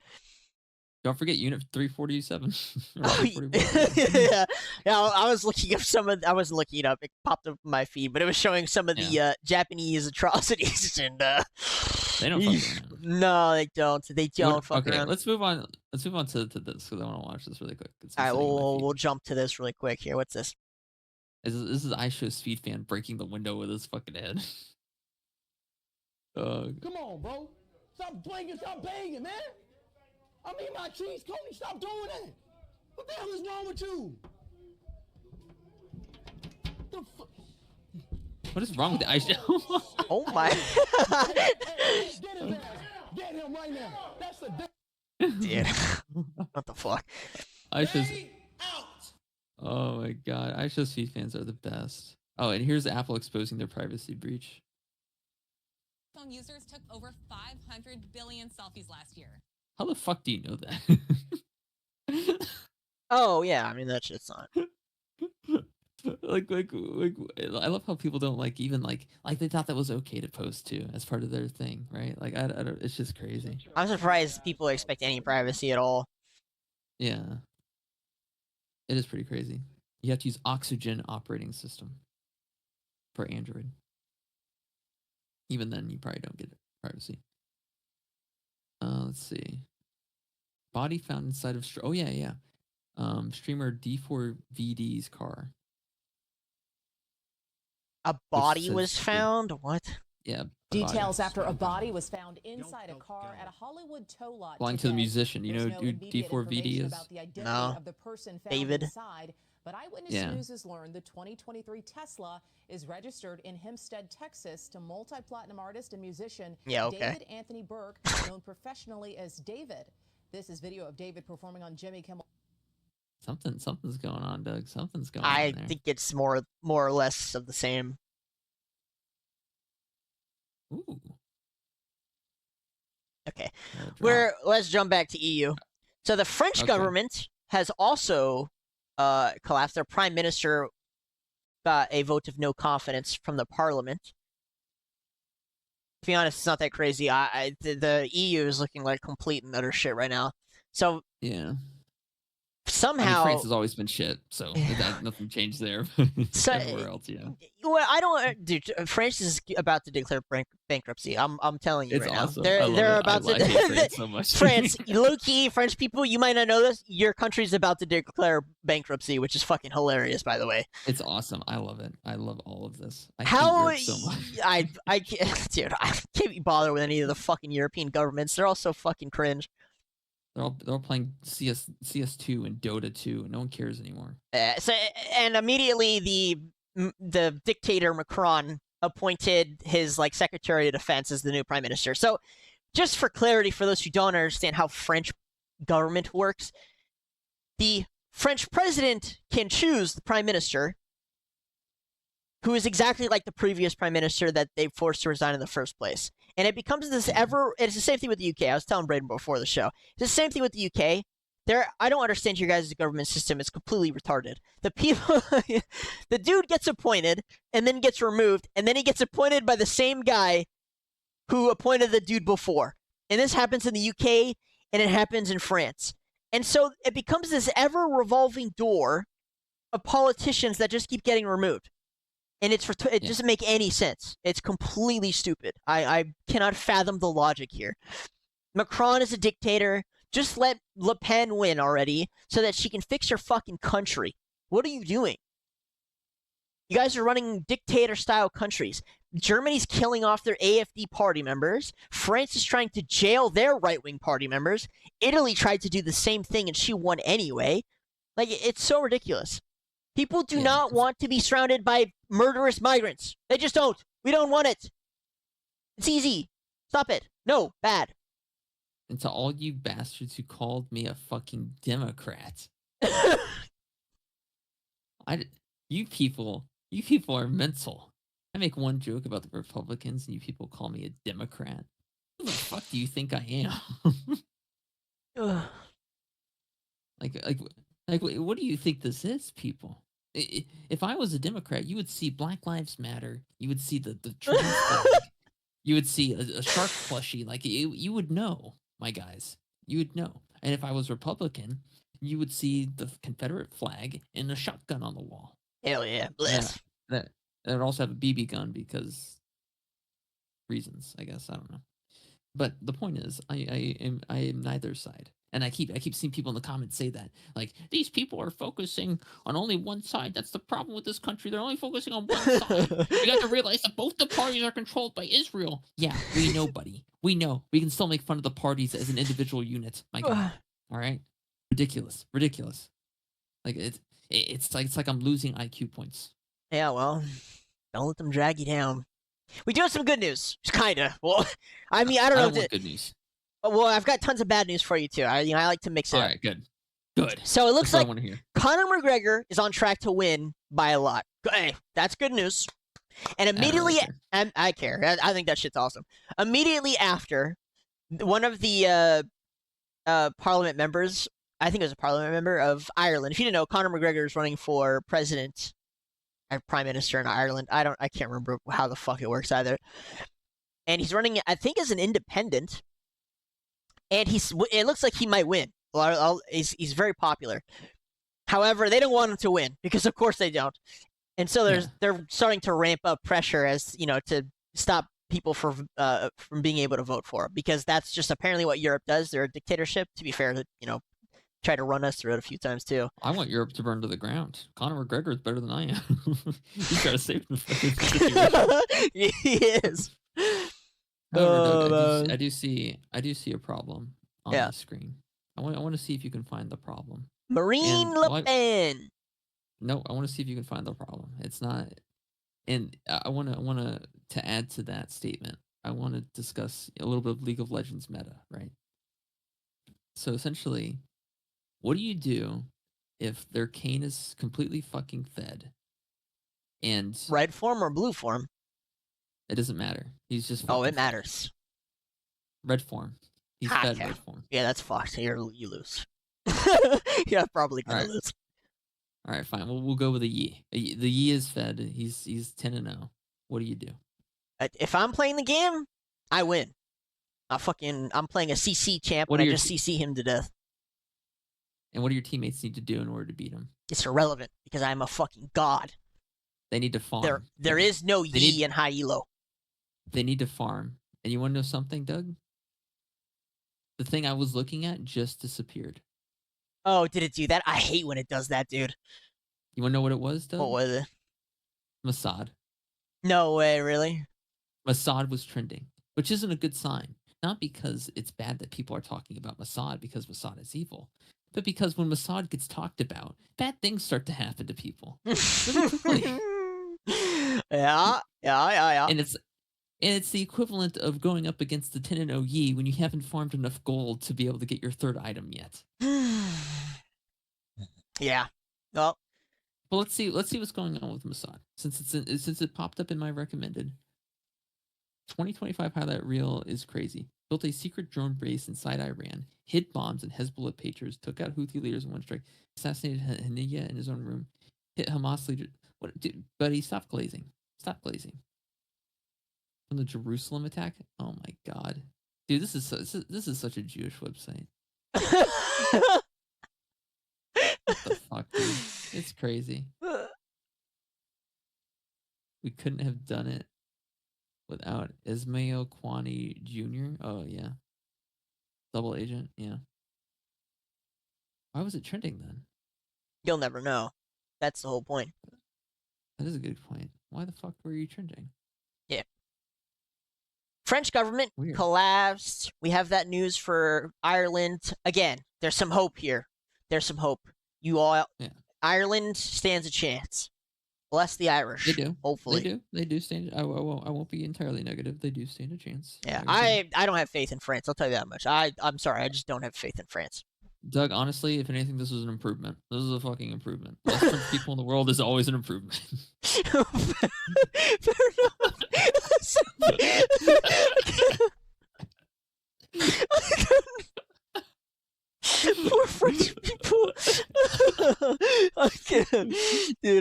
Don't forget Unit 347. Or Oh, 341. yeah, I was looking up I wasn't looking it up. It popped up in my feed, but it was showing some of the Japanese atrocities, and They don't fuck around. no, they don't. They don't fuck Okay, around. let's move on. Let's move on to this because I want to watch this really quick. It's All right, sitting on my feed. we'll jump to this really quick here. What's this? This is Aisha's speed fan breaking the window with his fucking head. Come on, bro. Stop blinking, stop banging, man. I mean, my cheese, Cody, stop doing that. What the hell is wrong with you? The fuck? What is wrong with Aisha? Oh my! Get him, get him right now. That's the Dude, what the fuck? Aisha's. Oh my god, Aisha's speed fans are the best. Oh, and here's Apple exposing their privacy breach. Phone users took over 500 billion selfies last year. How the fuck do you know that? Oh yeah, I mean that shit's not. like I love how people don't even they thought that was okay to post too as part of their thing, right? Like I don't, it's just crazy. I'm surprised people expect any privacy at all. Yeah, it is pretty crazy. You have to use Oxygen operating system for Android. Even then, you probably don't get privacy. Let's see. Body found inside of oh yeah. Streamer D4VD's car. A body says was found? What? Yeah. Details after a body was found inside a car at a Hollywood tow lot. Belonging to the musician. You know who D4VD is? No. David. Inside, but Eyewitness News has learned the 2023 Tesla is registered in Hempstead, Texas, to multi-platinum artist and musician David Anthony Burke, known professionally as David. This is video of David performing on Jimmy Kimmel. Something's going on, Doug. Something's going on I there. think it's more or less of the same. Ooh. Okay. Let's jump back to EU. So the French government has also collapsed. Their prime minister got a vote of no confidence from the parliament. To be honest, it's not that crazy. The EU is looking like complete and utter shit right now. So yeah. Somehow, France has always been shit, so nothing changed there. So, everywhere else, yeah. Well, I don't, dude. France is about to declare bankruptcy. I'm telling you It's right awesome. now. They're about to. hate France so much. France, low key, French people, you might not know this. Your country's about to declare bankruptcy, which is fucking hilarious, by the way. It's awesome. I love it. I love all of this. I How hate Europe so much. I can't, dude. I can't be bothered with any of the fucking European governments. They're all so fucking cringe. They're all playing CS2 and Dota 2, and no one cares anymore. And immediately the dictator Macron appointed his Secretary of Defense as the new prime minister. So, just for clarity, for those who don't understand how French government works, the French president can choose the prime minister, who is exactly like the previous prime minister that they forced to resign in the first place. And it becomes this it's the same thing with the UK. I was telling Braden before the show. It's the same thing with the UK. I don't understand your guys' government system. It's completely retarded. The people, the dude gets appointed and then gets removed, and then he gets appointed by the same guy who appointed the dude before. And this happens in the UK, and it happens in France. And so it becomes this ever-revolving door of politicians that just keep getting removed. And it doesn't make any sense. It's completely stupid. I cannot fathom the logic here. Macron is a dictator. Just let Le Pen win already so that she can fix her fucking country. What are you doing? You guys are running dictator-style countries. Germany's killing off their AfD party members. France is trying to jail their right-wing party members. Italy tried to do the same thing and she won anyway. It's so ridiculous. People do not want to be surrounded by murderous migrants. They just don't. We don't want it. It's easy. Stop it. No, bad. And to all you bastards who called me a fucking Democrat, you people are mental. I make one joke about the Republicans, and you people call me a Democrat. Who the fuck do you think I am? like, what do you think this is, people? If I was a Democrat, you would see Black Lives Matter. You would see the trans flag. You would see a shark plushie. Like, you would know, my guys. You would know. And if I was Republican, you would see the Confederate flag and a shotgun on the wall. Hell yeah. Bless. That would also have a BB gun because reasons, I guess. I don't know. But the point is, I am neither side. And I keep seeing people in the comments say that, like, these people are focusing on only one side. That's the problem with this country. They're only focusing on one side. You got to realize that both the parties are controlled by Israel. Yeah, we know, buddy. We know. We can still make fun of the parties as an individual unit. My God. All right. Ridiculous. Like it's like I'm losing IQ points. Yeah, well, don't let them drag you down. We do have some good news, kinda. Well, I mean, I don't know. Want good news. Well, I've got tons of bad news for you too. I like to mix it. All up. right, good. So it looks like Conor McGregor is on track to win by a lot. Hey, that's good news. And immediately, I care. I think that shit's awesome. Immediately after, one of the parliament members, I think it was a parliament member of Ireland. If you didn't know, Conor McGregor is running for president or prime minister in Ireland. I can't remember how the fuck it works either. And he's running, I think, as an independent. And it looks like he might win. He's very popular. However, they don't want him to win because, of course, they don't. And so they're starting to ramp up pressure as to stop people from being able to vote for him, because that's just apparently what Europe does. They're a dictatorship. To be fair, try to run us through it a few times too. I want Europe to burn to the ground. Conor McGregor is better than I am. He's got to save them. He is. However, I do see a problem on the screen. I want to see if you can find the problem. Marine Le Pen. No, I want to see if you can find the problem. It's not, and I want to add to that statement. I want to discuss a little bit of League of Legends meta, right? So essentially, what do you do if their cane is completely fucking fed? And red form or blue form? It doesn't matter. He's just. Oh, it matters. Red form. He's fed red form. Yeah, that's fucked. You lose. Yeah, probably gonna lose. All right, fine. We'll go with a Yi. The Yi is fed. He's 10-0. What do you do? If I'm playing the game, I win. I'm playing a CC champ, and I just CC him to death. And what do your teammates need to do in order to beat him? It's irrelevant because I'm a fucking god. They need to farm. There is no Yi and high elo. They need to farm. And you want to know something, Doug? The thing I was looking at just disappeared. Oh, did it do that? I hate when it does that, dude. You want to know what it was, Doug? What was it? Mossad. No way, really? Mossad was trending, which isn't a good sign. Not because it's bad that people are talking about Mossad because Mossad is evil, but because when Mossad gets talked about, bad things start to happen to people. Really quickly. Yeah. And it's the equivalent of going up against the 10-0 Yi when you haven't farmed enough gold to be able to get your third item yet. Yeah. Well, let's see what's going on with Mossad. Since it popped up in my recommended 2025 highlight reel is crazy. Built a secret drone base inside Iran, hid bombs and Hezbollah pagers, took out Houthi leaders in one strike, assassinated Haniyeh in his own room, hit Hamas leader. What, dude, buddy? Stop glazing. Stop glazing. From the Jerusalem attack. Oh my God, dude, this is such a Jewish website. What the fuck, dude? It's crazy. We couldn't have done it without Ismail Kwani Jr. Oh yeah, double agent. Yeah. Why was it trending then? You'll never know. That's the whole point. That is a good point. Why the fuck were you trending? Yeah. French government collapsed. We have that news for Ireland. Again, there's some hope here. There's some hope. Ireland stands a chance. Bless the Irish. They do. Hopefully. They do stand. I won't be entirely negative. They do stand a chance. Yeah. I don't have faith in France. I'll tell you that much. I'm sorry. I just don't have faith in France. Doug, honestly, if anything, this was an improvement. This is a fucking improvement. Less French people in the world is always an improvement. Fair enough.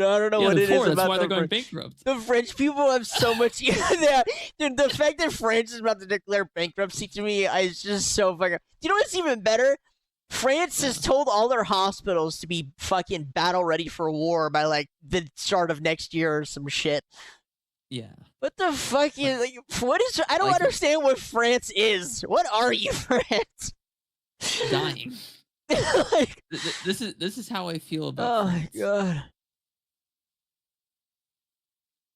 dude. I don't know what it is That's about why they're going French. bankrupt. The French people have so much. Dude, the fact that France is about to declare bankruptcy to me is just so fucking. Do you know what's even better? France has told all their hospitals to be fucking battle ready for war by like the start of next year or some shit. Yeah. What the fuck is like, what is? I don't understand what France is. What are you, France? Dying. Like, this is how I feel about. Oh France. my god.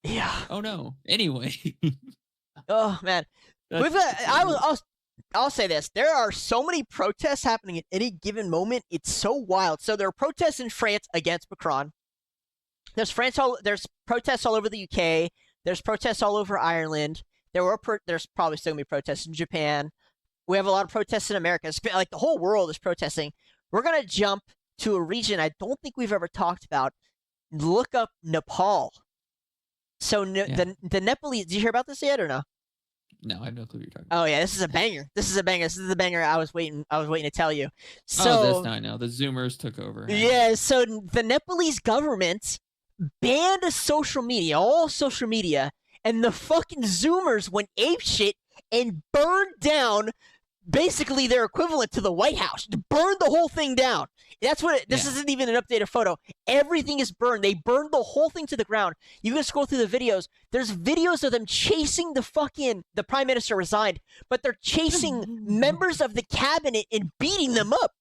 Yeah. Oh no. Anyway. Oh man. We've got. I'll say this: there are so many protests happening at any given moment. It's so wild. So there are protests in France against Macron. There's protests all over the UK. There's protests all over Ireland. There's probably still gonna be protests in Japan. We have a lot of protests in America. It's like the whole world is protesting. We're gonna jump to a region I don't think we've ever talked about. Look up Nepal. So the Nepalese. Did you hear about this yet or no? No, I have no clue what you're talking about. Oh yeah, this is a banger. This is a banger. This is the banger I was waiting to tell you. So this now I know. The Zoomers took over. Yeah, so the Nepalese government banned social media, all social media, and the fucking Zoomers went apeshit and burned down basically their equivalent to the White House. Burned the whole thing down. That's what this isn't even an updated photo. Everything is burned. They burned the whole thing to the ground. You can scroll through the videos. There's videos of them chasing the prime minister resigned, but they're chasing members of the cabinet and beating them up.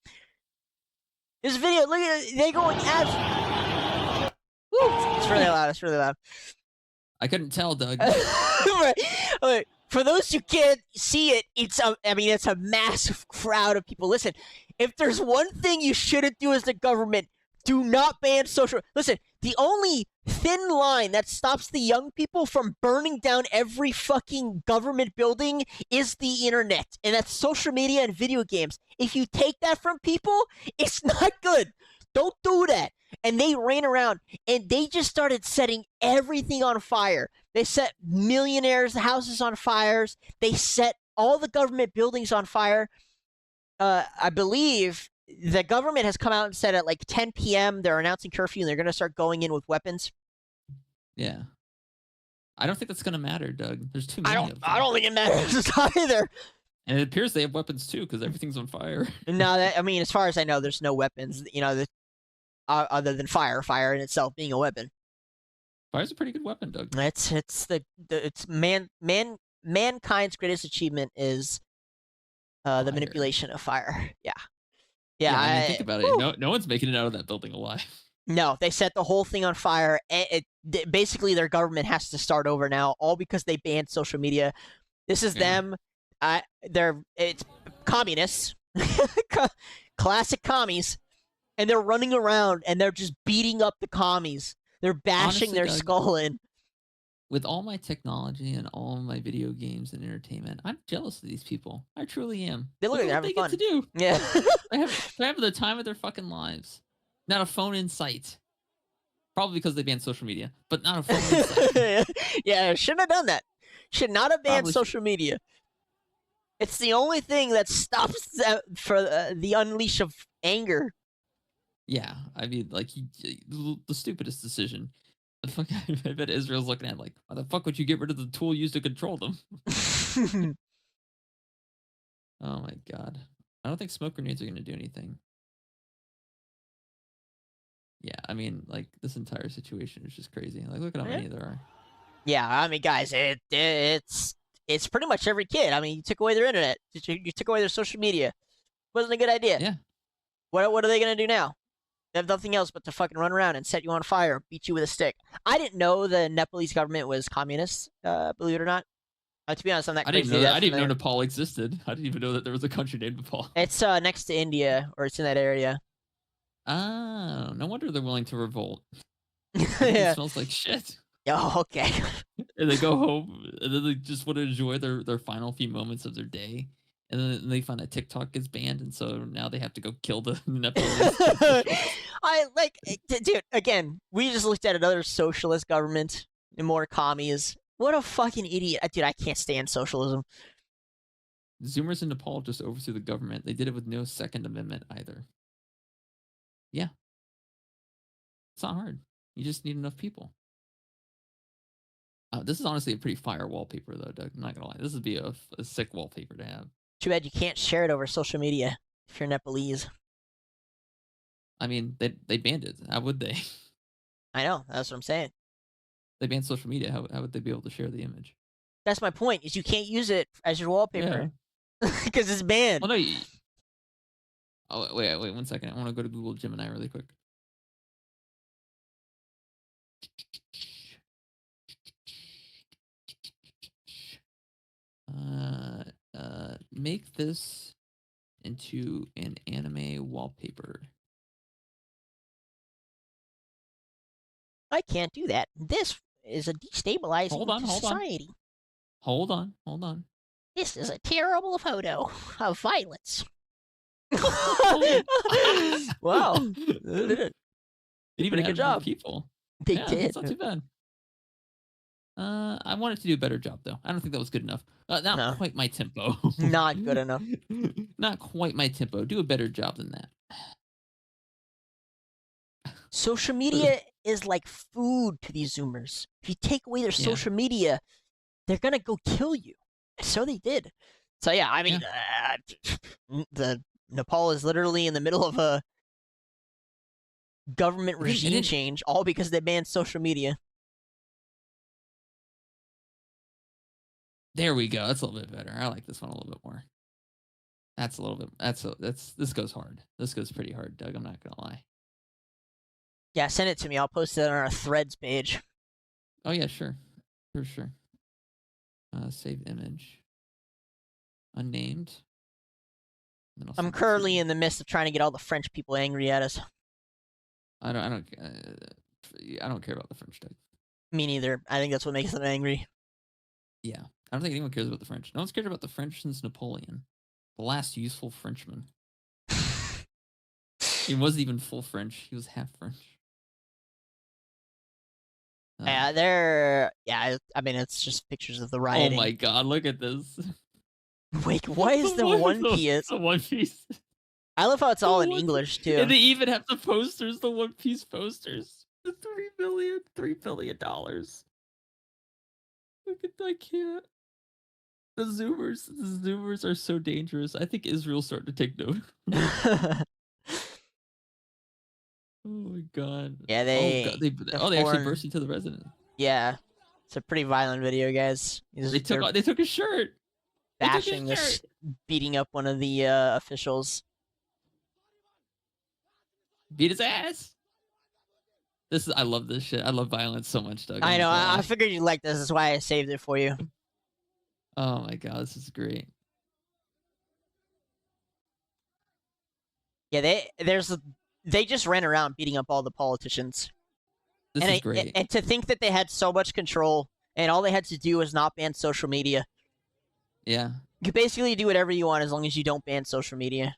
This video, look at it, they going abs. Woo, it's really loud. It's really loud. I couldn't tell, Doug. Right. For those who can't see it, it's a massive crowd of people. Listen, if there's one thing you shouldn't do as the government, do not ban social. Listen, the only thin line that stops the young people from burning down every fucking government building is the internet, and that's social media and video games. If you take that from people, it's not good. Don't do that. And they ran around and they just started setting everything on fire. They set millionaires' houses on fires. They set all the government buildings on fire. I believe the government has come out and said at like 10 p.m. they're announcing curfew and they're going to start going in with weapons. Yeah. I don't think that's going to matter, Doug. There's too many of them. I don't think it matters either. And it appears they have weapons too because everything's on fire. No, as far as I know, there's no weapons. Other than fire. Fire in itself being a weapon. Fire's a pretty good weapon, Doug. It's mankind's greatest achievement is the manipulation of fire. Yeah. I mean, think about it. No one's making it out of that building alive. No, they set the whole thing on fire. Basically, their government has to start over now, all because they banned social media. This is them. It's communists, classic commies, and they're running around and they're just beating up the commies. They're bashing their skull in. With all my technology and all my video games and entertainment, I'm jealous of these people. I truly am. They look like they're having fun. Get to do. Yeah. they have the time of their fucking lives. Not a phone in sight. Probably because they banned social media, but not a phone in sight. Yeah, shouldn't have done that. Should not have banned social media. It's the only thing that stops for the unleash of anger. Yeah, I mean, like the stupidest decision. The fuck, I bet Israel's looking at like, why the fuck would you get rid of the tool used to control them? Oh my god, I don't think smoke grenades are going to do anything. Yeah, I mean, like this entire situation is just crazy. Like, look at how many there are. Yeah, I mean, guys, it's pretty much every kid. I mean, you took away their internet, you took away their social media. Wasn't a good idea. Yeah. What are they going to do now? They have nothing else but to fucking run around and set you on fire, beat you with a stick. I didn't know the Nepalese government was communist, believe it or not. To be honest, I'm not crazy. I didn't even know Nepal existed. I didn't even know that there was a country named Nepal. It's next to India, or it's in that area. Oh, no wonder they're willing to revolt. Yeah. It smells like shit. Oh, okay. And they go home, and then they just want to enjoy their final few moments of their day. And then they find that TikTok gets banned, and so now they have to go kill the Nepalese. Dude, again, we just looked at another socialist government and more commies. What a fucking idiot. Dude, I can't stand socialism. Zoomers in Nepal just overthrew the government. They did it with no Second Amendment either. Yeah. It's not hard. You just need enough people. This is honestly a pretty fire wallpaper, though, Doug. I'm not gonna lie. This would be a sick wallpaper to have. Too bad you can't share it over social media if you're Nepalese. I mean, they banned it. How would they? I know. That's what I'm saying. They banned social media. How would they be able to share the image? That's my point. Is you can't use it as your wallpaper because it's banned. Well, no. Oh wait 1 second. I want to go to Google Gemini really quick. Make this into an anime wallpaper. I can't do that. This is a destabilizing society. Hold on. This is a terrible photo of violence. Wow. They did it. Did even Pretty good job. People. They did. It's not too bad. I wanted to do a better job, though. I don't think that was good enough. Not quite my tempo. Not good enough. Not quite my tempo. Do a better job than that. Social media is like food to these Zoomers. If you take away their social media, they're gonna go kill you. So they did. So yeah, I mean, the Nepal is literally in the middle of a government regime change, all because they banned social media. There we go. That's a little bit better. I like this one a little bit more. That's a little bit. This goes hard. This goes pretty hard, Doug. I'm not gonna lie. Yeah, send it to me. I'll post it on our Threads page. Oh yeah, sure, for sure. Save image. Unnamed. I'm currently in the midst of trying to get all the French people angry at us. I don't care about the French, Doug. Me neither. I think that's what makes them angry. Yeah, I don't think anyone cares about the French. No one's cared about the French since Napoleon, the last useful Frenchman. He wasn't even full French. He was half French. Yeah, I mean, it's just pictures of the rioting. Oh my God, look at this. Wait, why is the One Piece? The One Piece. I love how it's all in English too. And they even have the posters, the One Piece posters. The $3 billion. Look at that, I can't. The Zoomers are so dangerous. I think Israel's starting to take note. Oh my God. Yeah, they actually burst into the residence. Yeah, it's a pretty violent video, guys. They took his shirt. Bashing this, beating up one of the officials. Beat his ass. I love this shit. I love violence so much, Doug. I know. I figured you'd like this. That's why I saved it for you. Oh my God, this is great. Yeah, they just ran around beating up all the politicians. This is great. And to think that they had so much control and all they had to do was not ban social media. Yeah. You basically do whatever you want as long as you don't ban social media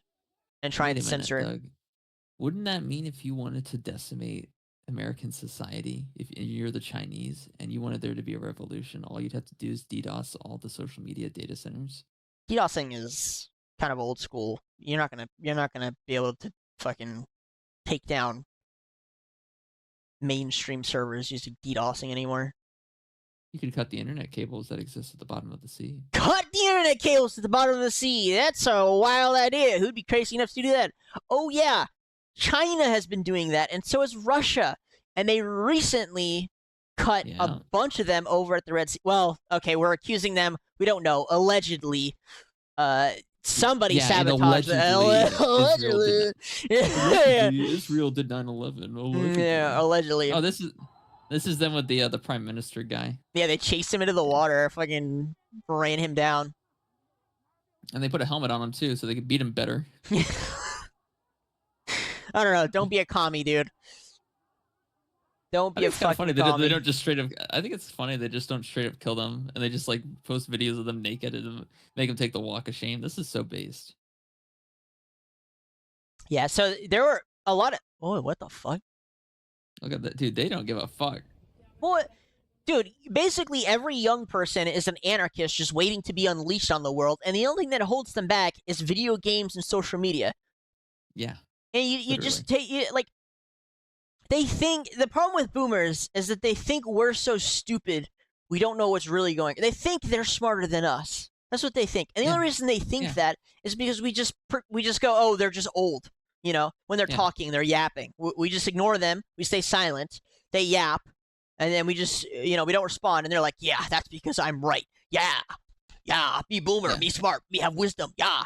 and try and censor it. Wouldn't that mean if you wanted to decimate American society, if you're the Chinese and you wanted there to be a revolution, all you'd have to do is DDoS all the social media data centers? DDoSing is kind of old school. You're not gonna be able to fucking take down mainstream servers using DDoSing anymore. You could cut the internet cables that exist at the bottom of the sea. Cut the internet cables at the bottom of the sea. That's a wild idea. Who'd be crazy enough to do that? Oh yeah, China has been doing that, and so has Russia. And they recently cut a bunch of them over at the Red Sea. Well, okay, we're accusing them. We don't know. Allegedly, somebody sabotaged. Allegedly. Israel did 9/11. Yeah, allegedly. Oh, this is them with the prime minister guy. Yeah, they chased him into the water, fucking ran him down. And they put a helmet on him too, so they could beat him better. I don't know. Don't be a commie, dude. Don't be a fucking commie. They don't just straight up. I think it's funny they just don't straight up kill them, and they just like post videos of them naked and make them take the walk of shame. This is so based. Yeah. So there were a lot of. Oh, what the fuck? Look at that, dude. They don't give a fuck. Well, dude, basically every young person is an anarchist just waiting to be unleashed on the world, and the only thing that holds them back is video games and social media. Yeah. And you just take like, They think the problem with boomers is that they think we're so stupid we don't know what's really going. They think they're smarter than us. That's what they think. And the only reason they think that is because we just go, oh, they're just old. You know, when they're talking, they're yapping. We just ignore them. We stay silent. They yap, and then we just, we don't respond. And they're like, yeah, that's because I'm right. Yeah, me boomer, me smart, me have wisdom. Yeah.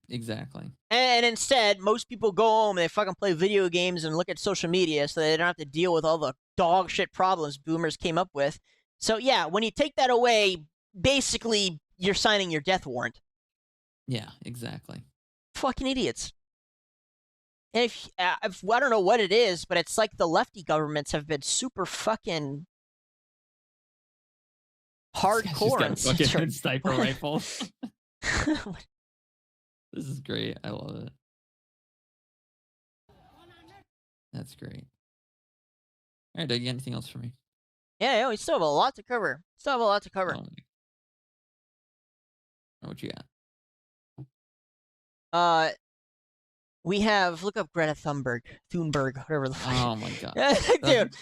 Exactly. And instead, most people go home and they fucking play video games and look at social media so they don't have to deal with all the dog shit problems boomers came up with. So yeah, when you take that away, basically you're signing your death warrant. Yeah, exactly. Fucking idiots. And if I don't know what it is, but it's like the lefty governments have been super fucking hardcore. Got a fucking sniper rifle. This is great. I love it. That's great. All right, Doug, you got anything else for me? Yeah, we still have a lot to cover. What you got? We have, look up Greta Thunberg, whatever the fuck. Oh my god. Dude,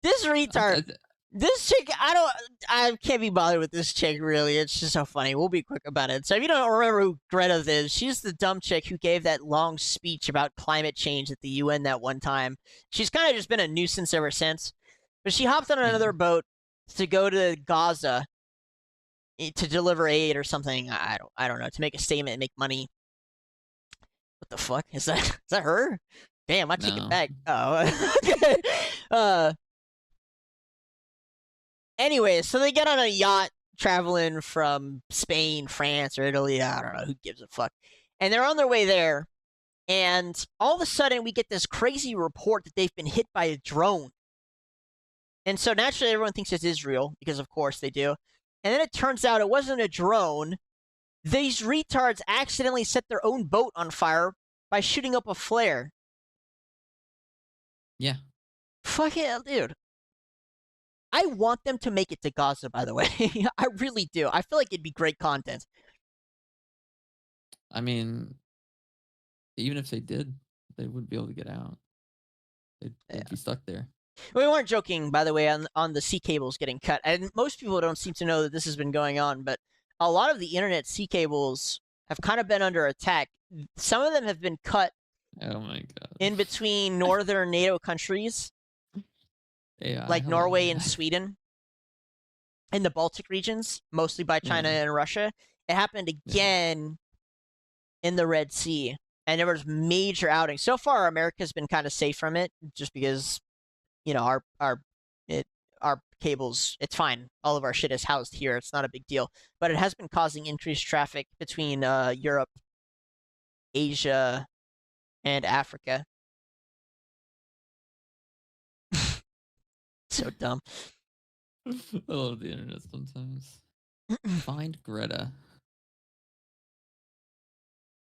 this retard, this chick, I can't be bothered with this chick, really. It's just so funny. We'll be quick about it. So if you don't remember who Greta is, she's the dumb chick who gave that long speech about climate change at the UN that one time. She's kind of just been a nuisance ever since. But she hopped on another boat to go to Gaza to deliver aid or something. I don't know, to make a statement and make money. What the fuck? Is that her? Damn, I take it back. Oh. Anyway, so they get on a yacht traveling from Spain, France, or Italy. I don't know. Who gives a fuck? And they're on their way there. And all of a sudden, we get this crazy report that they've been hit by a drone. And so naturally, everyone thinks it's Israel, because of course they do. And then it turns out it wasn't a drone. These retards accidentally set their own boat on fire by shooting up a flare. Yeah. Fuck it, dude. I want them to make it to Gaza, by the way. I really do. I feel like it'd be great content. I mean, even if they did, they wouldn't be able to get out. They'd be stuck there. We weren't joking, by the way, on the sea cables getting cut. And most people don't seem to know that this has been going on, but a lot of the internet sea cables have kind of been under attack. Some of them have been cut. Oh my god. In between northern NATO countries, like Norway and Sweden, in the Baltic regions, mostly by China and Russia. It happened again in the Red Sea, and there was major outing. So far, America's been kind of safe from it, just because, our cables, it's fine. All of our shit is housed here. It's not a big deal. But it has been causing increased traffic between Europe, Asia, and Africa. So dumb. I love the internet sometimes. Find Greta.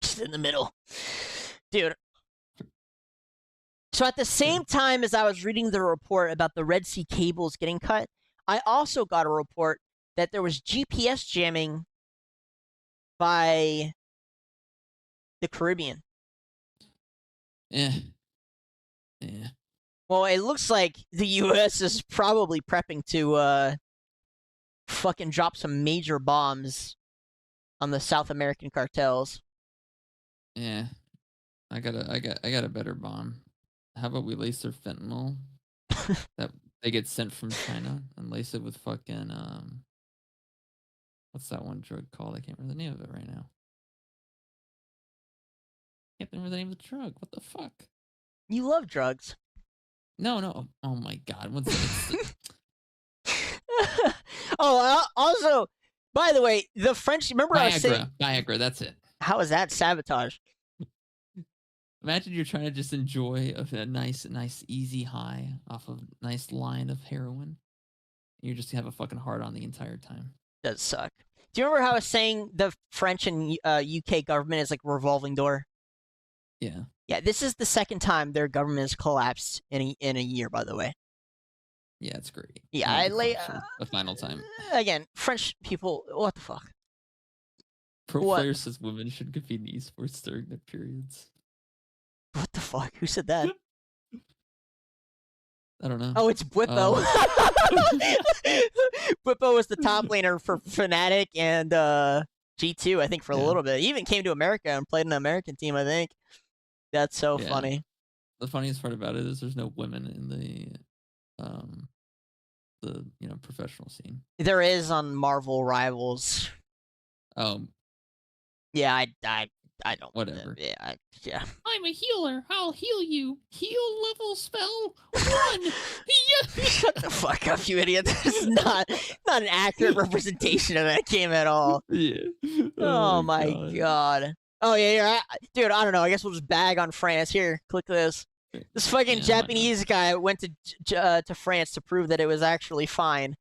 Just in the middle. Dude. So at the same time as I was reading the report about the Red Sea cables getting cut, I also got a report that there was GPS jamming by the Caribbean. Yeah. Well, it looks like the U.S. is probably prepping to fucking drop some major bombs on the South American cartels. Yeah. I got a better bomb. How about we lace their fentanyl that they get sent from China and lace it with fucking what's that one drug called? I can't remember the name of it right now. Can't remember the name of the drug. What the fuck? You love drugs. No. Oh my god. What's it? Also, by the way, the French. Remember, I was saying Viagra. That's it. How is that sabotage? Imagine you're trying to just enjoy a nice, easy high off of a nice line of heroin. You just have a fucking heart on the entire time. Does suck. Do you remember how I was saying the French and UK government is like a revolving door? Yeah. Yeah, this is the second time their government has collapsed in a year, by the way. Yeah, it's great. Yeah, the final time. Again, French people, what the fuck? Pro player says women should compete in esports during their periods. What the fuck? Who said that? I don't know. Oh, it's Bwippo. Bwippo was the top laner for Fnatic and G2, I think, for a little bit. He even came to America and played in an American team, I think. That's so funny. The funniest part about it is there's no women in the professional scene. There is on Marvel Rivals. Yeah, I don't. Whatever. Yeah. I'm a healer. I'll heal you. Heal level spell 1. Shut the fuck up, you idiot. This is not an accurate representation of that game at all. Yeah. Oh my god. Oh yeah, dude. I don't know. I guess we'll just bag on France. Here, click this. This fucking Japanese guy went to France to prove that it was actually fine,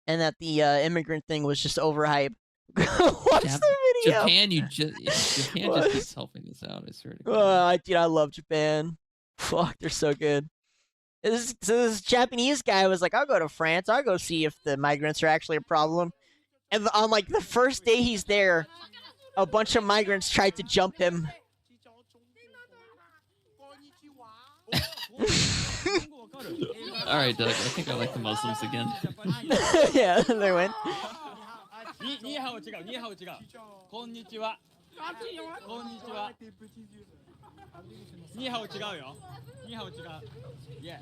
and that the immigrant thing was just overhyped. Watch the video. Japan just keeps helping us out. I swear to God. Dude, I love Japan. Fuck, they're so good. This Japanese guy was like, I'll go to France. I'll go see if the migrants are actually a problem. And on like the first day he's there, a bunch of migrants tried to jump him. All right, Doug. I think I like the Muslims again. Yeah, they went. ニーハオ違う、ニーハオ違う。こんにちは。こんにちは。ニーハオ違うよ。ニーハオ違う。イェイ。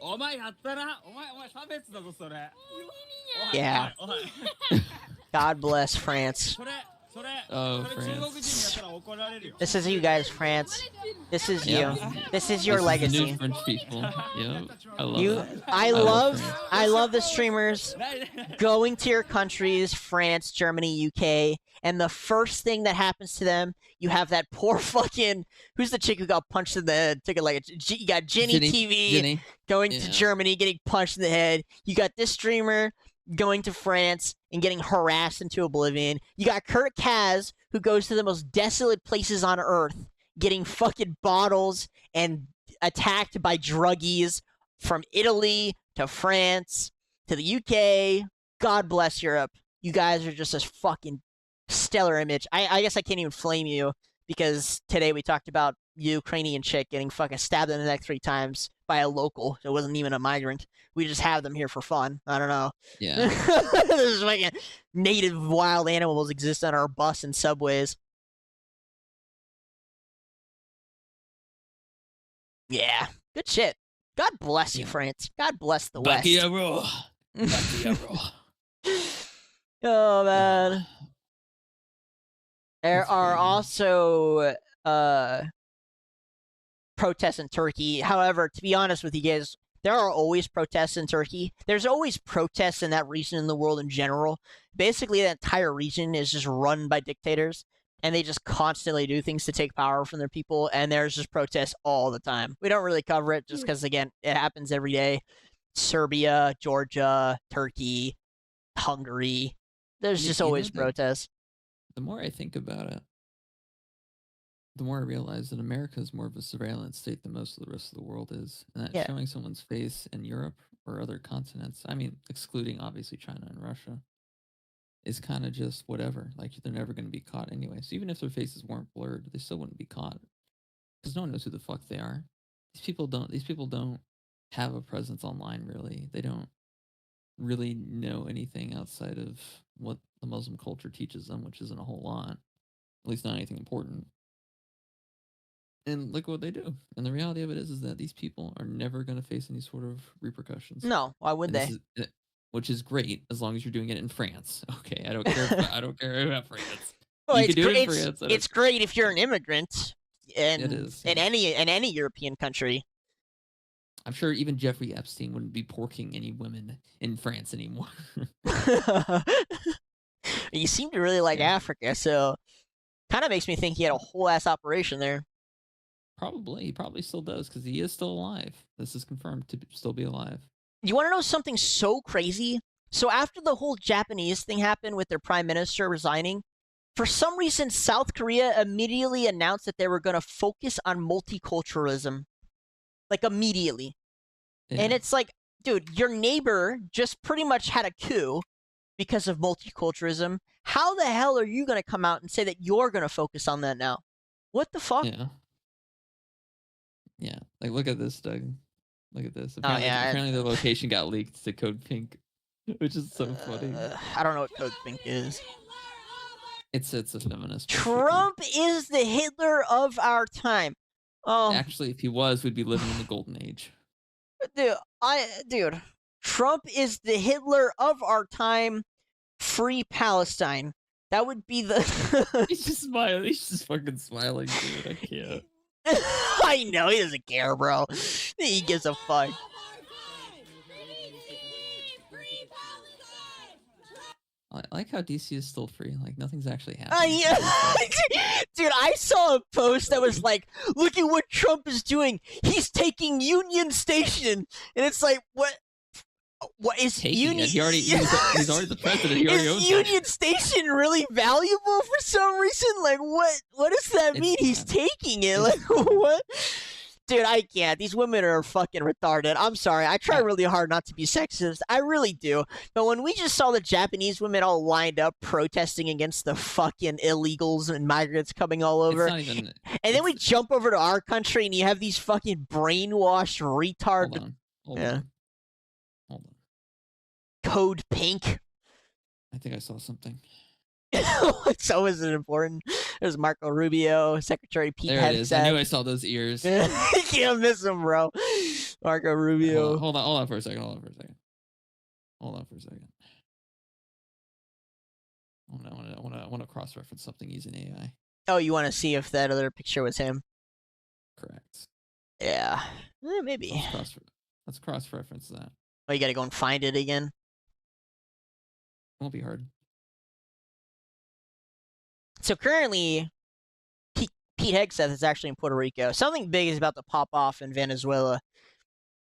お前やったな。お前差別だぞそれ。Yeah. God bless France. Oh, France. This is you guys, France. This is you. This is your legacy. New French people. Yeah, I love it. I love the streamers going to your countries, France, Germany, UK, and the first thing that happens to them, you have that poor fucking who's the chick who got punched in the head? Took it like you got Ginny TV going to Germany, getting punched in the head. You got this streamer going to France and getting harassed into oblivion. You got Kurt Kaz, who goes to the most desolate places on Earth, getting fucking bottles and attacked by druggies from Italy to France to the UK. God bless Europe. You guys are just a fucking stellar image. I guess I can't even flame you because today we talked about Ukrainian chick getting fucking stabbed in the neck 3 times by a local. It wasn't even a migrant. We just have them here for fun. I don't know. Yeah. There's fucking native wild animals exist on our bus and subways. Yeah. Good shit. God bless you, France. God bless the West. Oh, man. There are also protests in Turkey. However, to be honest with you guys, there are always protests in Turkey. There's always protests in that region in the world in general. Basically, that entire region is just run by dictators, and they just constantly do things to take power from their people, and there's just protests all the time. We don't really cover it just because, again, it happens every day. Serbia, Georgia, Turkey, Hungary. There's just always protests. The more I think about it, the more I realize that America is more of a surveillance state than most of the rest of the world is. And that showing someone's face in Europe or other continents, I mean, excluding obviously China and Russia, is kind of just whatever. Like, they're never going to be caught anyway. So even if their faces weren't blurred, they still wouldn't be caught. Because no one knows who the fuck they are. These people don't have a presence online, really. They don't really know anything outside of what the Muslim culture teaches them, which isn't a whole lot. At least not anything important. And look what they do. And the reality of it is that these people are never going to face any sort of repercussions. No, why would they? Which is great as long as you're doing it in France. Okay, I don't care. I don't care about France. Well, it's great if you're an immigrant in any European country. I'm sure even Jeffrey Epstein wouldn't be porking any women in France anymore. You seem to really like Africa, so kind of makes me think he had a whole ass operation there. Probably. He probably still does, because he is still alive. This is confirmed to still be alive. You want to know something so crazy? So after the whole Japanese thing happened with their prime minister resigning, for some reason, South Korea immediately announced that they were going to focus on multiculturalism. Like, immediately. Yeah. And it's like, dude, your neighbor just pretty much had a coup because of multiculturalism. How the hell are you going to come out and say that you're going to focus on that now? What the fuck? Yeah. Yeah, like look at this, Doug. Look at this. Apparently the location got leaked to Code Pink, which is so funny. I don't know what Code Pink is. It's a feminist. Trump is the Hitler of our time. Actually, if he was, we'd be living in the golden age. Dude, Trump is the Hitler of our time. Free Palestine. That would be the. He's just smiling. He's just fucking smiling, dude. I can't. I know he doesn't care, bro. He gives a fuck. I like how DC is still free. Like nothing's actually happening. Yeah. Dude, I saw a post that was like, "Look at what Trump is doing. He's taking Union Station," and it's like, what? What is Union? He's already the president. He already owns Union Station really valuable for some reason? Like, what does that mean? He's taking it. Like, what? Dude, I can't. These women are fucking retarded. I'm sorry. I try really hard not to be sexist. I really do. But when we just saw the Japanese women all lined up protesting against the fucking illegals and migrants coming all over, and then we jump over to our country and you have these fucking brainwashed retard. Hold on. Code Pink. I think I saw something. So is it important? There's Marco Rubio, Secretary Pete. There it is. I knew I saw those ears. You can't miss him, bro. Marco Rubio. Hold on for a second. I want to cross-reference something using AI. Oh, you want to see if that other picture was him? Correct. Yeah, maybe. Let's cross-reference that. Oh, you gotta go and find it again? Won't be hard. So currently, Pete Hegseth is actually in Puerto Rico. Something big is about to pop off in Venezuela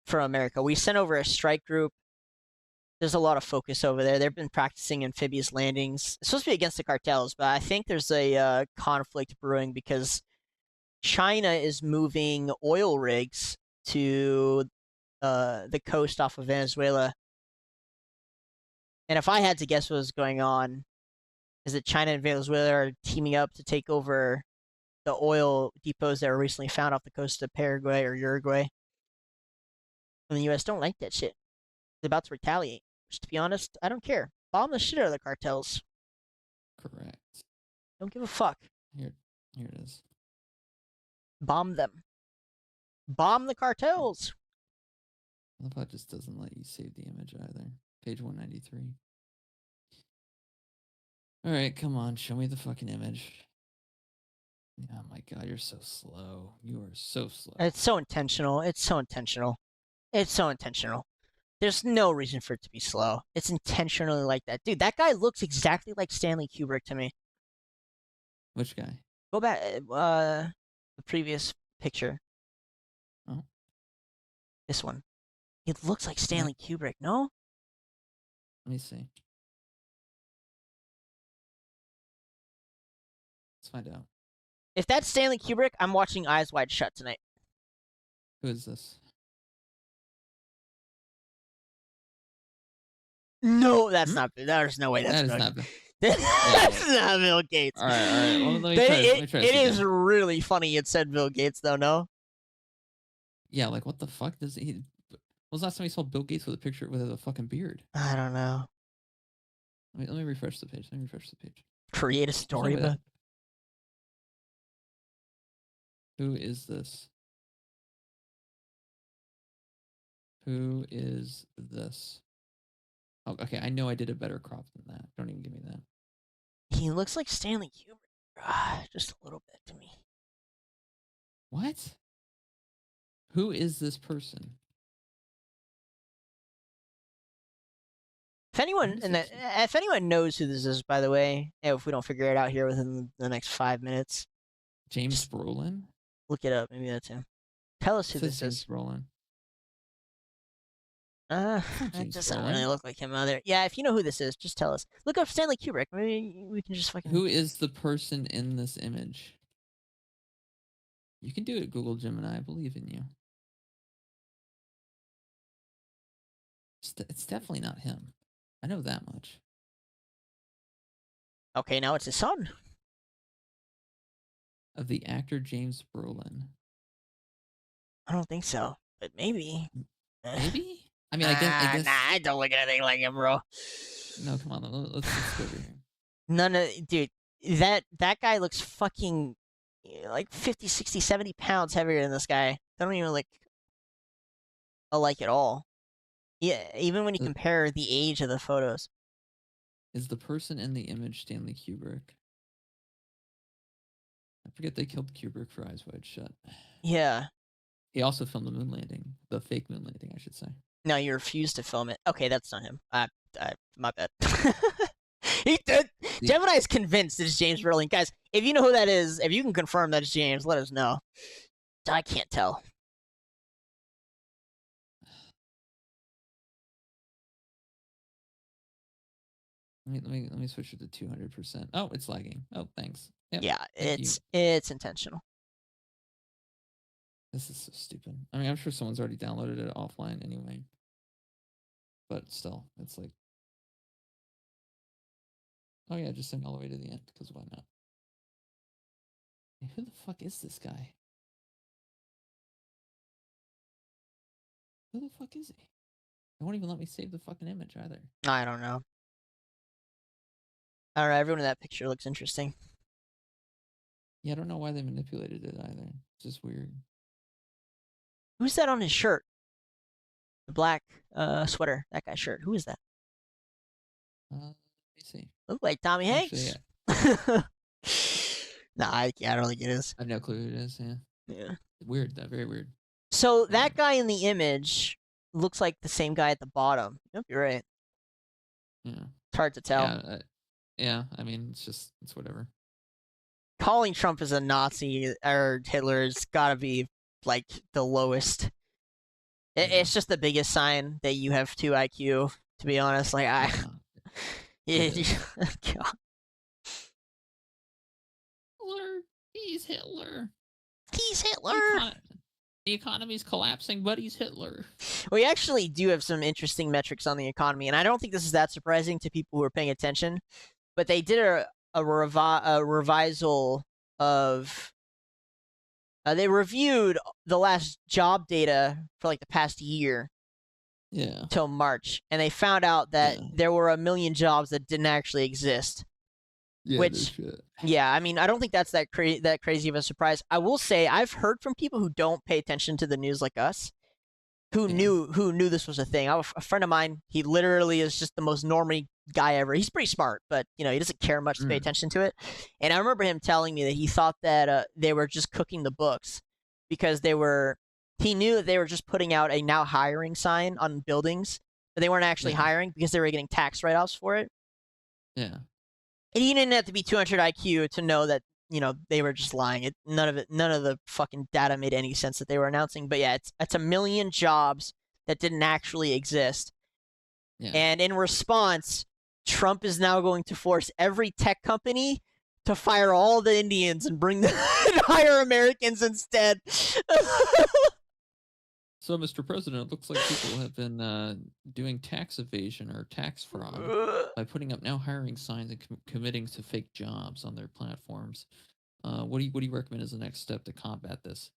from America. We sent over a strike group. There's a lot of focus over there. They've been practicing amphibious landings. It's supposed to be against the cartels, but I think there's a conflict brewing because China is moving oil rigs to the coast off of Venezuela. And if I had to guess what was going on, is that China and Venezuela are teaming up to take over the oil depots that were recently found off the coast of Paraguay or Uruguay. And the U.S. don't like that shit. They're about to retaliate. Which, to be honest, I don't care. Bomb the shit out of the cartels. Correct. Don't give a fuck. Here it is. Bomb them. Bomb the cartels. I love how it just doesn't let you save the image either. Page 193. All right, come on, show me the fucking image. Oh my god, you're so slow. You are so slow. It's so intentional. It's so intentional. It's so intentional. There's no reason for it to be slow. It's intentionally like that. Dude, that guy looks exactly like Stanley Kubrick to me. Which guy? Go back, the previous picture. Oh. This one. It looks like Stanley Kubrick, no? Let me see. Let's find out. If that's Stanley Kubrick, I'm watching Eyes Wide Shut tonight. Who is this? No, that's not. There's no way that's not. That's not Bill Gates. All right. Well, let me try it is really funny. It said Bill Gates, though. No. Yeah, like what the fuck does he? When was the last time you saw Bill Gates with a picture with a fucking beard? I don't know. Let me refresh the page. Create a story about. Who is this? Who is this? Oh, okay, I know I did a better crop than that. Don't even give me that. He looks like Stanley Kubrick. Just a little bit to me. What? Who is this person? If anyone knows who this is, by the way, if we don't figure it out here within the next 5 minutes, James Brolin. Look it up. Maybe that's him. Tell us who this James is. Brolin. It doesn't really look like him either. Yeah, if you know who this is, just tell us. Look up Stanley Kubrick. Maybe we can just fucking. Who is the person in this image? You can do it, Google Gemini. I believe in you. It's definitely not him. I know that much. Okay, now it's his son. Of the actor James Brolin. I don't think so, but maybe. Maybe. I mean, I guess. Nah, I don't look anything like him, bro. No, come on. Let's go over here. None of dude. That guy looks fucking like 50, 60, 70 pounds heavier than this guy. They don't even look alike at all. Yeah, even when you compare the age of the photos. Is the person in the image Stanley Kubrick? I forget they killed Kubrick for Eyes Wide Shut. Yeah. He also filmed the moon landing, the fake moon landing, I should say. No, you refused to film it. Okay, that's not him. My bad. He did. Gemini's convinced it's James Berling. Guys, if you know who that is, if you can confirm that it's James, let us know. I can't tell. Let me switch it to 200%. Oh, it's lagging. Oh, thanks. Yep, yeah, it's intentional. This is so stupid. I mean, I'm sure someone's already downloaded it offline anyway. But still, it's like, oh yeah, just sing all the way to the end, because why not? Hey, who the fuck is this guy? Who the fuck is he? They won't even let me save the fucking image either. I don't know. All right, everyone in that picture looks interesting. Yeah, I don't know why they manipulated it either. It's just weird. Who's that on his shirt? The black sweater. That guy's shirt. Who is that? Let me see. Look like Tommy Hanks. Yeah. Nah, I don't think it is. I have no clue who it is. Yeah. Yeah. Weird. That very weird. So that guy in the image looks like the same guy at the bottom. Yep, you're right. Yeah. It's hard to tell. Yeah. I mean, it's whatever. Calling Trump as a Nazi or Hitler has got to be like the lowest. It's just the biggest sign that you have 2 IQ. To be honest, like God. Hitler. He's Hitler. He's Hitler. The economy's collapsing, but he's Hitler. We actually do have some interesting metrics on the economy, and I don't think this is that surprising to people who are paying attention. But they did a revisal of. They reviewed the last job data for like the past year. Yeah. Till March, and they found out that there were 1 million jobs that didn't actually exist. Yeah, which, yeah, I mean, I don't think that's that crazy of a surprise. I will say I've heard from people who don't pay attention to the news like us, who knew this was a thing. A friend of mine, he literally is just the most normie guy ever. He's pretty smart, but he doesn't care much to pay attention to it. And I remember him telling me that he thought that they were just cooking the books because he knew that they were just putting out a now hiring sign on buildings, but they weren't actually hiring because they were getting tax write-offs for it. Yeah. And he didn't have to be 200 IQ to know that, they were just lying. None of the fucking data made any sense that they were announcing. But yeah, it's 1 million jobs that didn't actually exist. Yeah. And in response, Trump is now going to force every tech company to fire all the Indians and hire Americans instead. So, Mr. President, it looks like people have been doing tax evasion or tax fraud by putting up now hiring signs and committing to fake jobs on their platforms. What do you recommend as the next step to combat this?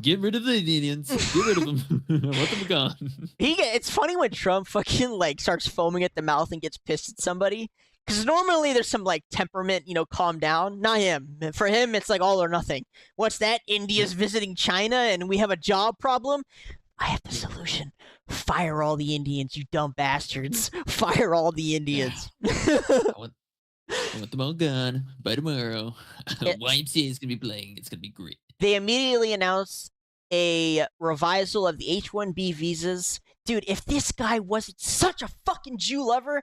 Get rid of the Indians. Get rid of them. Let them gone. It's funny when Trump fucking starts foaming at the mouth and gets pissed at somebody. Because normally there's some temperament, calm down. Not him. For him, it's like all or nothing. What's that? India's visiting China and we have a job problem? I have the solution. Fire all the Indians, you dumb bastards. Fire all the Indians. I want them all gone by tomorrow. YMCA is going to be playing. It's going to be great. They immediately announced a revisal of the H-1B visas. Dude, if this guy wasn't such a fucking Jew lover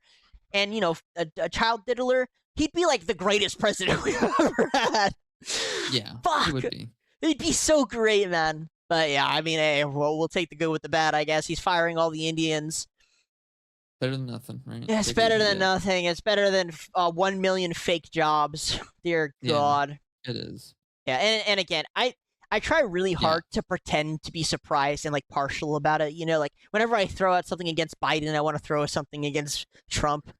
and, a child diddler, he'd be like the greatest president we've ever had. Yeah, fuck. He would be. He'd be so great, man. But yeah, I mean, hey, we'll take the good with the bad, I guess. He's firing all the Indians. Better than nothing, right? Yeah, it's better than nothing. It's better than 1 million fake jobs. Dear God. It is. Yeah, and again, I try really hard to pretend to be surprised and partial about it. Whenever I throw out something against Biden, I want to throw something against Trump.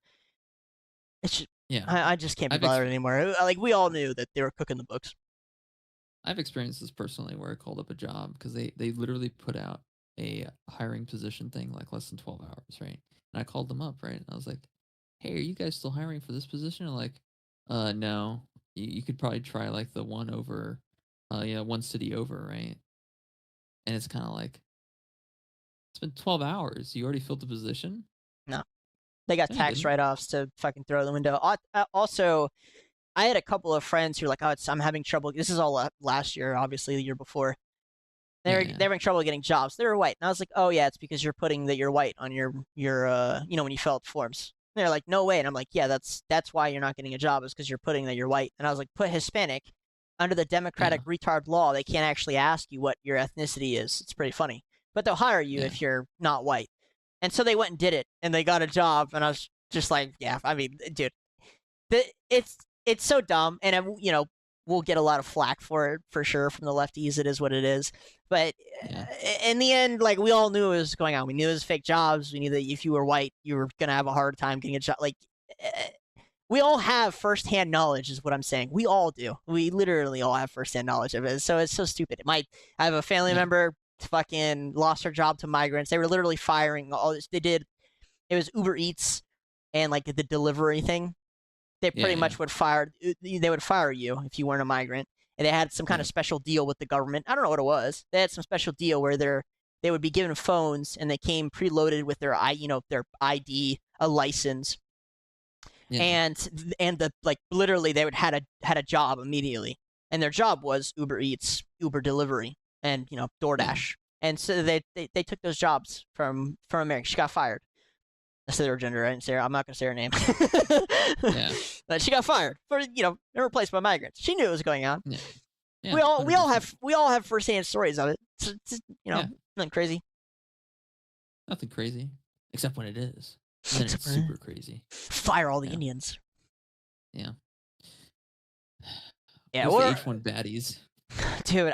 It's just, I just can't be bothered anymore. We all knew that they were cooking the books. I've experienced this personally where I called up a job because they literally put out a hiring position thing like less than 12 hours, right? And I called them up, right? And I was like, "Hey, are you guys still hiring for this position?" And like, no. You could probably try like the one over, one city over, right?" And it's kind of like, it's been 12 hours. You already filled the position? No, they got No, you tax didn't. write-offs to fucking throw out the window. Also, I had a couple of friends who were like, "Oh, I'm having trouble." This is all last year, obviously the year before. They were having trouble getting jobs. They were white, and I was like, "Oh yeah, it's because you're putting that you're white on your when you fill out forms." And they're like, "No way," and I'm like, "Yeah, that's why you're not getting a job is because you're putting that you're white." And I was like, "Put Hispanic." Under the Democratic retard law, they can't actually ask you what your ethnicity is. It's pretty funny, but they'll hire you if you're not white. And so they went and did it, and they got a job. And I was just like, "Yeah, I mean, dude, it's so dumb." And we'll get a lot of flack for it for sure from the lefties. It is what it is. But in the end, like, we all knew what was going on. We knew it was fake jobs. We knew that if you were white, you were gonna have a hard time getting a job. Like, we all have firsthand knowledge, is what I'm saying. We all do. We literally all have firsthand knowledge of it. So it's so stupid. I have a family member fucking lost her job to migrants. They were literally firing all this. It was Uber Eats and like the delivery thing. They pretty much would fire you if you weren't a migrant. And they had some kind of special deal with the government. I don't know what it was. They had some special deal where they would be given phones and they came preloaded with their ID, a license. And the literally they would had a job immediately, and their job was Uber Eats, Uber delivery, and DoorDash. And so they took those jobs from America. She got fired. I said her gender. I didn't say her. I'm not gonna say her name. But she got fired for replaced by migrants. She knew what was going on. We all have firsthand stories of it. It's nothing crazy. Nothing crazy, except when it is. And then it's super crazy. Fire all the Indians. Yeah. Yeah, where's the H1 baddies? Dude,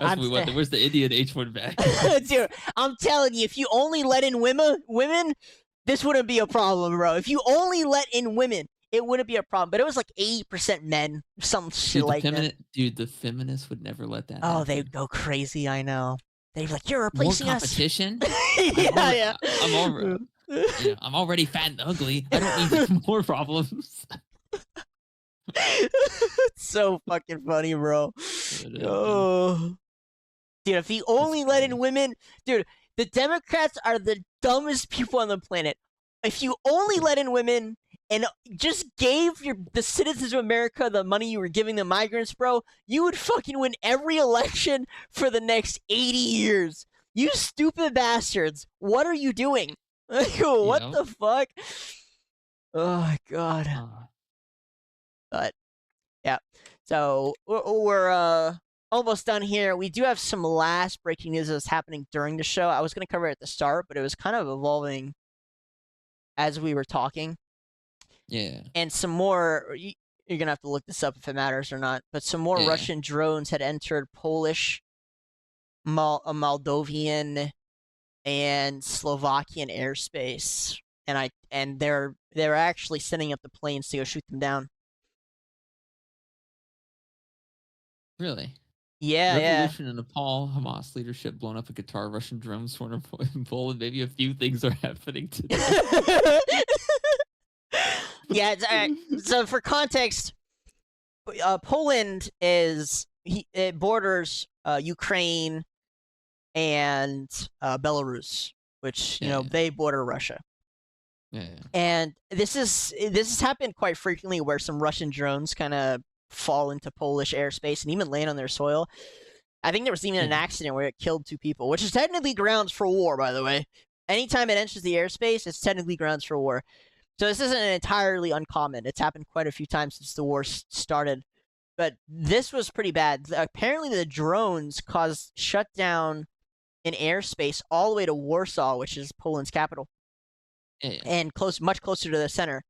where's the Indian H1 baddies? Dude, I'm telling you, if you only let in women, this wouldn't be a problem, bro. If you only let in women, it wouldn't be a problem. But it was like 80% men, some shit like that. Dude, the feminists would never let that happen. Oh, they'd go crazy, I know. They'd be like, "You're replacing More competition? us." I'm already fat and ugly. I don't need more problems. It's so fucking funny, bro. Oh. Dude, if he only let in women, dude, the Democrats are the dumbest people on the planet. If you only let in women and just gave the citizens of America the money you were giving the migrants, bro, you would fucking win every election for the next 80 years. You stupid bastards. What are you doing? What the fuck? Oh my god. But yeah. So we're almost done here. We do have some last breaking news that's happening during the show. I was going to cover it at the start, but it was kind of evolving as we were talking. Yeah. And some more, you're going to have to look this up if it matters or not, but some more Russian drones had entered Polish, Moldovan, and Slovakian airspace. And they're actually sending up the planes to go shoot them down. Really? Yeah, Revolution in Nepal, Hamas leadership blown up a Qatar, Russian drones sworn in Poland. Maybe a few things are happening today. Yeah. So for context, Poland it borders Ukraine and Belarus, which they border Russia. Yeah. And this has happened quite frequently, where some Russian drones kind of fall into Polish airspace and even land on their soil. I think there was even an accident where it killed 2 people, which is technically grounds for war, by the way. Anytime it enters the airspace, it's technically grounds for war. So this isn't entirely uncommon. It's happened quite a few times since the war started. But this was pretty bad. Apparently the drones caused shutdown in airspace all the way to Warsaw, which is Poland's capital. And much closer to the center.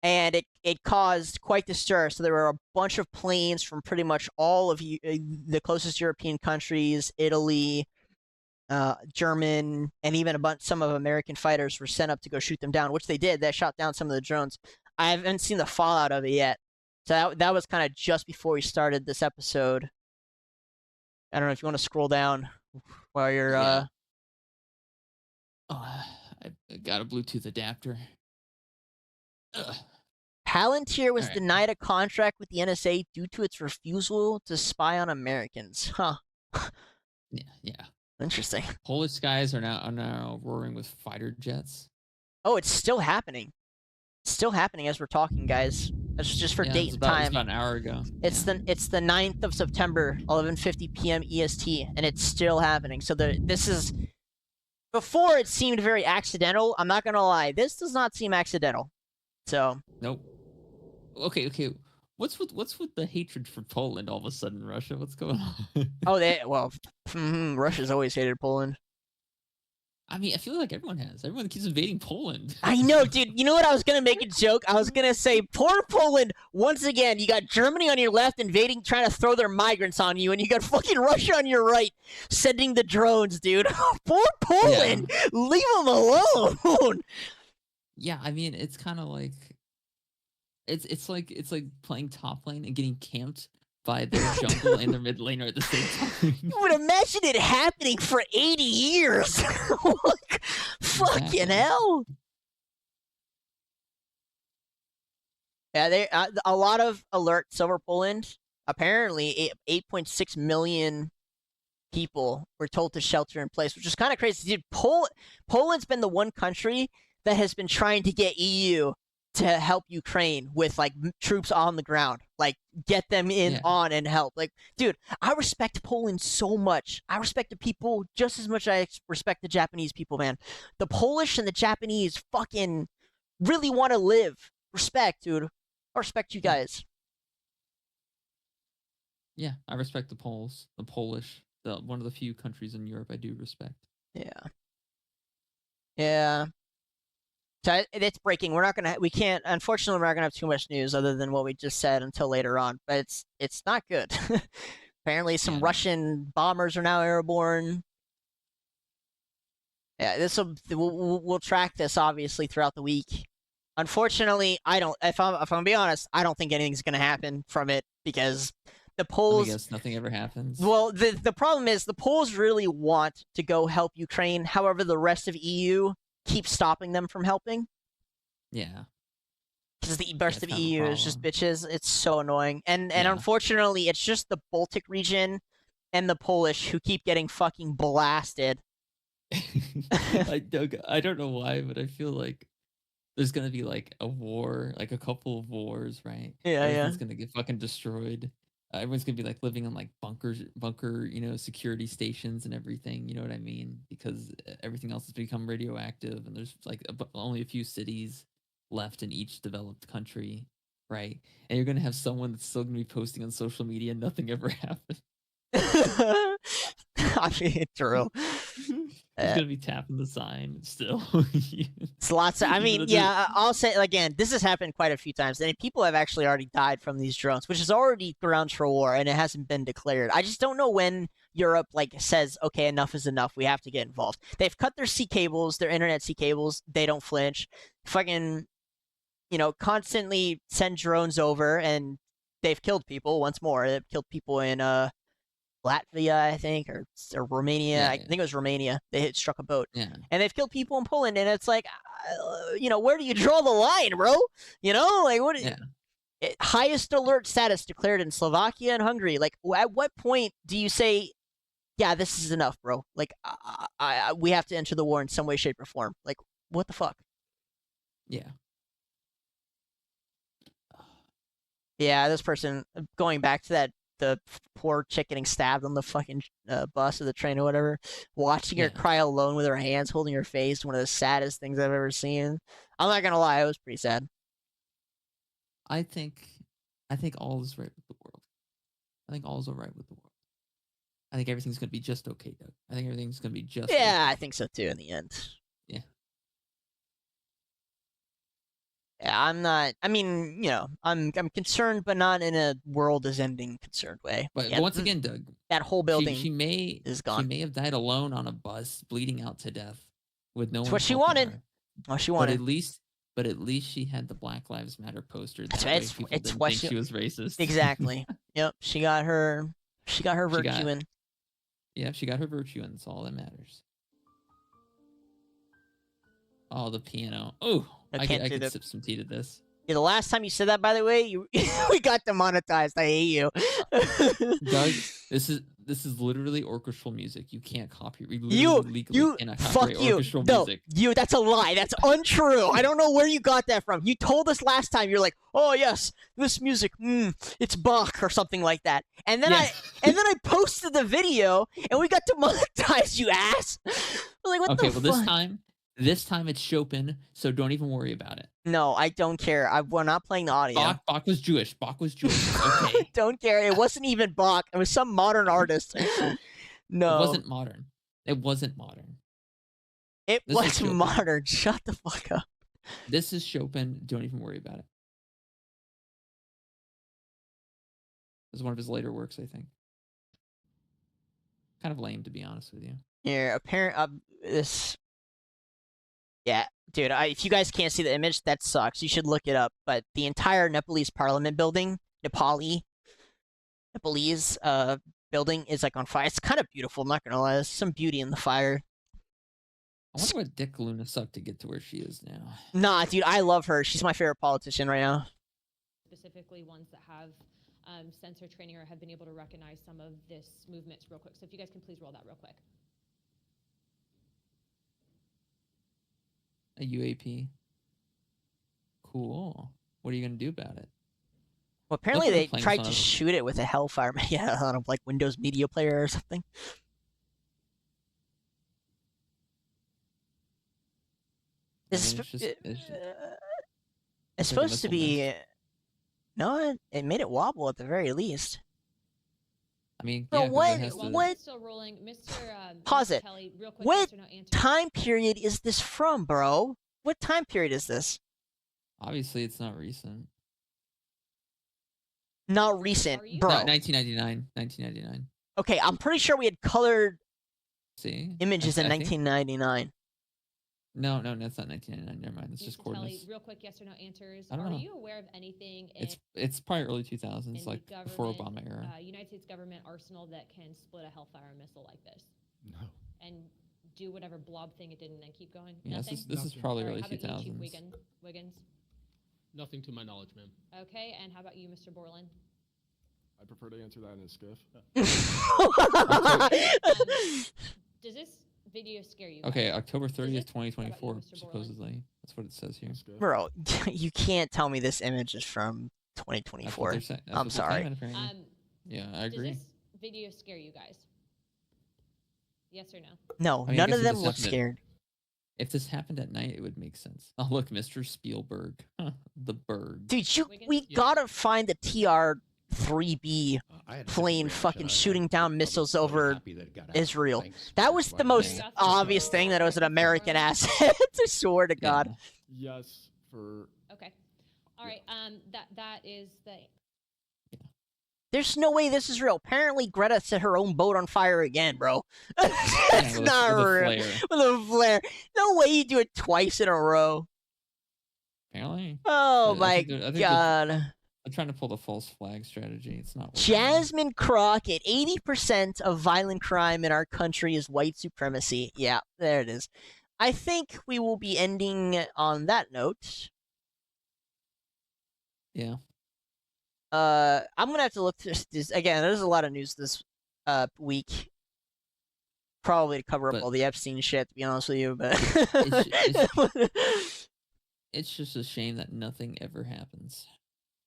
And it caused quite the stir. So there were a bunch of planes from pretty much all of the closest European countries, Italy, German, and even some of American fighters were sent up to go shoot them down, which they did. They shot down some of the drones. I haven't seen the fallout of it yet. So that was kind of just before we started this episode. I don't know if you want to scroll down while you're. Yeah. Oh, I got a Bluetooth adapter. Ugh. Palantir was All right. denied a contract with the NSA due to its refusal to spy on Americans. Huh. Yeah. Interesting. Polish skies are now roaring with fighter jets. Oh, it's still happening. It's still happening as we're talking, guys. That's just for date and time. It's about an hour ago. It's the 9th of September, 11:50 p.m. EST, and it's still happening. So this is before it seemed very accidental. I'm not gonna lie, this does not seem accidental. So nope. Okay. What's with the hatred for Poland all of a sudden, Russia? What's going on? Russia's always hated Poland. I mean, I feel like everyone has. Everyone keeps invading Poland. I know, dude. You know what? I was going to make a joke. I was going to say, poor Poland, once again, you got Germany on your left invading, trying to throw their migrants on you, and you got fucking Russia on your right sending the drones, dude. Poor Poland! Yeah. Leave them alone! Yeah, I mean, it's kind of like... It's like playing top lane and getting camped by their jungle and their mid laner at the same time. But imagine it happening for 80 years. Fucking hell. Yeah, a lot of alerts over Poland. Apparently, 8.6 million people were told to shelter in place, which is kind of crazy. Dude, Poland's been the one country that has been trying to get EU to help Ukraine with like troops on the ground, like get them in on and help. Like, dude, I respect Poland so much. I respect the people just as much as I respect the Japanese people, man. The Polish and the Japanese fucking really want to live. Respect, dude. I respect you guys. Yeah, I respect the Poles, the Polish, one of the few countries in Europe I do respect. Yeah. So it's breaking. Unfortunately, we're not gonna have too much news other than what we just said until later on. But it's not good. Apparently, some Russian bombers are now airborne. Yeah, we'll track this obviously throughout the week. Unfortunately, if I'm gonna be honest, I don't think anything's gonna happen from it because the Poles. I guess nothing ever happens. Well, the problem is the Poles really want to go help Ukraine. However, the rest of EU keep stopping them from helping. Yeah. Because the rest of EU is just bitches. It's so annoying. And unfortunately, it's just the Baltic region and the Polish who keep getting fucking blasted. I don't know why, but I feel like there's going to be like a war, like a couple of wars, right? Yeah, Everything's going to get fucking destroyed. Everyone's gonna be like living on like bunker, security stations and everything. You know what I mean? Because everything else has become radioactive, and there's like only a few cities left in each developed country, right? And you're gonna have someone that's still gonna be posting on social media, and nothing ever happened. I mean, true. He's gonna be tapping the sign still. It's lots of, I'll say again, this has happened quite a few times, and people have actually already died from these drones, which is already grounds for war, and it hasn't been declared. I just don't know when Europe says, okay, enough is enough. We have to get involved. They've cut their sea cables, their internet sea cables. They don't flinch. Fucking, constantly send drones over, and they've killed people once more. They've killed people in Latvia, I think, or Romania. Yeah. I think it was Romania. They struck a boat. Yeah. And they've killed people in Poland, and it's like, where do you draw the line, bro? What? Yeah. Highest alert status declared in Slovakia and Hungary. Like, at what point do you say, yeah, this is enough, bro? Like, we have to enter the war in some way, shape, or form. Like, what the fuck? Yeah. Yeah, this person, going back to the poor chick getting stabbed on the fucking bus or the train or whatever, watching her cry alone with her hands holding her face, one of the saddest things I've ever seen. I'm not gonna lie, it was pretty sad. I think all is right with the world. I think all is all right with the world. I think everything's gonna be just okay, Doug. I think everything's gonna be just okay. I think so too in the end. Yeah. Yeah, I'm not. I mean, I'm concerned, but not in a world is ending concerned way. But once again, Doug, that whole building is gone. She may have died alone on a bus, bleeding out to death, with no one. That's what she wanted. Her. What she wanted. But at least she had the Black Lives Matter poster. That's right. It's what she was racist. Exactly. Yep. She got her virtue in. Yeah, she got her virtue, and that's all that matters. Oh, the piano. Oh, I could sip some tea to this. Yeah, the last time you said that, by the way, we got demonetized. I hate you. Doug, this is literally orchestral music. You can't copyright. You cannot fuck copyright you. orchestral No, music. that's a lie. That's untrue. I don't know where you got that from. You told us last time. You're like, oh yes, this music, it's Bach or something like that. And then I posted the video and we got demonetized. You ass. I was like, what okay, the well fuck? this time it's Chopin, so don't even worry about it. No, I don't care. We're not playing the audio. Bach was Jewish. Okay. Don't care. It wasn't even Bach. It was some modern artist. No. It wasn't modern. It wasn't modern. It was modern. Shut the fuck up. This is Chopin. Don't even worry about it. This is one of his later works, I think. Kind of lame, to be honest with you. Yeah, Yeah, dude, if you guys can't see the image, that sucks. You should look it up. But the entire Nepalese parliament building, Nepalese building is like on fire. It's kind of beautiful, I'm not gonna lie. There's some beauty in the fire. I wonder what Dick Luna sucked to get to where she is now. Nah, dude, I love her. She's my favorite politician right now. Specifically ones that have sensor training or have been able to recognize some of this movements real quick. So if you guys can please roll that real quick. A UAP. Cool. What are you going to do about it? Well, apparently they tried to shoot it with a Hellfire, yeah, on a like Windows Media Player or something. It's supposed to be... No, it made it wobble at the very least. I mean, bro, yeah, what? Still rolling. Mr. Pause Mr. it. Kelly, real quick, What yes or no answer. time period is this from, bro? What time period is this? Obviously, it's not recent. Not recent, bro. No, 1999. 1999. Okay, I'm pretty sure we had colored images in I think... 1999. No, that's not 1999. Never mind. It's just coordinates. Real quick, yes or no answers. I don't know. Are you aware of anything? It's probably early 2000s, like before Obama era. United States government arsenal that can split a Hellfire missile like this. No. And do whatever blob thing it did and then keep going. Yeah, Nothing? this is probably early how about you, 2000s. Chief Wiggins? Nothing to my knowledge, ma'am. Okay, and how about you, Mr. Borland? I prefer to answer that in a skiff. Does this video scare you guys? Okay, October 30th, 2024, supposedly. That's what it says here. Bro, you can't tell me this image is from 2024. I'm sorry. Yeah, I agree. Does this video scare you guys? Yes or no? No, I mean, none of them look scared. If this happened at night, it would make sense. Oh, look, Mr. Spielberg. The bird. Dude, we gotta find the TR-3B plane fucking shooting down missiles over Israel. That was the most obvious thing, that it was an American asset. I swear to God. Yes, for... Okay. All right, that is the... There's no way this is real. Apparently, Greta set her own boat on fire again, bro. That's not real. With a flare. No way you do it twice in a row. Apparently. Oh my God. I'm trying to pull the false flag strategy. It's not working. Jasmine Crockett, 80% of violent crime in our country is white supremacy. Yeah, there it is. I think we will be ending on that note. Yeah. I'm gonna have to look through this again. There's a lot of news this week, probably to cover up all the Epstein shit. To be honest with you, but it's just a shame that nothing ever happens.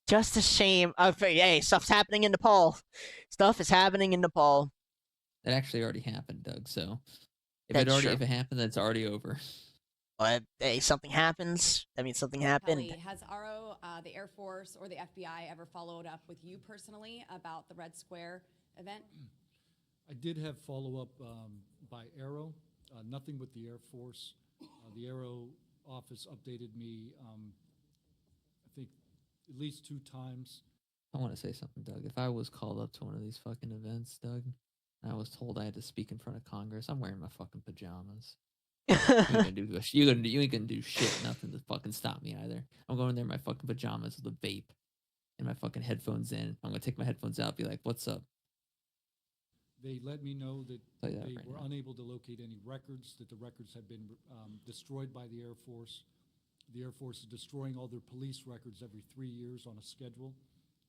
Just a shame. Hey, stuff's happening in Nepal. Stuff is happening in Nepal. It actually already happened, Doug. So if it happened, then it's already over. But hey, something happens. That means something happened. Kelly, has RO, the Air Force, or the FBI ever followed up with you personally about the Red Square event? I did have follow-up by Aero. Nothing with the Air Force. The Aero office updated me, I think, at least 2 times. I want to say something, Doug. If I was called up to one of these fucking events, Doug, and I was told I had to speak in front of Congress, I'm wearing my fucking pajamas. You ain't gonna do shit, nothing to fucking stop me either. I'm going there in my fucking pajamas with a vape and my fucking headphones in. I'm gonna take my headphones out, be like, "What's up?" They let me know that Tell you that they right were now. unable to locate any records, that the records had been destroyed by the Air Force. The Air Force is destroying all their police records every 3 years on a schedule.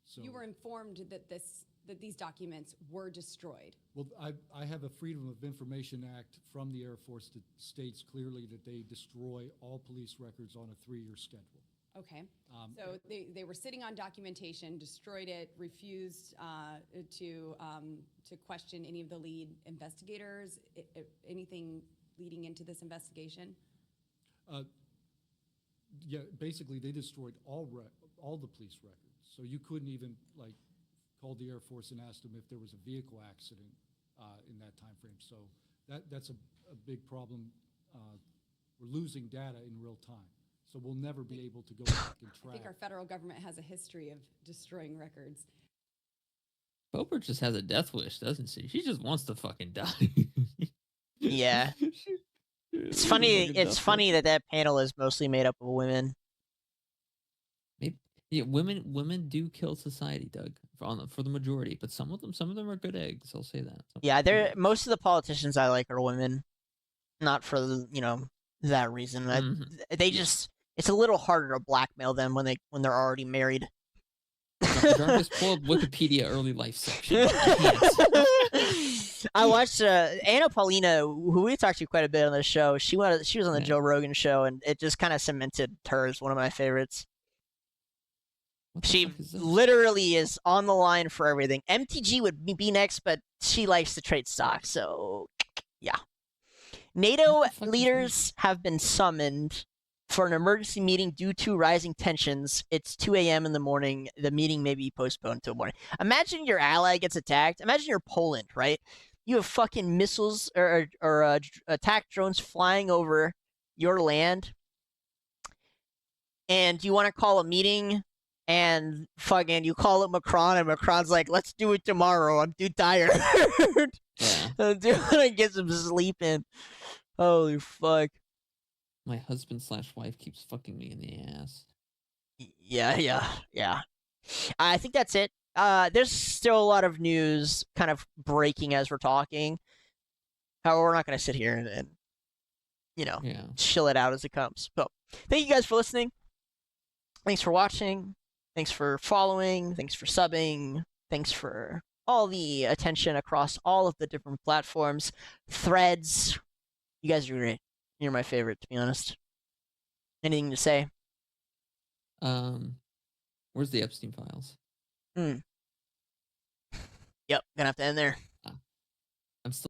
So You were informed that these documents were destroyed. Well, I have a Freedom of Information Act from the Air Force that states clearly that they destroy all police records on a 3-year schedule. Okay. So they were sitting on documentation, destroyed it, refused to question any of the lead investigators, anything leading into this investigation? Yeah, basically they destroyed all the police records. So you couldn't even like call the Air Force and ask them if there was a vehicle accident in that time frame. So that's a big problem. We're losing data in real time. So we'll never be able to go back and track. I think our federal government has a history of destroying records. Boebert just has a death wish, doesn't she? She just wants to fucking die. Yeah. It's funny. It's funny that panel is mostly made up of women. Maybe, yeah, women do kill society, Doug, for the majority. But some of them are good eggs. I'll say that. Yeah, most of the politicians I like are women, not for that reason. They just it's a little harder to blackmail them when they're already married. Jarvis, pull up Wikipedia early life section. I watched Anna Paulina, who we talked to quite a bit on the show. She was on the Joe Rogan show, and it just kind of cemented her as one of my favorites. She literally is on the line for everything. MTG would be next, but she likes to trade stocks, so yeah. NATO leaders have been summoned for an emergency meeting due to rising tensions. It's 2 a.m. in the morning. The meeting may be postponed until morning. Imagine your ally gets attacked. Imagine you're Poland, right? You have fucking missiles or attack drones flying over your land, and you want to call a meeting, and fucking you call it Macron, and Macron's like, let's do it tomorrow. I'm too tired. I'm doing get some sleep in. Holy fuck. My husband/wife keeps fucking me in the ass. Yeah. I think that's it. There's still a lot of news kind of breaking as we're talking. However, we're not going to sit here and chill it out as it comes. So, thank you guys for listening. Thanks for watching. Thanks for following. Thanks for subbing. Thanks for all the attention across all of the different platforms. Threads. You guys are great. You're my favorite, to be honest. Anything to say? Where's the Epstein files? Yep, gonna have to end there.